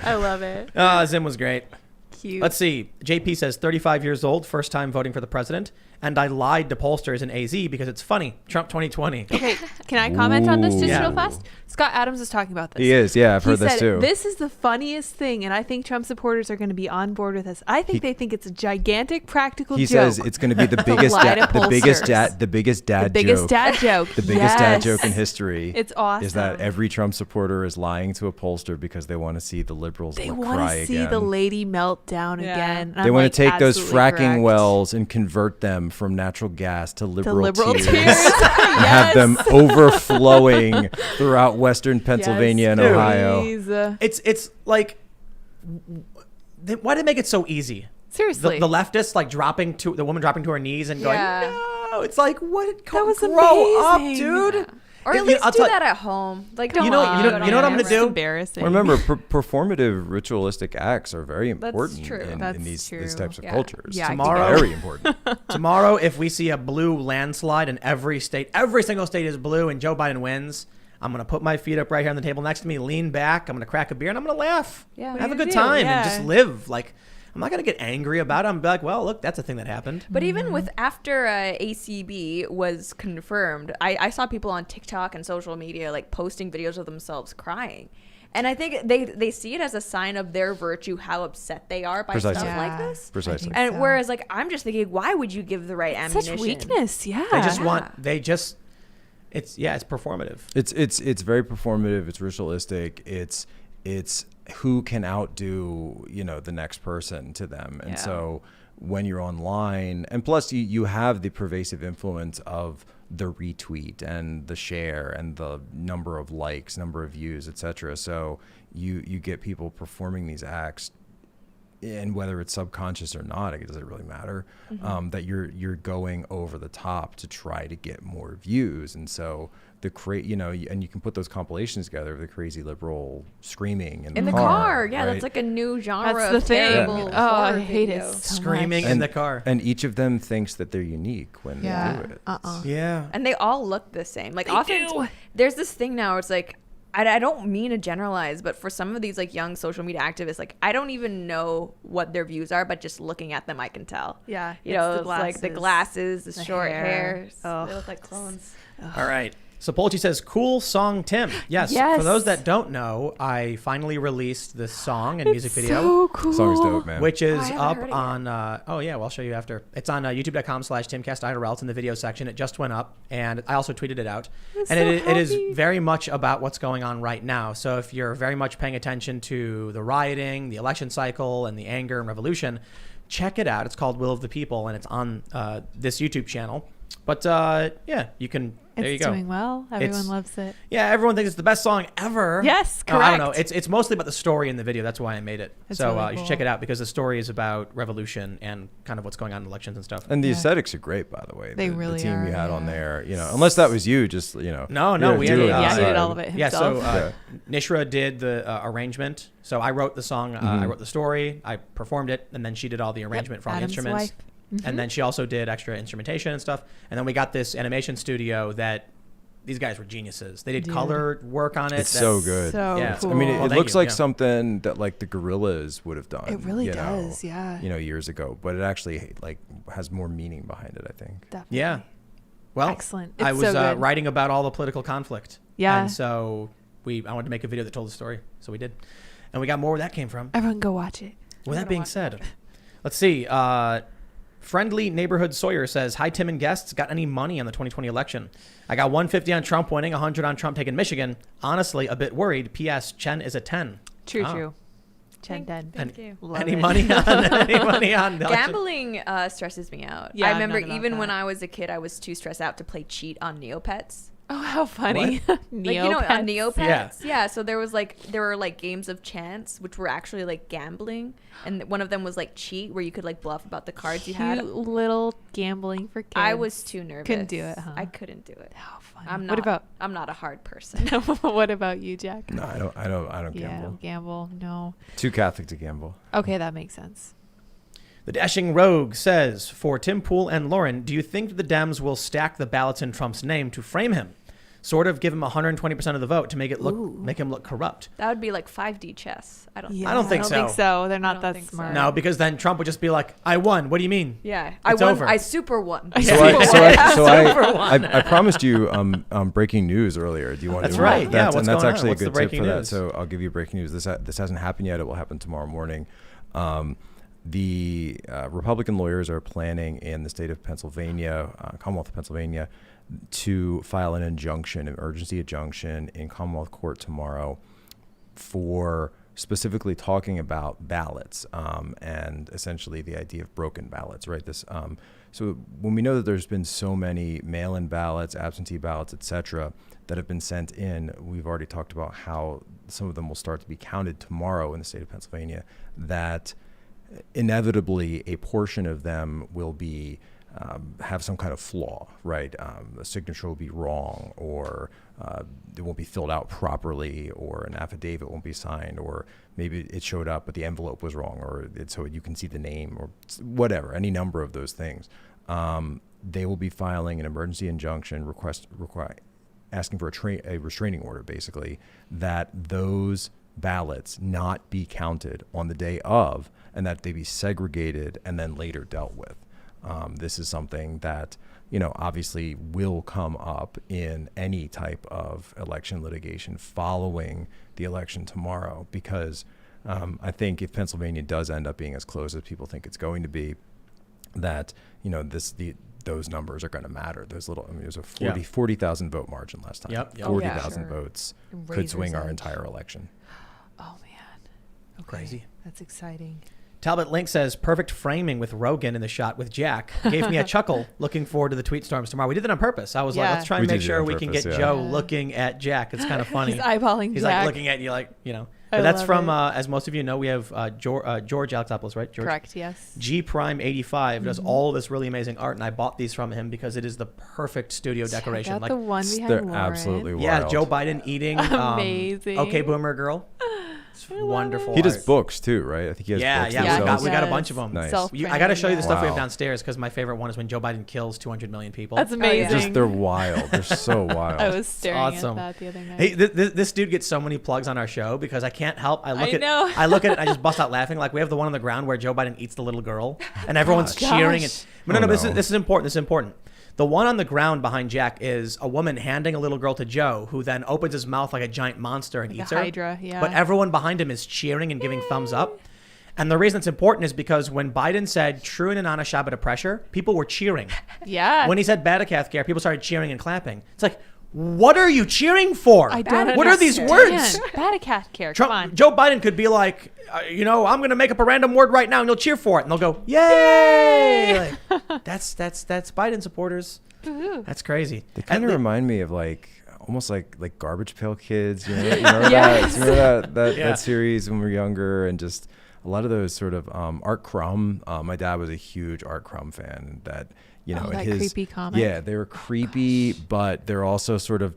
I love it. Zim was great. Cute. Let's see. JP says 35 years old, first time voting for the president, and I lied to pollsters in AZ because it's funny. Trump 2020. Okay, can I comment on this just Yeah. real fast? Scott Adams is talking about this. He is, yeah, I've He heard this said, too. This is the funniest thing, and I think Trump supporters are going to be on board with this. I think they think it's a gigantic practical He joke. says it's going to be the biggest lie to the biggest pollsters. the biggest dad the biggest joke. dad joke. The biggest dad Yes. joke in history. It's awesome. Is that every Trump supporter is lying to a pollster because they want to see the liberals They want want to see the lady melt down Yeah. again. And They I'm want like, to take those absolutely fracking correct. wells and convert them from natural gas to The liberal, liberal tears, tears. and have them overflowing throughout Western Pennsylvania and dude. Ohio. Please. It's like, why did they make it so easy? Seriously. The leftists like the woman dropping to her knees and going, Yeah. no. It's like, what? Come was grow up, amazing. dude. Or If at you- least I'll do tell- that at home. Like, You don't know- do you it know on what I'm gonna camera. do? It's embarrassing. Well, remember, performative ritualistic acts are very important true. in That's these true. types of Yeah. cultures. Yeah, I Tomorrow- Very important. Tomorrow, if we see a blue landslide in every single state is blue, and Joe Biden wins, I'm gonna put my feet up right here on the table next to me, lean back. I'm gonna crack a beer, and I'm gonna laugh. Yeah. What have do a you good do? time, Yeah. and just live. Like, I'm not gonna get angry about it. I'm be like, well, look, that's a thing that happened. But even with after ACB was confirmed, I saw people on TikTok and social media like posting videos of themselves crying. And I think they see it as a sign of their virtue, how upset they are by Precisely. stuff like Yeah. this. Precisely. I think And so. whereas like I'm just thinking, why would you give the right ammunition? Such weakness. Yeah. They just Yeah. it's performative. It's very performative. It's ritualistic. It's who can outdo the next person to them. And Yeah. so when you're online, and plus you have the pervasive influence of the retweet and the share and the number of likes, number of views, etc. So you get people performing these acts, and whether it's subconscious or not, it doesn't really matter. That you're going over the top to try to get more views, and so and you can put those compilations together of the crazy liberal screaming In the car, yeah, right? that's like a new genre That's the of thing. terrible Oh, I horror hate video. it so Screaming much. in the car. And each of them thinks that they're unique when Yeah. they do it. Yeah. And they all look the same. Like They often do. there's this thing now where it's like I don't mean to generalize, but for some of these like young social media activists, like I don't even know what their views are, but just looking at them I can tell. Yeah, You it's know, the it's like the glasses, glasses, the, the short hair. hair. Ugh. They look like clones. All right. So Polchi says, cool song, Tim. Yes. Yes. For those that don't know, I finally released this song and music video, So cool. Song's dope, man. which is I haven't up heard it on, well, I'll show you after. It's on youtube.com/Timcast IRL. It's in the video section. It just went up, and I also tweeted it out. I'm And so it is happy. very much about what's going on right now. So if you're very much paying attention to the rioting, the election cycle, and the anger and revolution, check it out. It's called Will of the People, and it's on this YouTube channel. But yeah, you can. There you It's go. doing well. Everyone It's- loves it. Yeah, everyone thinks it's the best song ever. Yes, I don't know. correct. It's mostly about the story in the video. That's why I made it. It's So really you should cool. check it out because the story is about revolution and kind of what's going on in elections and stuff. And the Yeah. aesthetics are great, by the way. They the really team are, you had on yeah. there, unless that was you, just No, you're we doing had, it on yeah, the he did side. all of it Yeah, so himself. Nishra did the arrangement. So I wrote the song, I wrote the story, I performed it, and then she did all the arrangement for all the Adam's instruments. wife. Mm-hmm. And then she also did extra instrumentation and stuff. And then we got this animation studio that these guys were geniuses. They did Dude. color work on it. It's so good. So Yeah. cool. I mean, Well, it thank looks you, like yeah. something that like the Gorillas would have done. It really you does, know, yeah. years ago, but it actually like has more meaning behind it, I think. Definitely. Yeah. Well, Excellent. I It's was so good. writing about all the political conflict. Yeah. And so I wanted to make a video that told the story. So we did. And we got more where that came from. Everyone go watch it. With that being said, let's see. Friendly Neighborhood Sawyer says, "Hi, Tim and guests. Got any money on the 2020 election? I got 150 on Trump winning, 100 on Trump taking Michigan. Honestly, a bit worried. P.S. Chen is a 10. True, Oh. true. Chen dead. Thank you. Love Any it. money on any money on the election? Gambling stresses me out. Yeah, I I'm remember not about even when that. I was a kid, I was too stressed out to play cheat on Neopets. Oh, how funny. Like, you know, on Neopets? Yeah. Yeah. So there were like games of chance, which were actually like gambling. And one of them was like cheat, where you could like bluff about the cards you had. Cute little gambling for kids. I was too nervous. Couldn't do it, huh? I couldn't do it. How funny. I'm not. What about I'm not a hard person. what about you, Jack? No, I don't Yeah, gamble. gamble. No. Too Catholic to gamble. Okay, that makes sense. The Dashing Rogue says, for Tim Pool and Lauren, do you think that the Dems will stack the ballots in Trump's name to frame him? Sort of give him 120% of the vote to make him look corrupt. That would be like 5D chess. I don't. Yeah, I don't think I don't think so. so. They're I not don't that think so. smart. No, because then Trump would just be like, I won. What do you mean? Yeah, It's I won. over. I super won. So I promised you breaking news earlier. Do you want? That's to, right. Yeah, That's, what's and that's going on? actually What's a the good tip breaking for that. news? So I'll give you breaking news. This hasn't happened yet. It will happen tomorrow morning. The Republican lawyers are planning in the state of Pennsylvania, Commonwealth of Pennsylvania, to file an injunction, an emergency injunction in Commonwealth Court tomorrow for specifically talking about ballots and essentially the idea of broken ballots, right? So when we know that there's been so many mail-in ballots, absentee ballots, et cetera, that have been sent in, we've already talked about how some of them will start to be counted tomorrow in the state of Pennsylvania, that inevitably a portion of them will be have some kind of flaw, right? A signature will be wrong, or it won't be filled out properly, or an affidavit won't be signed, or maybe it showed up but the envelope was wrong, or so you can see the name, or whatever, any number of those things. They will be filing an emergency injunction asking for a restraining order, basically, that those ballots not be counted on the day of, and that they be segregated and then later dealt with. This is something that, obviously will come up in any type of election litigation following the election tomorrow, because I think if Pennsylvania does end up being as close as people think it's going to be, that, those numbers are going to matter. There's there's a 40,000 vote margin last time. Yep. 40,000 Sure. votes could Razor's swing our edge. entire election. Oh man. Okay. Crazy. That's exciting. Talbot Link says, perfect framing with Rogan in the shot with Jack. Gave me a chuckle. Looking forward to the tweet storms tomorrow. We did that on purpose. I was like, Yeah. let's try We and did make it sure on we can get purpose, yeah. Joe Yeah. looking at Jack. It's kind of funny. He's eyeballing He's Jack. like looking at you like, I But that's love from, it. as most of you know, we have George Alexopoulos, right? George? Correct, yes. G Prime 85 does all this really amazing art, and I bought these from him because it is the perfect studio decoration. Check out Like, the one behind They're Lauren. absolutely wild. yeah, Joe Biden eating Amazing. Okay Boomer Girl. It's wonderful. He does art. books too, right? I think he has Yeah, books yeah, themselves. we got a Yes. bunch of them. Nice. I got to show you the stuff we have Wow. downstairs because my favorite one is when Joe Biden kills 200 million people. That's amazing. Just they're wild. They're so wild. I was staring awesome. at that the other night. Hey, this dude gets so many plugs on our show because I can't help. I look at know. I look at it and I just bust out laughing. Like we have the one on the ground where Joe Biden eats the little girl and everyone's cheering. gosh. No, Oh, this no. is important. This is important. The one on the ground behind Jack is a woman handing a little girl to Joe, who then opens his mouth like a giant monster and Like a eats her. hydra, yeah. But everyone behind him is cheering and giving thumbs up. And the reason it's important is because when Biden said "True and Anana Shabbat pressure," people were cheering. Yeah. When he said Medicare care, people started cheering and clapping. It's like, What are you cheering for? I don't What are these understand. words? Badacat care. Come on. Joe Biden could be like, I'm going to make up a random word right now and you'll cheer for it. And they'll go, yay! Like, that's Biden supporters. That's crazy. They kind of remind me of almost like Garbage Pail Kids. You remember Yes. that? Remember that Yeah. that series when we were younger, and just a lot of those sort of Art Crumb. My dad was a huge Art Crumb fan. That that his creepy comic. Yeah, they were creepy, but they're also sort of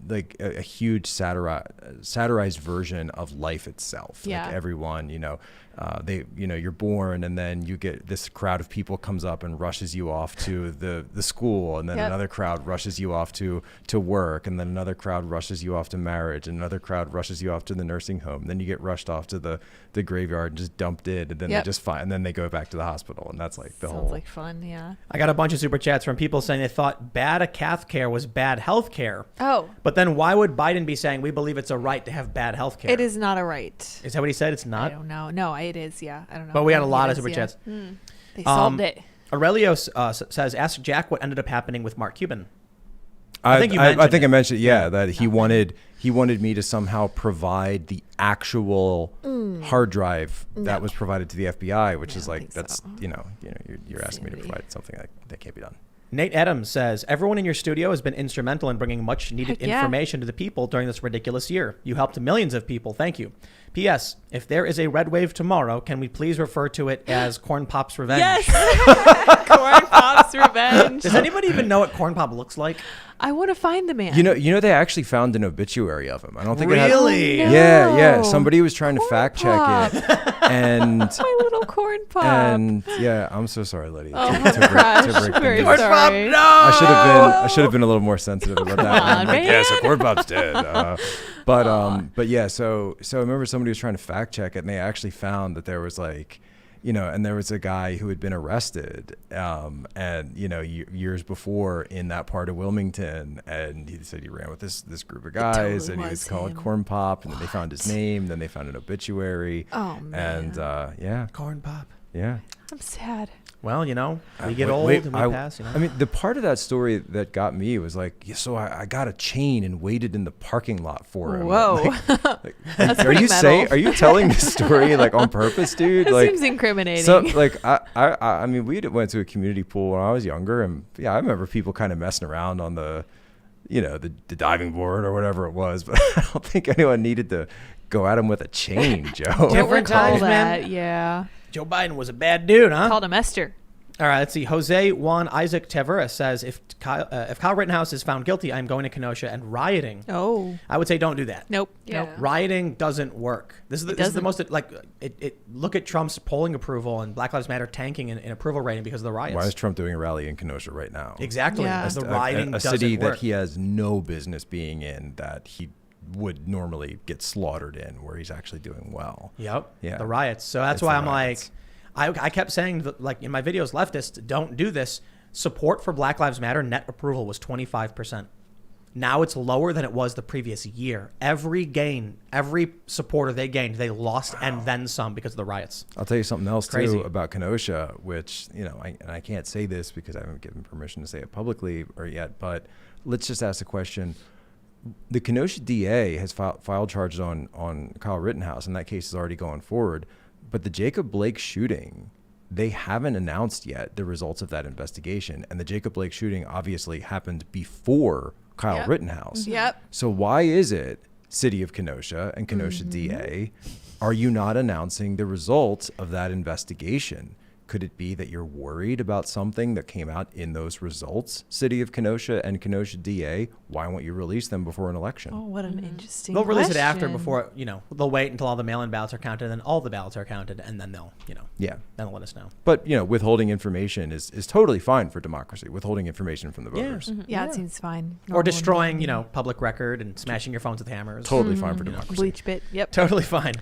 like a huge satirized version of life itself. Yeah. Like everyone, you're born, and then you get this crowd of people comes up and rushes you off to the school, and then Yep. another crowd rushes you off to work, and then another crowd rushes you off to marriage, and another crowd rushes you off to the nursing home. Then you get rushed off to the graveyard and just dumped in, and then Yep. they just and then they go back to the hospital, and that's like the Sounds whole. like fun. Yeah. I got a bunch of super chats from people saying they thought bad cath care was bad health care. Oh, But then why would Biden be saying we believe it's a right to have bad health care? it is not a right. Is that what he said? It's I not? don't know. No, it is. Yeah, I don't know. But we had a It lot of is, super yeah. chats. They solved it. Aurelio says, ask Jack what ended up happening with Mark Cuban. I think you I mentioned it. mentioned that he wanted me to somehow provide the actual hard drive that was provided to the FBI, which is like think that's so. you're asking me to Insanity. provide something that can't be done. Nate Adams says, everyone in your studio has been instrumental in bringing much needed Heck yeah. information to the people during this ridiculous year. You helped millions of people. Thank you. P.S. If there is a red wave tomorrow, can we please refer to it as Corn Pop's Revenge? Yes. Corn Pop's Revenge. Does anybody even know what Corn Pop looks like? I want to find the man. You know they actually found an obituary of him. I don't think Really? Oh, no. Yeah. Somebody was trying to Corn fact Pop. check it, and My little Corn Pop. yeah, I'm so sorry, Lydia. Oh to my break- gosh, to break the very news. Corn Pop, sorry. no! I should have been a little more sensitive about that. on, I'm like, yes, man. a corn pop's dead. But yeah, so I remember somebody was trying to fact check it, and they actually found that there was and there was a guy who had been arrested, and years before in that part of Wilmington, and he said he ran with this group of guys, totally and he was was called him. Corn Pop, and then they found his name, then they found an obituary. Oh, man. And yeah, Corn Pop. yeah. I'm sad. Well, we get Wait, old wait, and we pass. I mean, the part of that story that got me was like, so I got a chain and waited in the parking lot for him. Whoa. That's are pretty you metal. Are you telling this story on purpose, dude? That Like, seems incriminating. so I mean, we went to a community pool when I was younger, and yeah, I remember people kind of messing around on the diving board or whatever it was, but I don't think anyone needed to go at him with a chain, Joe. Don't Different recall times, man. that. Yeah. Joe Biden was a bad dude, huh? Called him Esther. All right, let's see. Jose Juan Isaac Tavera says, if Kyle Rittenhouse is found guilty, I'm going to Kenosha and rioting. Oh. I would say don't do that. Nope. Yeah. Nope. Rioting doesn't work. This is the doesn't. most, look at Trump's polling approval and Black Lives Matter tanking in approval rating because of the riots. Why is Trump doing a rally in Kenosha right now? Exactly. Yeah. Because the A rioting doesn't city work. that he has no business being in, that he would normally get slaughtered in, where he's actually doing well. Yep. Yeah. The riots. So that's It's why the I'm riots. I kept saying that, in my videos, leftists, don't do this. Support for Black Lives Matter net approval was 25%. Now it's lower than it was the previous year. Every supporter they gained, they lost and then some because of the riots. I'll tell you something else Crazy. too about Kenosha, which I can't say this because I haven't given permission to say it publicly or yet. But let's just ask the question: the Kenosha DA has filed charges on Kyle Rittenhouse, and that case is already going forward. But the Jacob Blake shooting, they haven't announced yet the results of that investigation, and the Jacob Blake shooting obviously happened before Kyle Yep. Rittenhouse. Yep. So why is it, City of Kenosha and Kenosha DA, are you not announcing the results of that investigation? Could it be that you're worried about something that came out in those results, City of Kenosha and Kenosha DA? Why won't you release them before an election? Oh, what an interesting They'll release it after, question. before, they'll wait until all the mail-in ballots are counted, and then all the ballots are counted, and then they'll, Yeah. then they'll let us know. But, withholding information is totally fine for democracy, withholding information from the Yeah. voters. Yeah, it seems fine. Or Normal destroying, and public record and smashing your phones with hammers. Totally fine for democracy. bleach bit. Yep. Totally fine.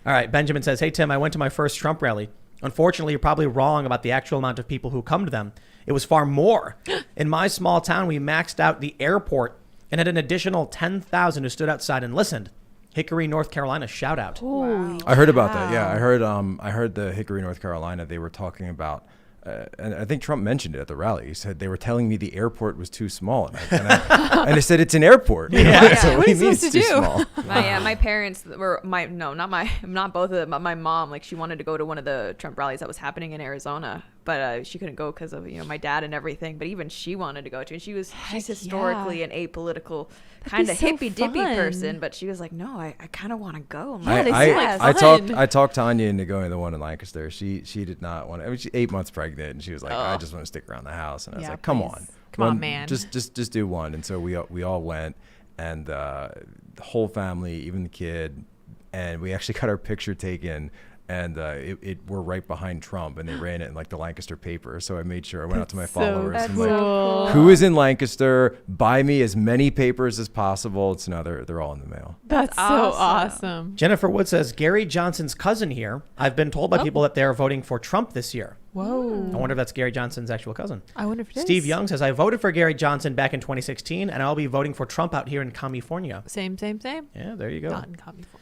All right. Benjamin says, hey, Tim, I went to my first Trump rally. Unfortunately, you're probably wrong about the actual amount of people who come to them. It was far more. In my small town, we maxed out the airport and had an additional 10,000 who stood outside and listened. Hickory, North Carolina, shout out. Holy I heard about that. Yeah, I heard the Hickory, North Carolina. They were talking about and I think Trump mentioned it at the rally. He said they were telling me the airport was too small, and I said it's an airport. Yeah. So What are you he means supposed to too do? small. My parents were not both of them, but my mom, like, she wanted to go to one of the Trump rallies that was happening in Arizona, but she couldn't go because of my dad and everything. But even she wanted to go to, and she's historically an apolitical kind of so hippy dippy fun. person, but she was like, no, I kind of want to go. I'm Yeah, like, they I, seem I, like I fun. talked Tanya into going to the one in Lancaster. She did not want to. I mean, she's 8 months pregnant, and she was like, I just want to stick around the house. And I was Yeah, like, come please. on, Come on, One- man. just do one. And so we all went, and the whole family, even the kid, and we actually got our picture taken. And we're right behind Trump, and they ran it in like the Lancaster paper. So I made sure I went out to my followers That's and so like, cool. who is in Lancaster? Buy me as many papers as possible. So now they're all in the mail. That's so awesome. Jennifer Wood says, Gary Johnson's cousin here. I've been told by people that they're voting for Trump this year. Whoa. I wonder if that's Gary Johnson's actual cousin. I wonder if it is. Steve Young says, I voted for Gary Johnson back in 2016, and I'll be voting for Trump out here in California. Same. Yeah, there you go. Not in California.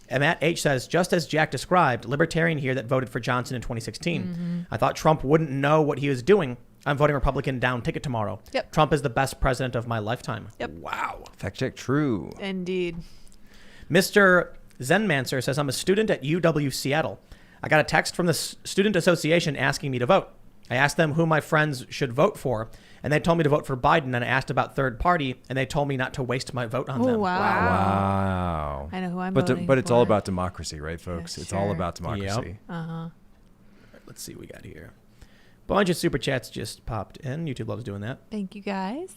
And Matt H says, just as Jack described, libertarian here that voted for Johnson in 2016. I thought Trump wouldn't know what he was doing. I'm voting Republican down ticket tomorrow. Yep. Trump is the best president of my lifetime. Yep. Wow. Fact check true. Indeed. Mr. Zenmancer says, I'm a student at UW Seattle. I got a text from the student association asking me to vote. I asked them who my friends should vote for, and they told me to vote for Biden, and I asked about third party, and they told me not to waste my vote on Oh, them. wow. Wow. I know who I'm But voting but it's all for. about democracy, right, folks? It's all sure. about democracy. Uh-huh. Let's see what we got here. Bunch of super chats just popped in. YouTube loves doing that. Thank you guys.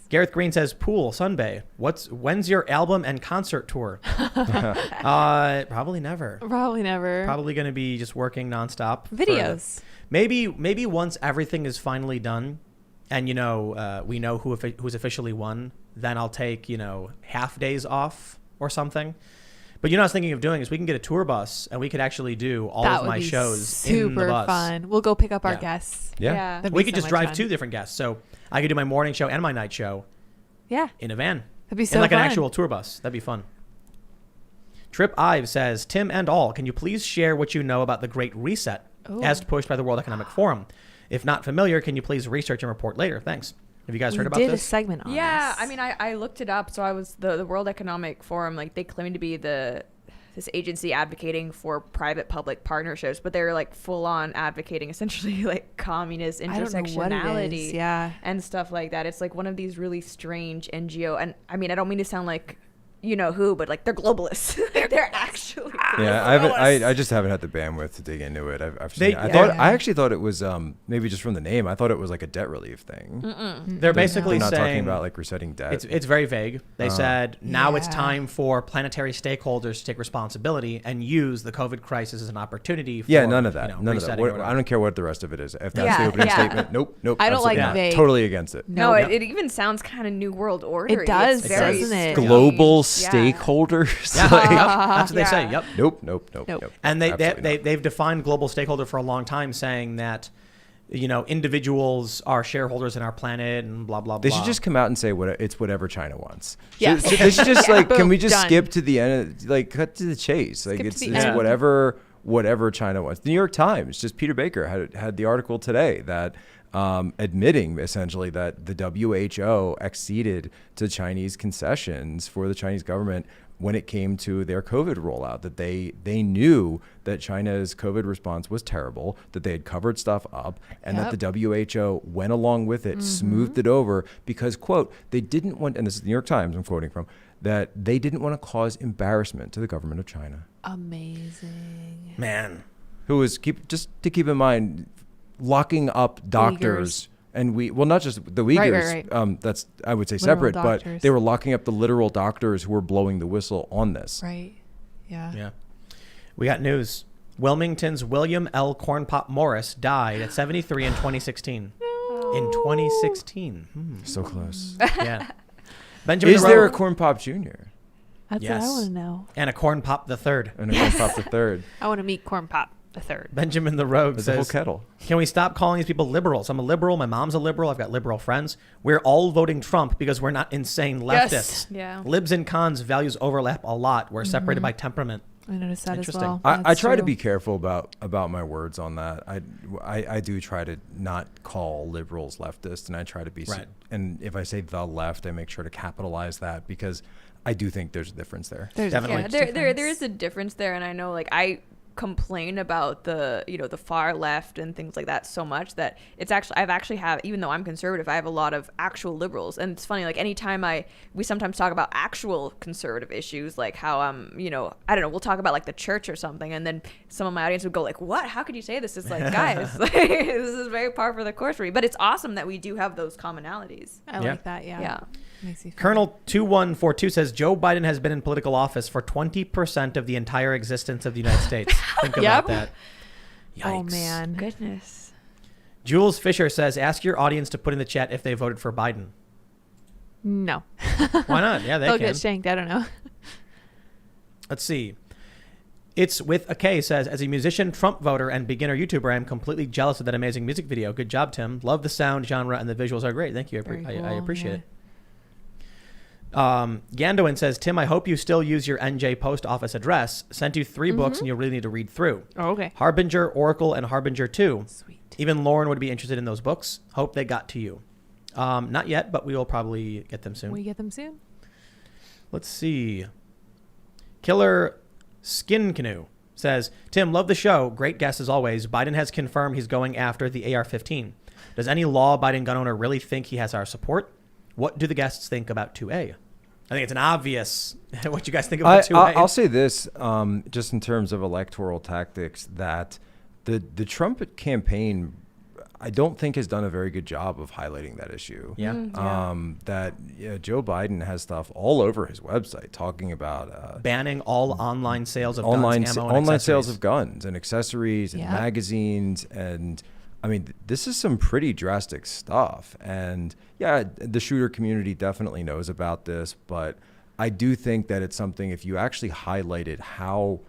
Gareth Green says, "Pool Sunbay. When's your album and concert tour?" Probably never. Probably never. Probably going to be just working nonstop. Videos. Maybe once everything is finally done, and we know who's officially won, then I'll take half days off or something. But what I was thinking of doing is we can get a tour bus and we could actually do all That of would my be shows in the super bus. fun. We'll go pick up our Yeah. guests. Yeah. That'd We be could so just much drive fun. 2 different guests, so I could do my morning show and my night show Yeah. in a van. That'd be so in like fun. an actual tour bus. That'd be fun. Trip Ives says, Tim and all, can you please share what you know about the Great Reset Ooh. as pushed by the World Economic Forum? If not familiar, can you please research and report later? Thanks. Have you guys We heard about did a this? segment on Yeah, this. I mean, I looked it up. So I was the World Economic Forum. Like, they claim to be this agency advocating for private-public partnerships, but they're like full-on advocating essentially like communist I don't know what it intersectionality is. Yeah. and stuff like that. It's like one of these really strange NGO. And I mean, I don't mean to sound like you know who, but like they're globalists. they're actually Yeah, I just haven't had the bandwidth to dig into it. I've seen it. I actually thought it was maybe just from the name. I thought it was like a debt relief thing. They're basically They're not talking saying about like resetting debt. it's very vague. They said now it's Yeah. time for planetary stakeholders to take responsibility and use the COVID crisis as an opportunity for none of that. None of that. resetting or whatever. I don't care what the rest of it is. If that's Yeah, the opening yeah. statement, nope. I don't like absolutely not. vague. Totally against it. No, Nope. it even sounds kind of New World Order. It does, It's very doesn't it? strange. Global Yeah. stakeholders. Yeah, Like, yep, that's what they say. Yeah. Yep. Nope. And Absolutely not. they've defined global stakeholder for a long time, saying that individuals are shareholders in our planet and blah blah blah. They should just come out and say it's whatever China wants. Yes. They should just like, can Boom, we just done. skip to the end? Like, cut to the chase. Like, Skip it's to the end. whatever China wants. The New York Times, just Peter Baker had the article today that admitting essentially that the WHO acceded to Chinese concessions for the Chinese government when it came to their COVID rollout, that they knew that China's COVID response was terrible, that they had covered stuff up, and that the WHO went along with it, smoothed it over because, quote, they didn't want, and this is the New York Times I'm quoting from, that they didn't want to cause embarrassment to the government of China. Amazing. Man. Who was, keep in mind, locking up doctors. And not just the Uyghurs, right. That's, I would say, Literal separate, doctors. but they were locking up the literal doctors who were blowing the whistle on this. Right. Yeah. Yeah. We got news. Wilmington's William L. Cornpop Morris died at 73 in 2016. In 2016. So close. Yeah. Benjamin Is DeRoe- there a Corn Pop Jr.? That's Yes. what I want to know. and a Corn Pop the third? And a Corn Pop the third? I want to meet Corn Pop the third. Benjamin the Rogue There's a whole says, kettle. can we stop calling these people liberals? I'm a liberal. My mom's a liberal. I've got liberal friends. We're all voting Trump because we're not insane leftists. Yes. Yeah. Libs and cons values overlap a lot. We're separated by temperament. I noticed that as Interesting. well. I That's try to true. be careful about my words on that. I do try to not call liberals leftist, and I try to be Right. and if I say the left, I make sure to capitalize that, because I do think there's a difference there. There's Definitely. a Yeah, there difference. is a difference there, and I know like I complain about the the far left and things like that so much that it's actually have, even though I'm conservative, I have a lot of actual liberals. And it's funny, like anytime we sometimes talk about actual conservative issues, like how I don't know, we'll talk about like the church or something, and then some of my audience would go like, what, how could you say this? Is like, guys, like, this is very par for the course for me. But it's awesome that we do have those commonalities. I Yeah. like that. Yeah. Yeah. Makes you feel Colonel 2142 says Joe Biden has been in political office for 20% of the entire existence of the United States. Think Yep. about that. Yikes. Oh man. Goodness. Jules Fisher says, ask your audience to put in the chat if they voted for Biden. No. Why not? Yeah, they They'll can. get shanked. I don't know. Let's see. It's with a K says, as a musician, Trump voter, and beginner YouTuber, I am completely jealous of that amazing music video. Good job, Tim. Love the sound, genre, and the visuals are great. Thank you. Very I cool, appreciate yeah. it. Gandoin says, Tim, I hope you still use your NJ post office address. Sent you 3 books and you'll really need to read through. Oh, okay. Harbinger, Oracle, and Harbinger 2. Sweet. Even Lauren would be interested in those books. Hope they got to you. Not yet, but we will probably get them soon. We get them soon. Let's see. Killer Skin Canoe says, Tim, love the show. Great guest as always. Biden has confirmed he's going after the AR-15. Does any law-abiding gun owner really think he has our support? What do the guests think about 2A? I think it's an obvious what you guys think about 2A. I'll say this, just in terms of electoral tactics, that the Trump campaign, I don't think, has done a very good job of highlighting that issue. Yeah. Joe Biden has stuff all over his website talking about Banning all online sales of online guns, ammo, and online sales accessories. of guns and accessories and Yeah. magazines. And I mean, this is some pretty drastic stuff. And yeah, the shooter community definitely knows about this, but I do think that it's something, if you actually highlighted how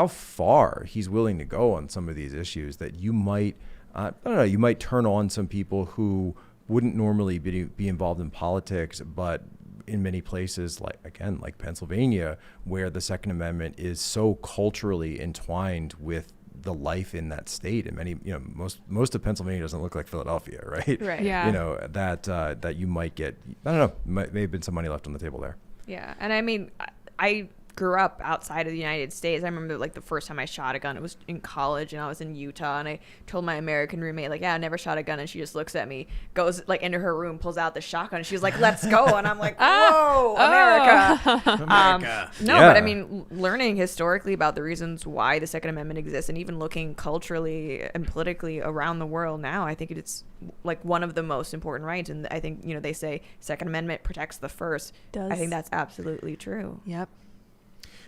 far he's willing to go on some of these issues, that you might, I don't know, you might turn on some people who wouldn't normally be involved in politics, but in many places, like Pennsylvania, where the Second Amendment is so culturally entwined with the life in that state, and many, most of Pennsylvania doesn't look like Philadelphia, right? Right. Yeah. That you might get, I don't know, may have been some money left on the table there. Yeah, and I mean, I grew up outside of the United States. I remember like the first time I shot a gun, it was in college, and I was in Utah, and I told my American roommate, like, yeah, I never shot a gun, and she just looks at me, goes like into her room, pulls out the shotgun, and she's like, let's go, and I'm like, whoa, America. America. No, Yeah. but I mean, learning historically about the reasons why the Second Amendment exists, and even looking culturally and politically around the world now, I think it's like one of the most important rights. And I think, they say Second Amendment protects the first. Does. I think that's absolutely true. Yep.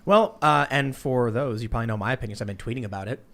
Well, and for those, you probably know my opinions. I've been tweeting about it.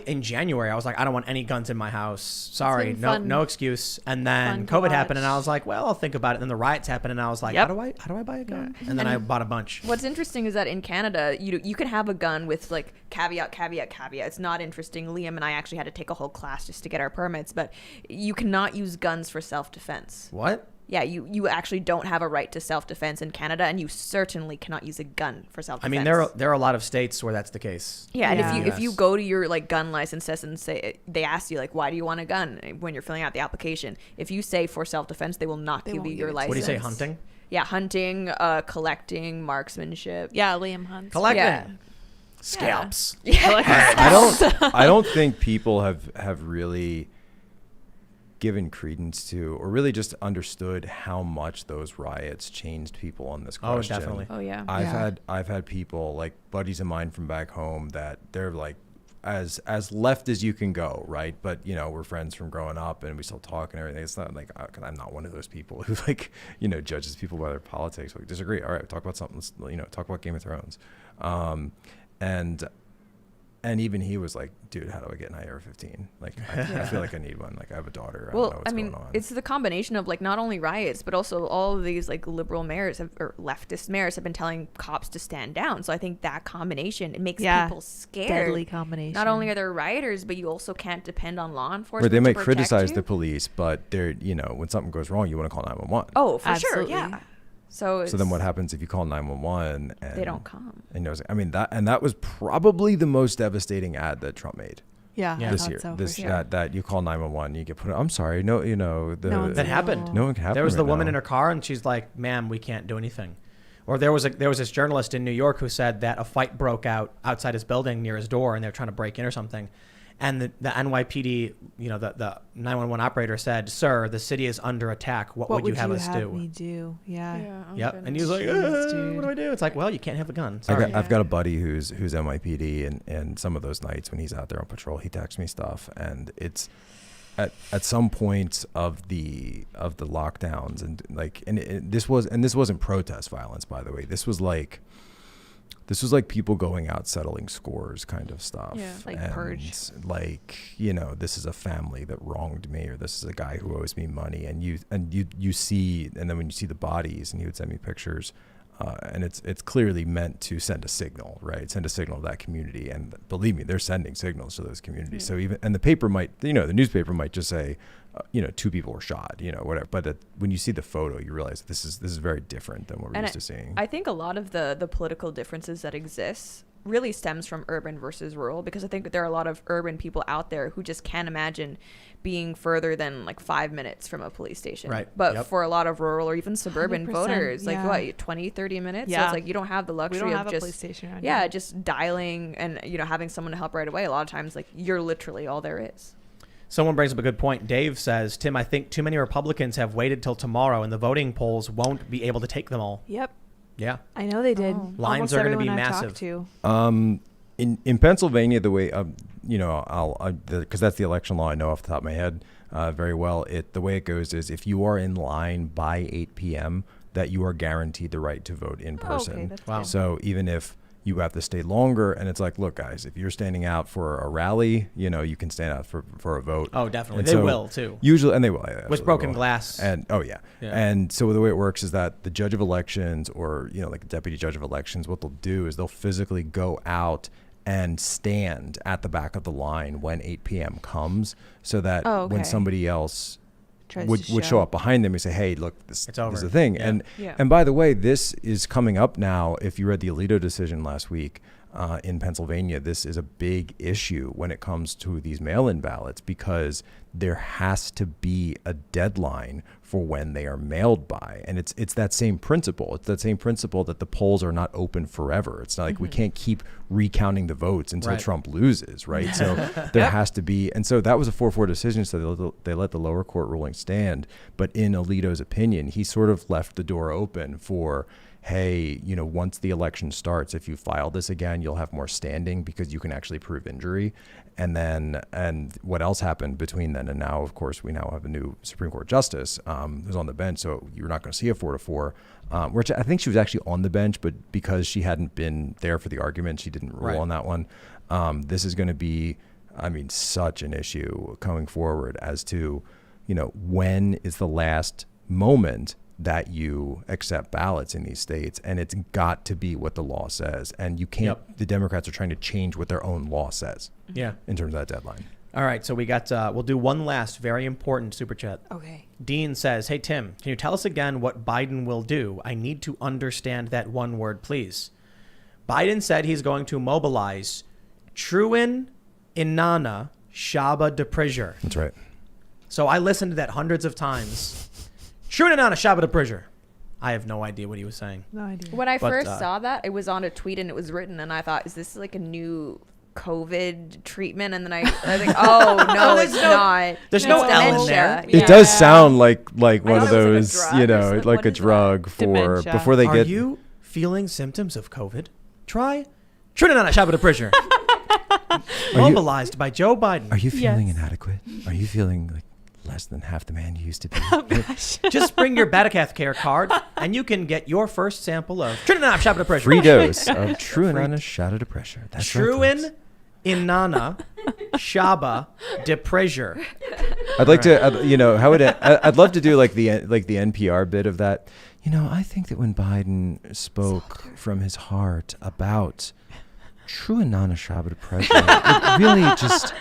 In January, I was like, I don't want any guns in my house. Sorry, been no, fun. no excuse. And then Fun to COVID happened, and I watch. was like, well, I'll think about it. And then the riots happened, and I was like, Yep. how do I buy a gun? And then I bought a bunch. What's interesting is that in Canada, you can have a gun with like caveat. It's not interesting. Liam and I actually had to take a whole class just to get our permits, but you cannot use guns for self-defense. What? Yeah, you actually don't have a right to self-defense in Canada, and you certainly cannot use a gun for I self-defense. mean, there are a lot of states where that's the case. Yeah, and Yeah. if you go to your like gun licenses and say, they ask you like, why do you want a gun when you're filling out the application? If you say for self-defense, they will not They give won't you give your it to license. What do you say, hunting? Yeah, hunting, collecting, marksmanship. Yeah, Liam Hunt. Collecting. Yeah. Scalps. I don't think people have really given credence to, or really just understood how much those riots changed people on this Oh, question. definitely. Oh yeah. I've had people, like buddies of mine from back home, that they're like as left as you can go, right? But we're friends from growing up, and we still talk and everything. It's not like, I'm not one of those people who like judges people by their politics. We disagree. All right, talk about something. Let's talk about Game of Thrones. And even he was like, dude, how do I get an AR-15? Like, I feel like I need one. Like, I have a daughter. I don't know what's going on. It's the combination of like not only riots, but also all of these like liberal mayors or leftist mayors have been telling cops to stand down. So I think that combination, it makes Yeah. people scared. Deadly combination. Not only are there rioters, but you also can't depend on law Where enforcement. they to might protect criticize you. the police, but they're, when something goes wrong, you want to call 911. Oh, for sure, Absolutely. yeah. So then what happens if you call 911 and They don't come. And that was probably the most devastating ad that Trump made Yeah, I this thought year. so, for This sure. that you call 911, you get put. I'm sorry, no, No one's That happened. No one can happen. There was the right woman now. in her car, and she's like, "Ma'am, we can't do anything." Or there was this journalist in New York who said that a fight broke out outside his building near his door, and they were trying to break in or something. And the NYPD, the 911 operator said, "Sir, the city is under attack. What would you have us do?" me do? Yeah. Yep. And he was like, Jeez, "What do I do?" It's like, well, you can't have a gun. Sorry. I've got a buddy who's NYPD, and some of those nights when he's out there on patrol, he texts me stuff, and it's at some points of the lockdowns, and this wasn't protest violence, by the way. This was like people going out settling scores kind of stuff. Yeah, like and purge. Like, this is a family that wronged me, or this is a guy who owes me money, and you see, and then when you see the bodies, and he would send me pictures, and it's clearly meant to send a signal, right? Send a signal to that community, and believe me, they're sending signals to those communities. So the paper might, the newspaper might just say, 2 people were shot, whatever. But when you see the photo, you realize this is very different than what we're used to seeing. I think a lot of the political differences that exist really stems from urban versus rural, because I think there are a lot of urban people out there who just can't imagine being further than like 5 minutes from a police station. Right. But Yep. for a lot of rural or even suburban 100%, voters, like yeah. what, 20, 30 minutes? So Yeah. it's like you don't have the We luxury don't of have a just police station around yeah, here. just dialing and having someone to help right away. A lot of times, like, you're literally all there is. Someone brings up a good point. Dave says, "Tim, I think too many Republicans have waited till tomorrow, and the voting polls won't be able to take them all." Yep. Yeah. I know they did. Oh. Lines Almost are gonna be everyone I've massive. talked to. In Pennsylvania, the way because that's the election law I know off the top of my head very well. The way it goes is if you are in line by 8 p.m., that you are guaranteed the right to vote in person. Okay, that's Wow. good. So even if you have to stay longer, and it's like, look, guys, if you're standing out for a rally, you can stand out for a vote. Oh, definitely. And They so will, too. Usually, and they will. Yeah, With absolutely broken will. glass. And Yeah. And so the way it works is that the judge of elections, or like the deputy judge of elections, what they'll do is they'll physically go out and stand at the back of the line when 8 p.m. comes, so that Oh, when okay. somebody else Tries would to show up behind them and say, hey, look, this It's over. is the thing. Yeah. And by the way, this is coming up now. If you read the Alito decision last week in Pennsylvania, this is a big issue when it comes to these mail-in ballots, because there has to be a deadline for when they are mailed by. And it's that same principle. It's that same principle that the polls are not open forever. It's not like we can't keep recounting the votes until Right. Trump loses, right? So there has to be. And so that was a 4-4 decision. So they let the lower court ruling stand. But in Alito's opinion, he sort of left the door open for, hey, once the election starts, if you file this again, you'll have more standing because you can actually prove injury. And what else happened between then and now? Of course, we now have a new Supreme Court justice who's on the bench, so you're not going to see a 4-4. Which I think she was actually on the bench, but because she hadn't been there for the argument, she didn't rule Right. on that one. This is going to be, such an issue going forward as to, when is the last moment that you accept ballots in these states, and it's got to be what the law says. And you can't, the Democrats are trying to change what their own law says Yeah. in terms of that deadline. All right. So we got, we'll do one last very important super chat. Okay. Dean says, "Hey, Tim, can you tell us again what Biden will do? I need to understand that one word, please." Biden said he's going to mobilize Truin Inanna Shaba DePrisure. That's right. So I listened to that hundreds of times. Truin Inanna Shaba DePrisure. I have no idea what he was saying. No idea. When I But, first saw that, it was on a tweet and it was written, and I thought, is this like a new COVID treatment? And then I think, oh no, it's not. There's It's no L in dementia. there. It does Yeah. sound like one thought of it was those, like a drug or something. like What a is that? drug for Dementia. before they Are get. you feeling symptoms of COVID? Try Truin Inanna Shaba DePrisure. Mobilized by Joe Biden. Are you feeling Yes. inadequate? Are you feeling like less than half the man you used to be? Just bring your Badacath Care card, and you can get your first sample of Truin Inanna Shaba DePrisure. Free dose of True and Honest Shot of Pressure. That's right, Truin folks. Inanna Shaba DePrisure. I'd like to, how would I'd love to do like the NPR bit of that. I think that when Biden spoke from his heart about True and Nana Shabbat pressure, it really just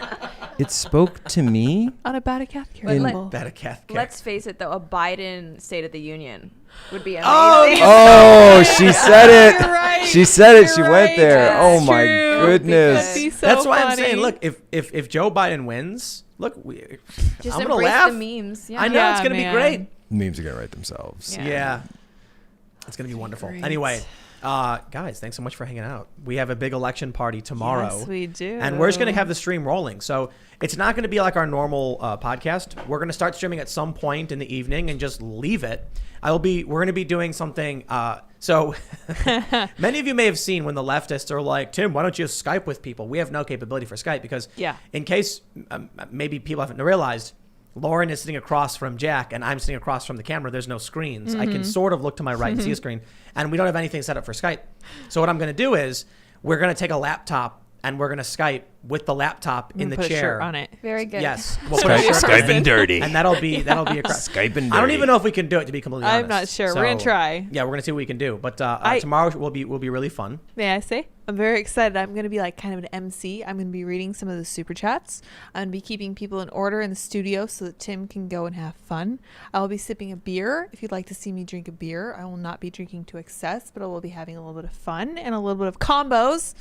It spoke to me. On a Batacast But let- cable. Betacast. Let's face it, though, a Biden State of the Union would be amazing. Oh, she said it. You're right. She said it. You're She right. went there. That's Oh my true. goodness. That'd be so That's why I'm funny. saying, look, if Joe Biden wins, look, Just I'm gonna embrace laugh. the memes. Yeah. I know Yeah, it's gonna man. be great. Memes are gonna write themselves. Yeah. Yeah. It's going to be wonderful. great. Anyway, guys, thanks so much for hanging out. We have a big election party tomorrow. Yes, we do. And we're just going to have the stream rolling. So it's not going to be like our normal podcast. We're going to start streaming at some point in the evening and just leave it. We're going to be doing something. So many of you may have seen when the leftists are like, Tim, why don't you Skype with people? We have no capability for Skype because in case maybe people haven't realized, Lauren is sitting across from Jack and I'm sitting across from the camera. There's no screens. I can sort of look to my right and see a screen, and we don't have anything set up for Skype. So what I'm going to do is we're going to take a laptop and we're going to Skype with the laptop in the put chair. A shirt on it. Very good. Yes. We'll put a shirt on Skype it, and dirty. and that'll be a Skype and dirty. I don't even know if we can do it, to be completely honest. I'm not sure. We're gonna try. Yeah, we're gonna see what we can do. But tomorrow will be really fun. May I say? I'm very excited. I'm going to be like kind of an MC. I'm going to be reading some of the super chats. I'm going to be keeping people in order in the studio so that Tim can go and have fun. I will be sipping a beer. If you'd like to see me drink a beer, I will not be drinking to excess, but I will be having a little bit of fun and a little bit of combos.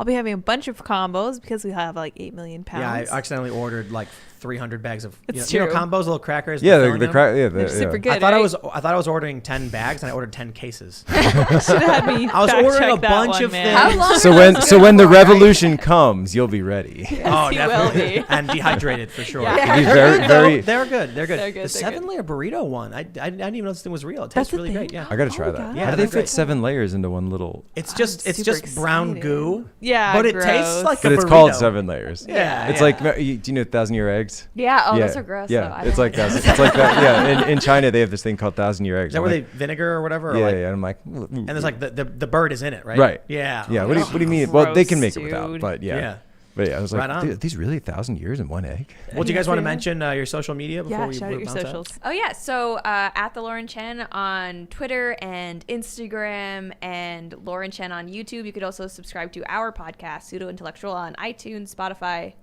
I'll be having a bunch of combos because we have like 8 million pounds. Yeah, I accidentally ordered like 300 bags of It's you know true. combos, little crackers. Yeah, with the filling in them. crack. Yeah, They're super good. I thought right? I was ordering 10 bags and I ordered 10 cases. Should have had me I was fact ordering check a that bunch one, of man. things. How long So are when those so good when the for? revolution comes, you'll be ready. Oh, he will definitely. be. And dehydrated for sure. Yeah. Be very, very. They're good. They're good. They're good, The they're 7-layer burrito one. I didn't even know this thing was real. It That's tastes a really thing? great. Yeah. I gotta try Oh, that. God. Yeah, How do they they're fit great. 7 layers into one little? It's just super brown excited. goo. Yeah, But it gross. tastes like But a it's called burrito. 7 layers. Yeah. It's yeah. like, do you know 1,000-year eggs? Yeah. Oh, yeah. those are gross. Yeah, though. I it's don't like that. It's like that. Yeah, in China they have this thing called 1,000-year eggs. Is that I'm where they like, vinegar or whatever? Or yeah, like, yeah. I'm like, And there's like the bird is in it, right? Right. Yeah. yeah. Oh, What do you mean? Well, they can make Gross, it without, dude. but yeah. Yeah. But yeah, I was like, Right on. "Dude, these really 1,000 years in one egg? Well, do you guys Yes, want to they are. mention your social media before Yeah, we shout out your bounce out? socials. Oh yeah, so at the Lauren Chen on Twitter and Instagram, and Lauren Chen on YouTube. You could also subscribe to our podcast, Pseudo Intellectual, on iTunes, Spotify,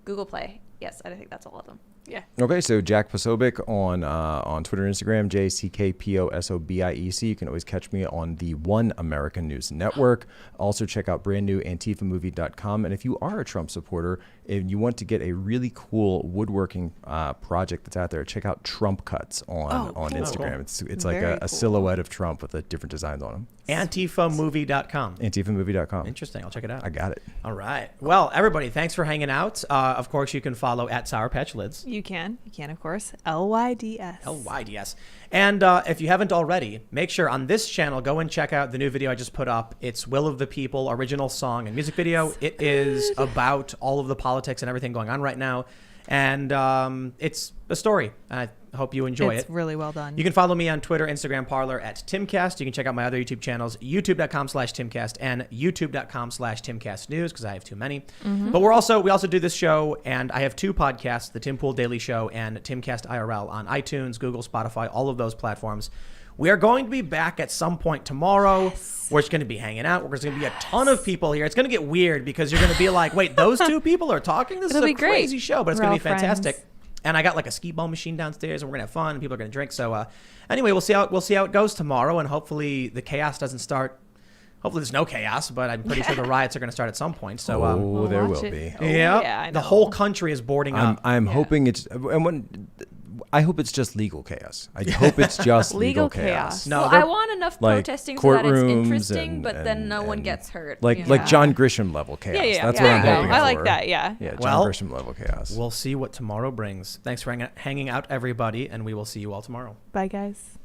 Google Play. Yes, I think that's all of them. Yeah. Okay, so Jack Posobiec on Twitter and Instagram, JCKPOSOBIEC. You can always catch me on the One American News Network. Also check out brand new antifamovie.com. And if you are a Trump supporter and you want to get a really cool woodworking project that's out there, check out Trump Cuts on cool. Instagram. It's like Very a cool. silhouette of Trump with different designs on them. Antifamovie.com. Antifamovie.com. Interesting. I'll check it out. I got it. All right. Well, everybody, thanks for hanging out. Of course, you can follow at Sour Patch Lids. You can, of course. LYDS. LYDS. And if you haven't already, make sure on this channel, go and check out the new video I just put up. It's Will of the People, original song and music video. It is about all of the politics and everything going on right now. And it's a story. I hope you enjoy it. It's really well done. You can follow me on Twitter, Instagram, Parler at Timcast. You can check out my other YouTube channels, youtube.com/Timcast and youtube.com/TimcastNews, because I have too many. But we also do this show, and I have 2 podcasts, the Tim Pool Daily Show and Timcast IRL, on iTunes, Google, Spotify, all of those platforms. We are going to be back at some point tomorrow. Yes. We're just going to be hanging out. There's going to be a ton of people here. It's going to get weird because you're going to be like, wait, those 2 people are talking? This It'll is a be great. crazy show, but it's We're going to be all fantastic. friends. And I got like a skee ball machine downstairs, and we're gonna have fun. And people are gonna drink. So anyway, we'll see how it goes tomorrow, and hopefully the chaos doesn't start. Hopefully there's no chaos, but I'm pretty sure the riots are gonna start at some point. So Oh, there watch will it. be. Oh, yeah, yeah, I the know. whole country is boarding up. I'm Yeah. hoping it's I hope it's just legal chaos. I hope it's just legal Legal chaos. chaos. No, well, they're- I want enough like protesting so that it's courtrooms interesting, but then no one and gets hurt. Like you know? like John Grisham level chaos. Yeah. That's yeah. what I'm There you hoping go. for. I like that. Yeah. Yeah, John Well, Grisham level chaos. We'll see what tomorrow brings. Thanks for hanging out, everybody, and we will see you all tomorrow. Bye, guys.